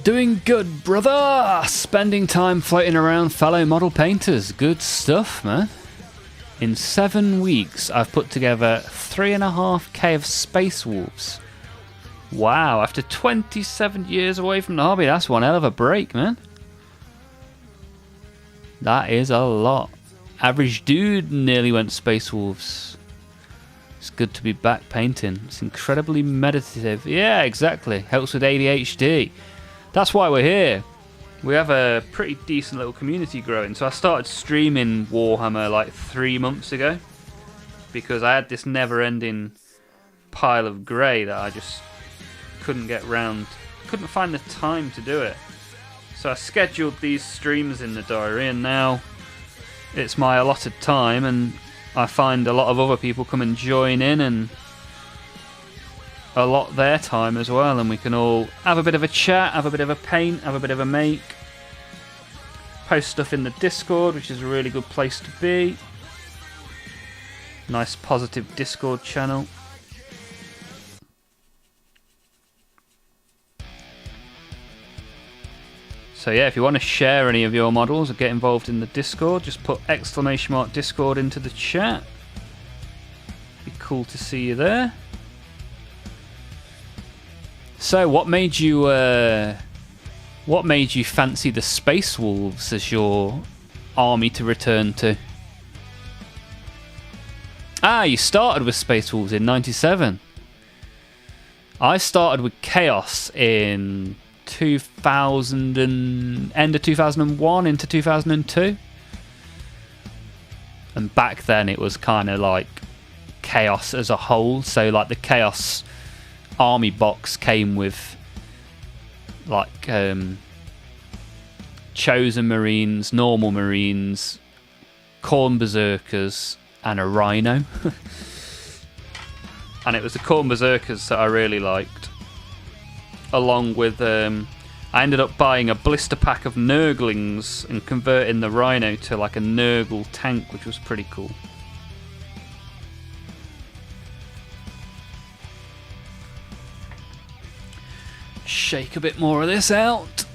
Speaker 1: Doing good, brother! Spending time floating around fellow model painters. Good stuff, man. In 7 weeks, I've put together 3.5k of Space Wolves. Wow, after 27 years away from the hobby, that's one hell of a break, man. That is a lot. Average Dude nearly went Space Wolves. It's good to be back painting. It's incredibly meditative. Yeah, exactly. Helps with ADHD. That's why we're here. We have a pretty decent little community growing. So I started streaming Warhammer like 3 months ago because I had this never-ending pile of grey that I just couldn't get round. Couldn't find the time to do it. So I scheduled these streams in the diary, and now it's my allotted time, and I find a lot of other people come and join in and allot their time as well, and we can all have a bit of a chat, have a bit of a paint, have a bit of a make, post stuff in the Discord, which is a really good place to be. Nice positive Discord channel. So yeah, if you want to share any of your models or get involved in the Discord, just put !Discord into the chat. Be cool to see you there. So, what made you fancy the Space Wolves as your army to return to? Ah, you started with Space Wolves in '97. I started with Chaos in 2000 and end of 2001 into 2002, and back then it was kind of like Chaos as a whole. So, like the Chaos army box came with like chosen marines, normal marines, corn berserkers, and a rhino. And it was the corn berserkers that I really liked, along with I ended up buying a blister pack of Nurglings and converting the rhino to like a Nurgle tank, which was pretty cool. Shake a bit more of this out.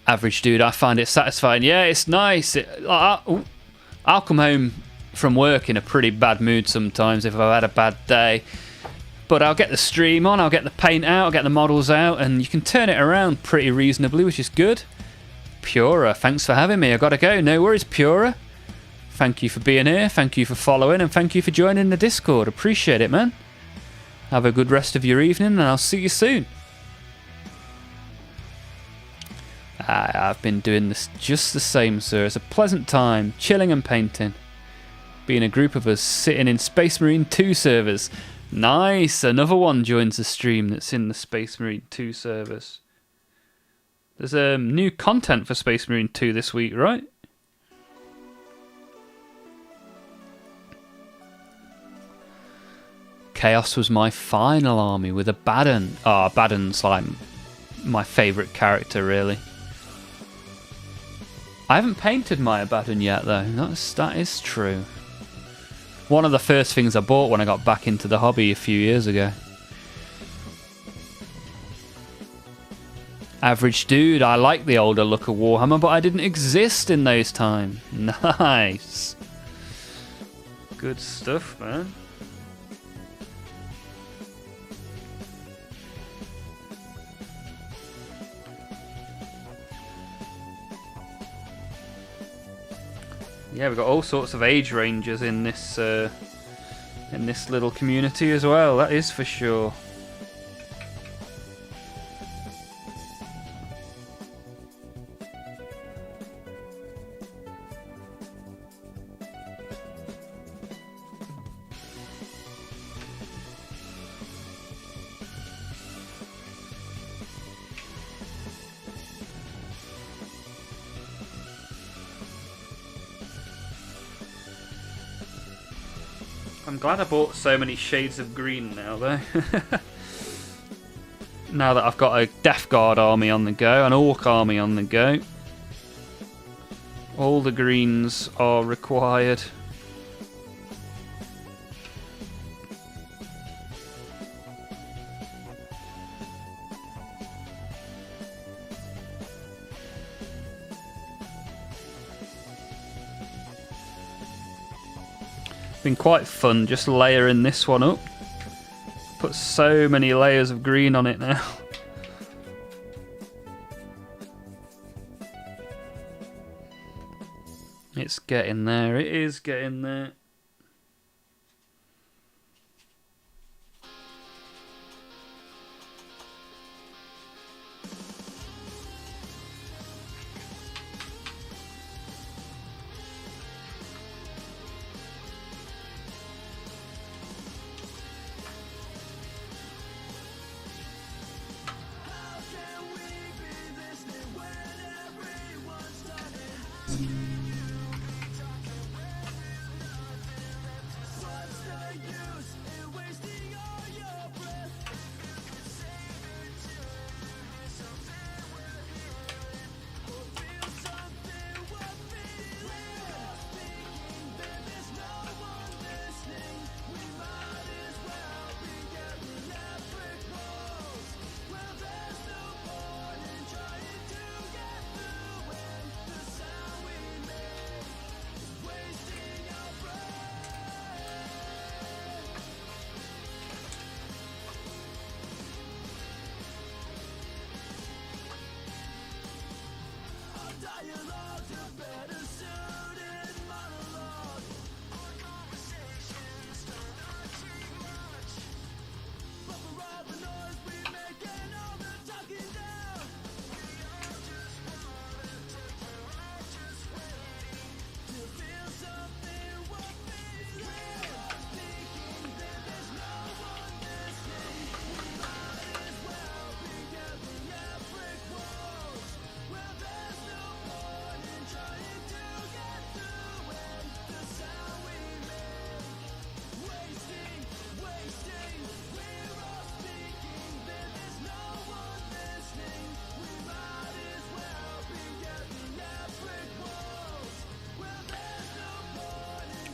Speaker 1: Average Dude, I find it satisfying. Yeah, it's nice. I'll come home from work in a pretty bad mood sometimes if I've had a bad day. But I'll get the stream on, I'll get the paint out, I'll get the models out, and you can turn it around pretty reasonably, which is good. Pura, thanks for having me. I gotta go. No worries, Pura. Thank you for being here, thank you for following, and thank you for joining the Discord. Appreciate it, man. Have a good rest of your evening, and I'll see you soon. I've been doing this just the same, sir. It's a pleasant time, chilling and painting. Being a group of us sitting in Space Marine 2 servers. Nice, another one joins the stream that's in the Space Marine 2 servers. There's new content for Space Marine 2 this week, right? Chaos was my final army with Abaddon. Oh, Abaddon's like my favourite character, really. I haven't painted my Abaddon yet, though. That is true. One of the first things I bought when I got back into the hobby a few years ago. Average dude, I like the older look of Warhammer, but I didn't exist in those times. Nice. Good stuff, man. Yeah, we've got all sorts of age ranges in this little community as well. That is for sure. I'm glad I bought so many shades of green now, though. Now that I've got a Death Guard army on the go, an Orc army on the go, all the greens are required. Been quite fun just layering this one up. Put so many layers of green on it now. It's getting there, it is getting there.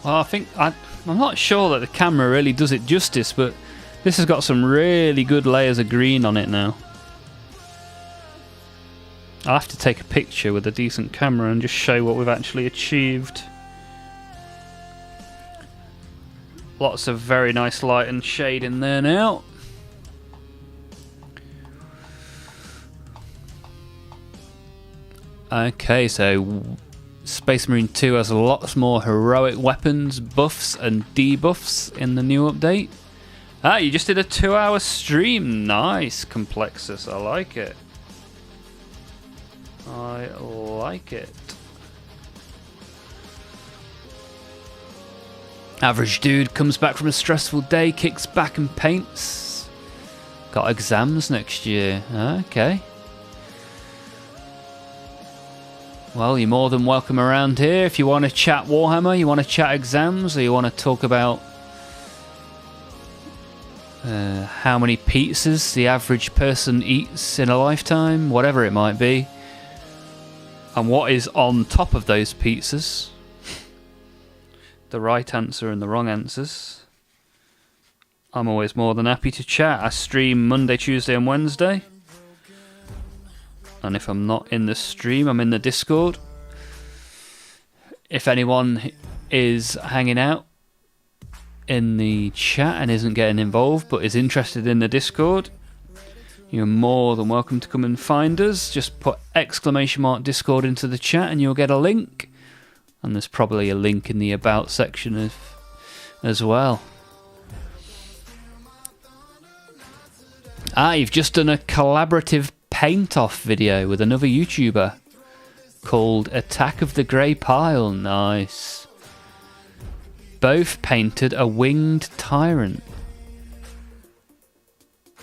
Speaker 1: Well, I'm not sure that the camera really does it justice, but this has got some really good layers of green on it now. I'll have to take a picture with a decent camera and just show what we've actually achieved. Lots of very nice light and shade in there now. Okay, so Space Marine 2 has lots more heroic weapons, buffs and debuffs in the new update. Ah, you just did a 2-hour stream. Nice, Complexus. I like it. I like it. Average dude comes back from a stressful day, kicks back and paints. Got exams next year. Okay. well, you're more than welcome around here. If you want to chat Warhammer, you want to chat exams, or you want to talk about how many pizzas the average person eats in a lifetime, whatever it might be, and what is on top of those pizzas, the right answer and the wrong answers, I'm always more than happy to chat. I stream Monday, Tuesday and Wednesday, and if I'm not in the stream, I'm in the Discord. If anyone is hanging out in the chat and isn't getting involved but is interested in the Discord, you're more than welcome to come and find us. Just put !Discord into the chat and you'll get a link, and there's probably a link in the about section as well. You've just done a collaborative paint-off video with another YouTuber called Attack of the Grey Pile. Nice. Both painted a winged tyrant,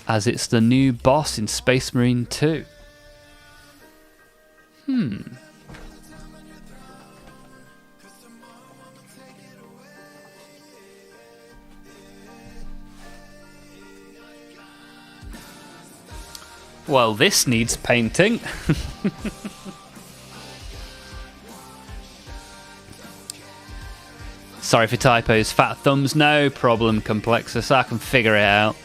Speaker 1: as it's the new boss in Space Marine 2. Well, this needs painting. Sorry for typos, fat thumbs, no problem, Complexus, I can figure it out.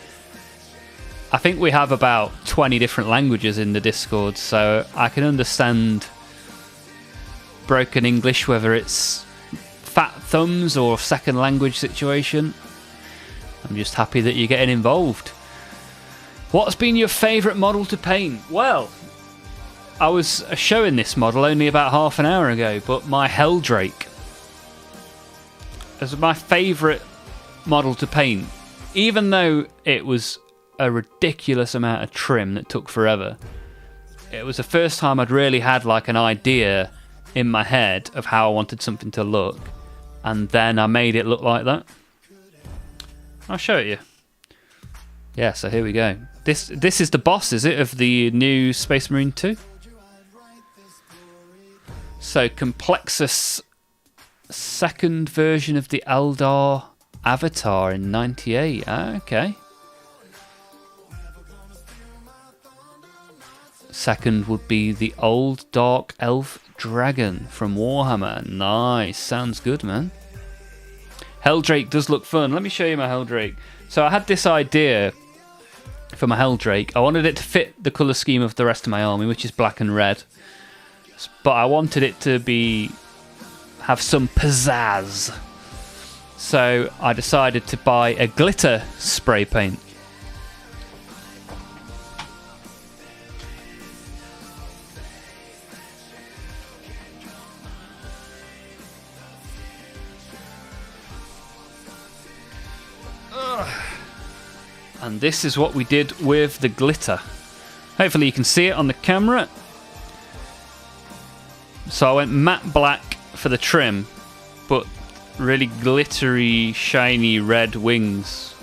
Speaker 1: I think we have about 20 different languages in the Discord, so I can understand broken English, whether it's fat thumbs or second language situation. I'm just happy that you're getting involved. What's been your favourite model to paint? Well, I was showing this model only about half an hour ago, but my Helldrake is my favourite model to paint. Even though it was a ridiculous amount of trim that took forever, it was the first time I'd really had like an idea in my head of how I wanted something to look, and then I made it look like that. I'll show it you. Yeah, so here we go. This is the boss, is it, of the new Space Marine 2? So Complexus' second version of the Eldar Avatar in '98. Okay. Second would be the old Dark Elf Dragon from Warhammer. Nice, sounds good, man. Helldrake does look fun. Let me show you my Helldrake. So I had this idea for my Helldrake. I wanted it to fit the colour scheme of the rest of my army, which is black and red. But I wanted it to have some pizzazz. So I decided to buy a glitter spray paint. And this is what we did with the glitter. Hopefully you can see it on the camera. So I went matte black for the trim, but really glittery, shiny red wings,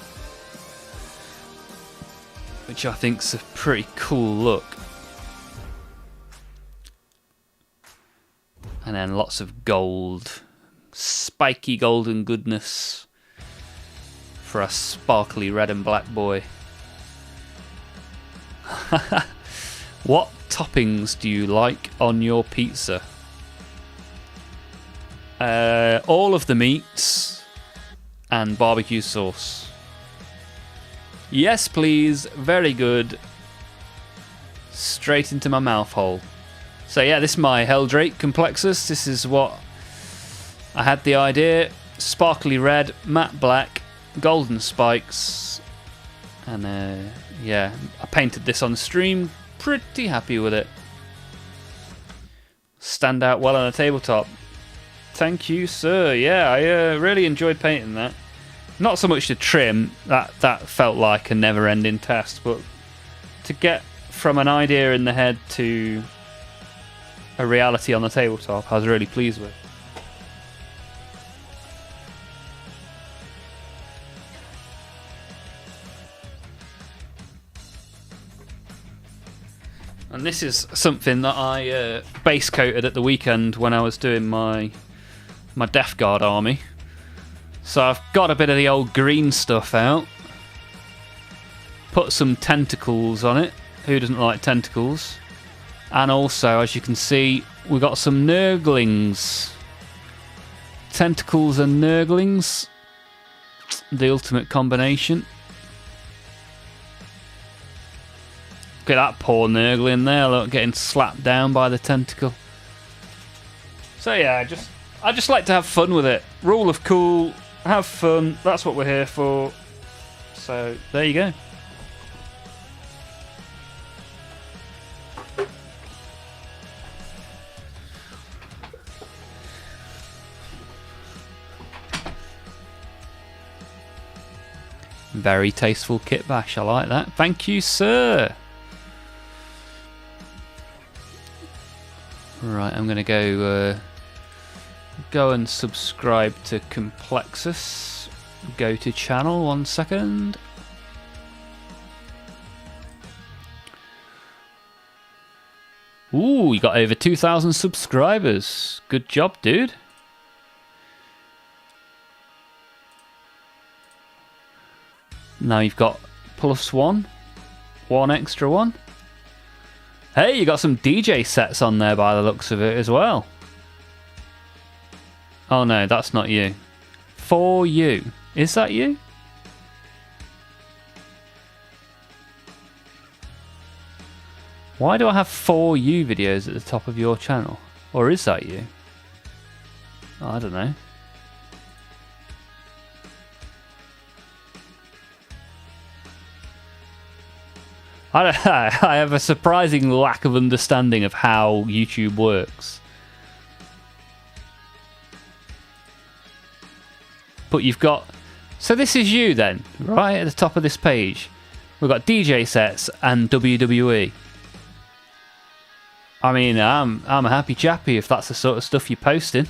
Speaker 1: which I think's a pretty cool look. And then lots of gold, spiky golden goodness for a sparkly red and black boy. What toppings do you like on your pizza? All of the meats and barbecue sauce. Yes, please. Very good. Straight into my mouth hole. So yeah, this is my Helldrake Complexus. This is what I had the idea. Sparkly red, matte black, golden spikes, and yeah, I painted this on stream. Pretty happy with it. Stand out well on a tabletop. Thank you, sir. Yeah, I really enjoyed painting that. Not so much the trim, that felt like a never-ending task, but to get from an idea in the head to a reality on the tabletop, I was really pleased with. And this is something that I base coated at the weekend when I was doing my Death Guard army. So I've got a bit of the old green stuff out. Put some tentacles on it. Who doesn't like tentacles? And also, as you can see, we've got some Nurglings. Tentacles and Nurglings. The ultimate combination. Look at that poor Nurgling there, look, getting slapped down by the tentacle. So yeah, I just like to have fun with it. Rule of cool, have fun, that's what we're here for. So there you go. Very tasteful kit bash, I like that. Thank you, sir. Right, I'm going to go and subscribe to Complexus. Go to channel, 1 second. Ooh, you got over 2,000 subscribers. Good job, dude. Now you've got +1, 1 extra one. Hey, you got some DJ sets on there by the looks of it as well. Oh no, that's not you. For you. Is that you? Why do I have 4 you videos at the top of your channel? Or is that you? Oh, I don't know. I have a surprising lack of understanding of how YouTube works. But you've got... So this is you then, right at the top of this page. We've got DJ sets and WWE. I mean, I'm a happy chappy if that's the sort of stuff you're posting.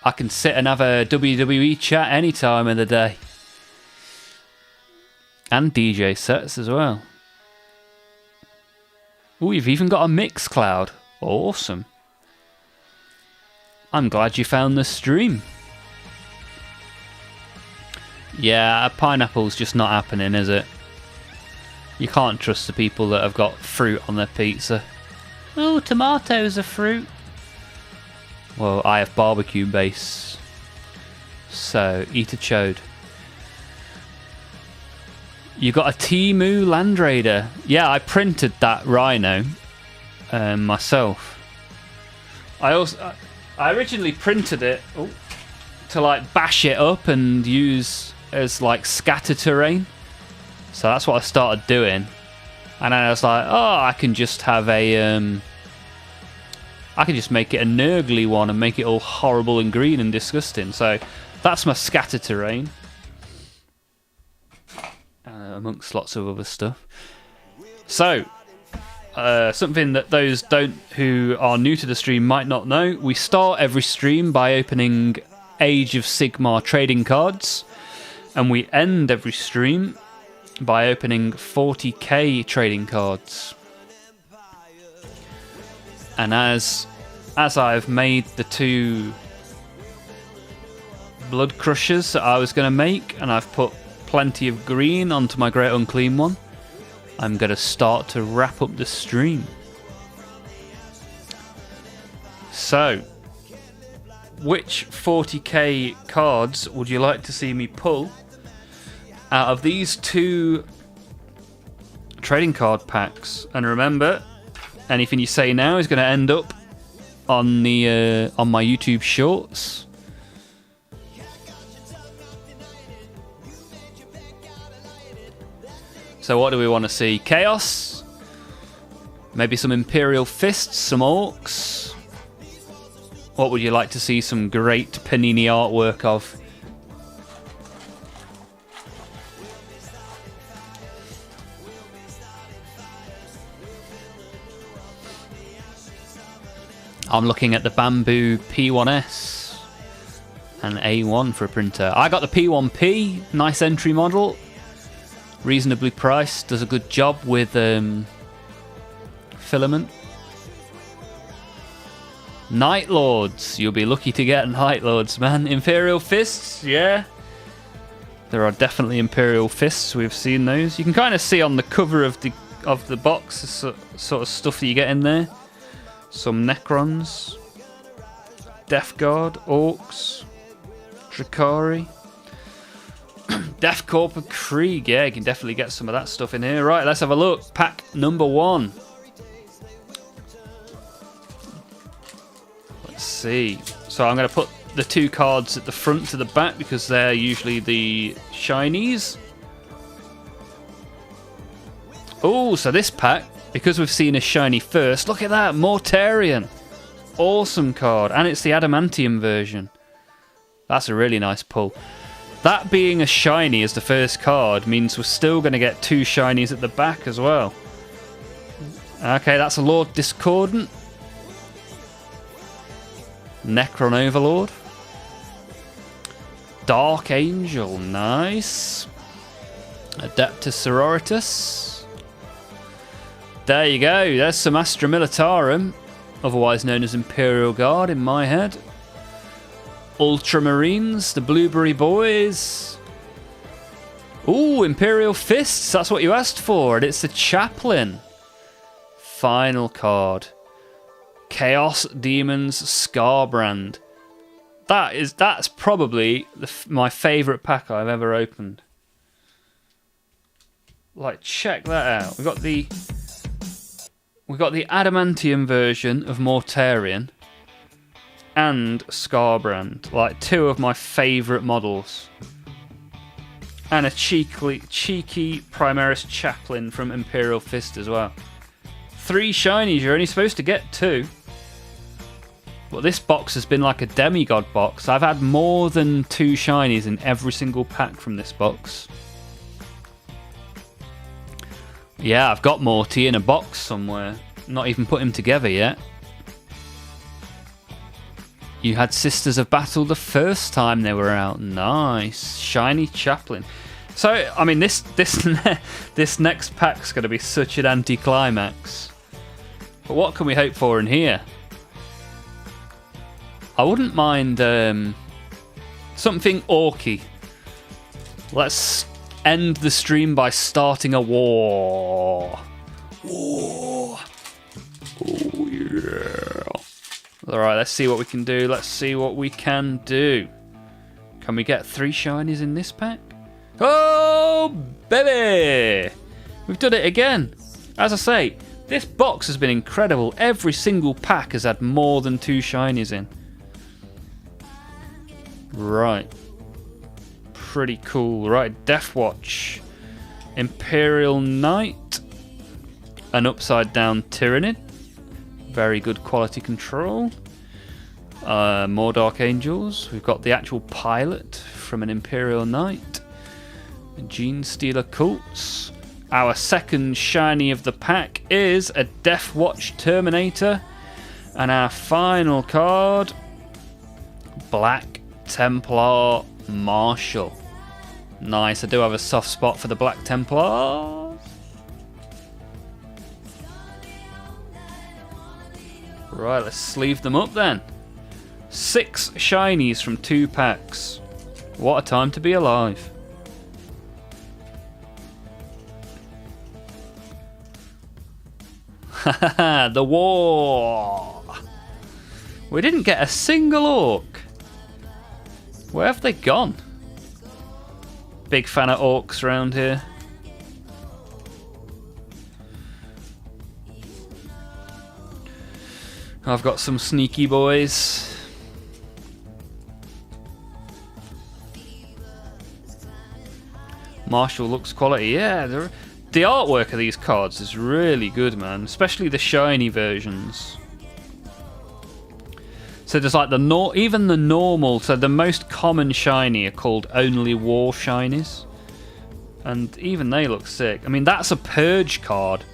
Speaker 1: I can sit and have a WWE chat any time of the day. And DJ sets as well. Oh, you've even got a Mixcloud. Awesome. I'm glad you found the stream. Yeah, pineapple's just not happening, is it? You can't trust the people that have got fruit on their pizza. Oh, tomatoes are fruit. Well, I have barbecue base. So, eat a chode. You got a Temu Land Raider. Yeah, I printed that Rhino myself. I originally printed it to like bash it up and use as like scatter terrain. So that's what I started doing. And then I was like, oh, I can just have a I can just make it a Nurgly one and make it all horrible and green and disgusting. So that's my scatter terrain. Amongst lots of other stuff. So, something that those who are new to the stream might not know, we start every stream by opening Age of Sigmar trading cards, and we end every stream by opening 40k trading cards. And as I've made the 2 Blood Crushers that I was going to make, and I've put plenty of green onto my Great Unclean one, I'm going to start to wrap up the stream. So, which 40k cards would you like to see me pull out of these 2 trading card packs? And remember, anything you say now is going to end up on the on my YouTube Shorts. So what do we want to see? Chaos? Maybe some Imperial Fists, some Orcs? What would you like to see some great Panini artwork of? I'm looking at the Bamboo P1S and A1 for a printer. I got the P1P, nice entry model. reasonably priced. Does a good job with filament. Night Lords. You'll be lucky to get Night Lords, man. Imperial Fists, yeah. There are definitely Imperial Fists. We've seen those. You can kind of see on the cover of the box the sort of stuff that you get in there. Some Necrons, Death Guard, Orcs, Drakari, Death Corp of Krieg. Yeah, you can definitely get some of that stuff in here. Right, let's have a look. Pack number 1. Let's see. So I'm going to put the 2 cards at the front to the back because they're usually the shinies. Oh, so this pack, because we've seen a shiny first, look at that, Mortarion. Awesome card, and it's the Adamantium version. That's a really nice pull. That being a shiny as the first card means we're still going to get 2 shinies at the back as well. Okay, that's a Lord Discordant. Necron Overlord. Dark Angel, nice. Adeptus Sororitas. There you go, there's some Astra Militarum, otherwise known as Imperial Guard in my head. Ultramarines, the Blueberry Boys. Ooh, Imperial Fists, that's what you asked for, and it's the Chaplain. Final card. Chaos Demons Scarbrand. That's probably my favourite pack I've ever opened. Like, check that out. We've got the Adamantium version of Mortarion and Scarbrand, like 2 of my favourite models. And a cheeky Primaris Chaplain from Imperial Fist as well. 3 shinies, you're only supposed to get 2. But this box has been like a demigod box. I've had more than 2 shinies in every single pack from this box. Yeah, I've got Morty in a box somewhere. Not even put him together yet. You had Sisters of Battle the first time they were out. Nice. Shiny Chaplain. So, I mean, this next pack's going to be such an anticlimax. But what can we hope for in here? I wouldn't mind something orky. Let's end the stream by starting a war. War. Oh, yeah. Alright, let's see what we can do. Let's see what we can do. Can we get 3 shinies in this pack? Oh, baby! We've done it again. As I say, this box has been incredible. Every single pack has had more than 2 shinies in. Right. Pretty cool. Right, Deathwatch. Imperial Knight. An upside down Tyrannid. Very good quality control. More Dark Angels. We've got the actual pilot from an Imperial Knight. Gene Stealer Cults. Our second shiny of the pack is a Deathwatch Terminator. And our final card, Black Templar Marshal. Nice, I do have a soft spot for the Black Templars. Right, let's sleeve them up then. 6 shinies from 2 packs. What a time to be alive. Haha, the war. We didn't get a single orc. Where have they gone? Big fan of orcs around here. I've got some sneaky boys. Marshall looks quality. Yeah, the artwork of these cards is really good, man. Especially the shiny versions. So there's like even the normal, so the most common shiny are called only war shinies. And even they look sick. I mean, that's a Purge card.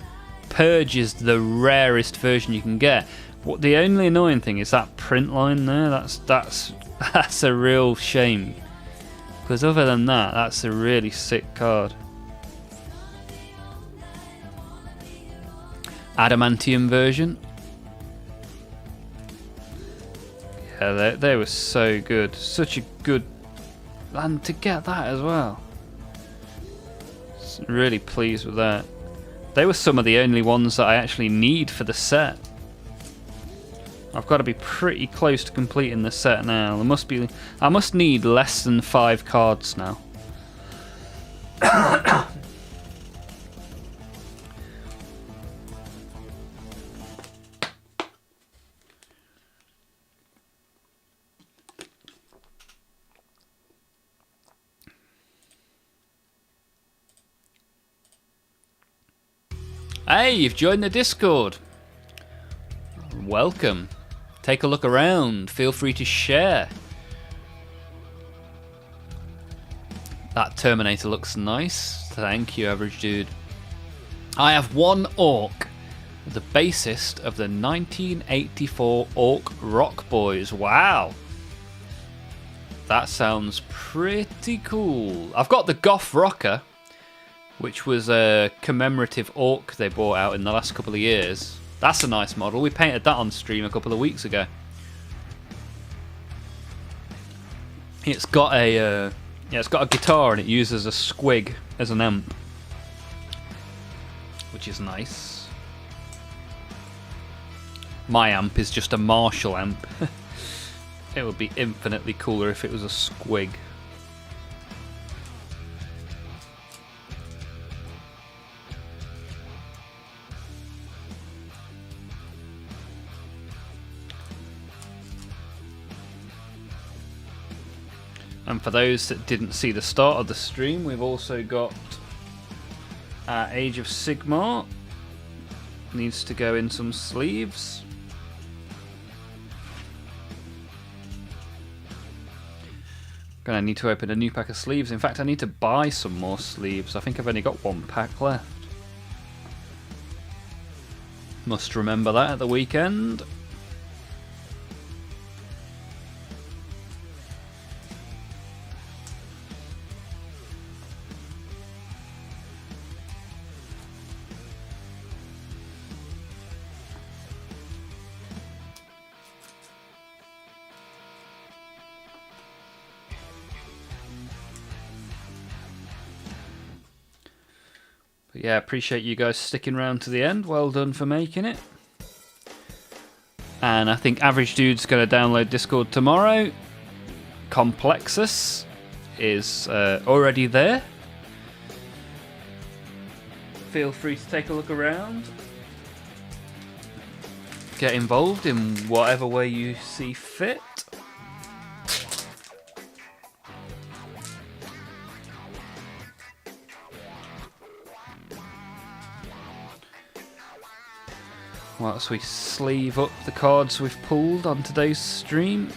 Speaker 1: Purge is the rarest version you can get. What the only annoying thing is that print line there. That's a real shame. Because other than that, that's a really sick card. adamantium version. Yeah, they were so good. Such a good... And to get that as well. Really pleased with that. They were some of the only ones that I actually need for the set. I've got to be pretty close to completing the set now. I must need less than 5 cards now. Hey, you've joined the Discord. Welcome. Take a look around. Feel free to share. That Terminator looks nice. Thank you, Average Dude. I have one Orc, the bassist of the 1984 Orc Rock Boys. Wow. That sounds pretty cool. I've got the Goth Rocker, which was a commemorative Orc they brought out in the last couple of years. That's a nice model. We painted that on stream a couple of weeks ago. It's got a guitar and it uses a squig as an amp, which is nice. My amp is just a Marshall amp. It would be infinitely cooler if it was a squig. And for those that didn't see the start of the stream, we've also got our Age of Sigmar. Needs to go in some sleeves. Gonna need to open a new pack of sleeves. In fact, I need to buy some more sleeves. I think I've only got 1 pack left. Must remember that at the weekend. But yeah, appreciate you guys sticking around to the end. Well done for making it. And I think Average Dude's going to download Discord tomorrow. Complexus is already there. Feel free to take a look around. Get involved in whatever way you see fit. Whilst we sleeve up the cards we've pulled on today's stream,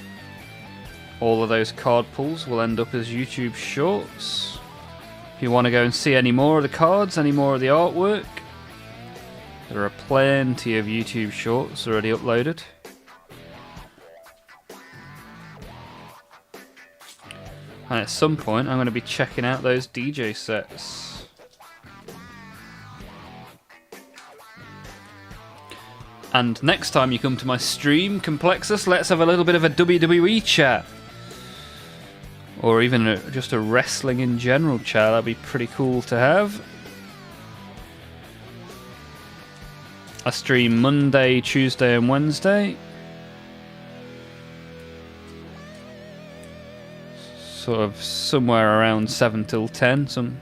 Speaker 1: all of those card pulls will end up as YouTube shorts. If you want to go and see any more of the cards, any more of the artwork, there are plenty of YouTube shorts already uploaded. And at some point I'm going to be checking out those DJ sets. And next time you come to my stream, Complexus, let's have a little bit of a WWE chat. Or even just a wrestling in general chat. That'd be pretty cool to have. I stream Monday, Tuesday and Wednesday. Sort of somewhere around 7 till 10.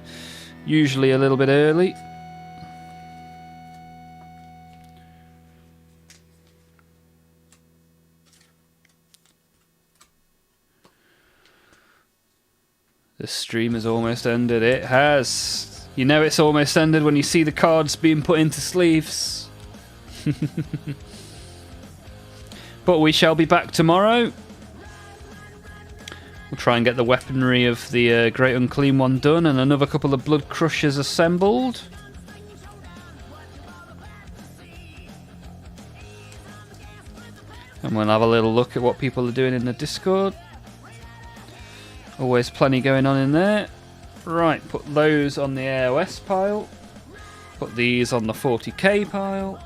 Speaker 1: Usually a little bit early. The stream has almost ended. It has. You know it's almost ended when you see the cards being put into sleeves. But we shall be back tomorrow. We'll try and get the weaponry of the Great Unclean One done and another couple of Blood Crushers assembled. And we'll have a little look at what people are doing in the Discord. Always plenty going on in there. Right, put those on the AOS pile. Put these on the 40k pile.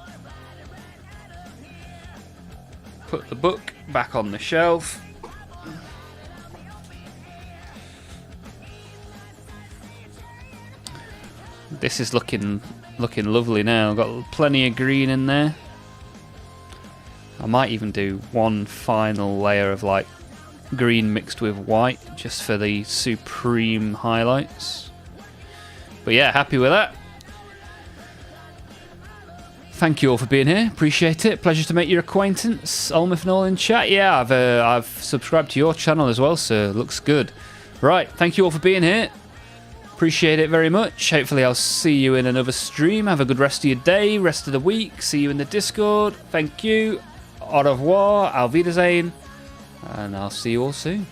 Speaker 1: put the book back on the shelf. This is looking lovely now. Got plenty of green in there. I might even do one final layer of like green mixed with white just for the supreme highlights. But yeah, happy with that. Thank you all for being here. Appreciate it. Pleasure to make your acquaintance. Olmifnol in chat. Yeah, I've subscribed to your channel as well, so looks good. Right, thank you all for being here. Appreciate it very much. Hopefully I'll see you in another stream. Have a good rest of your day, rest of the week. See you in the Discord. Thank you. Au revoir. Auf Wiedersehen. And I'll see you all soon.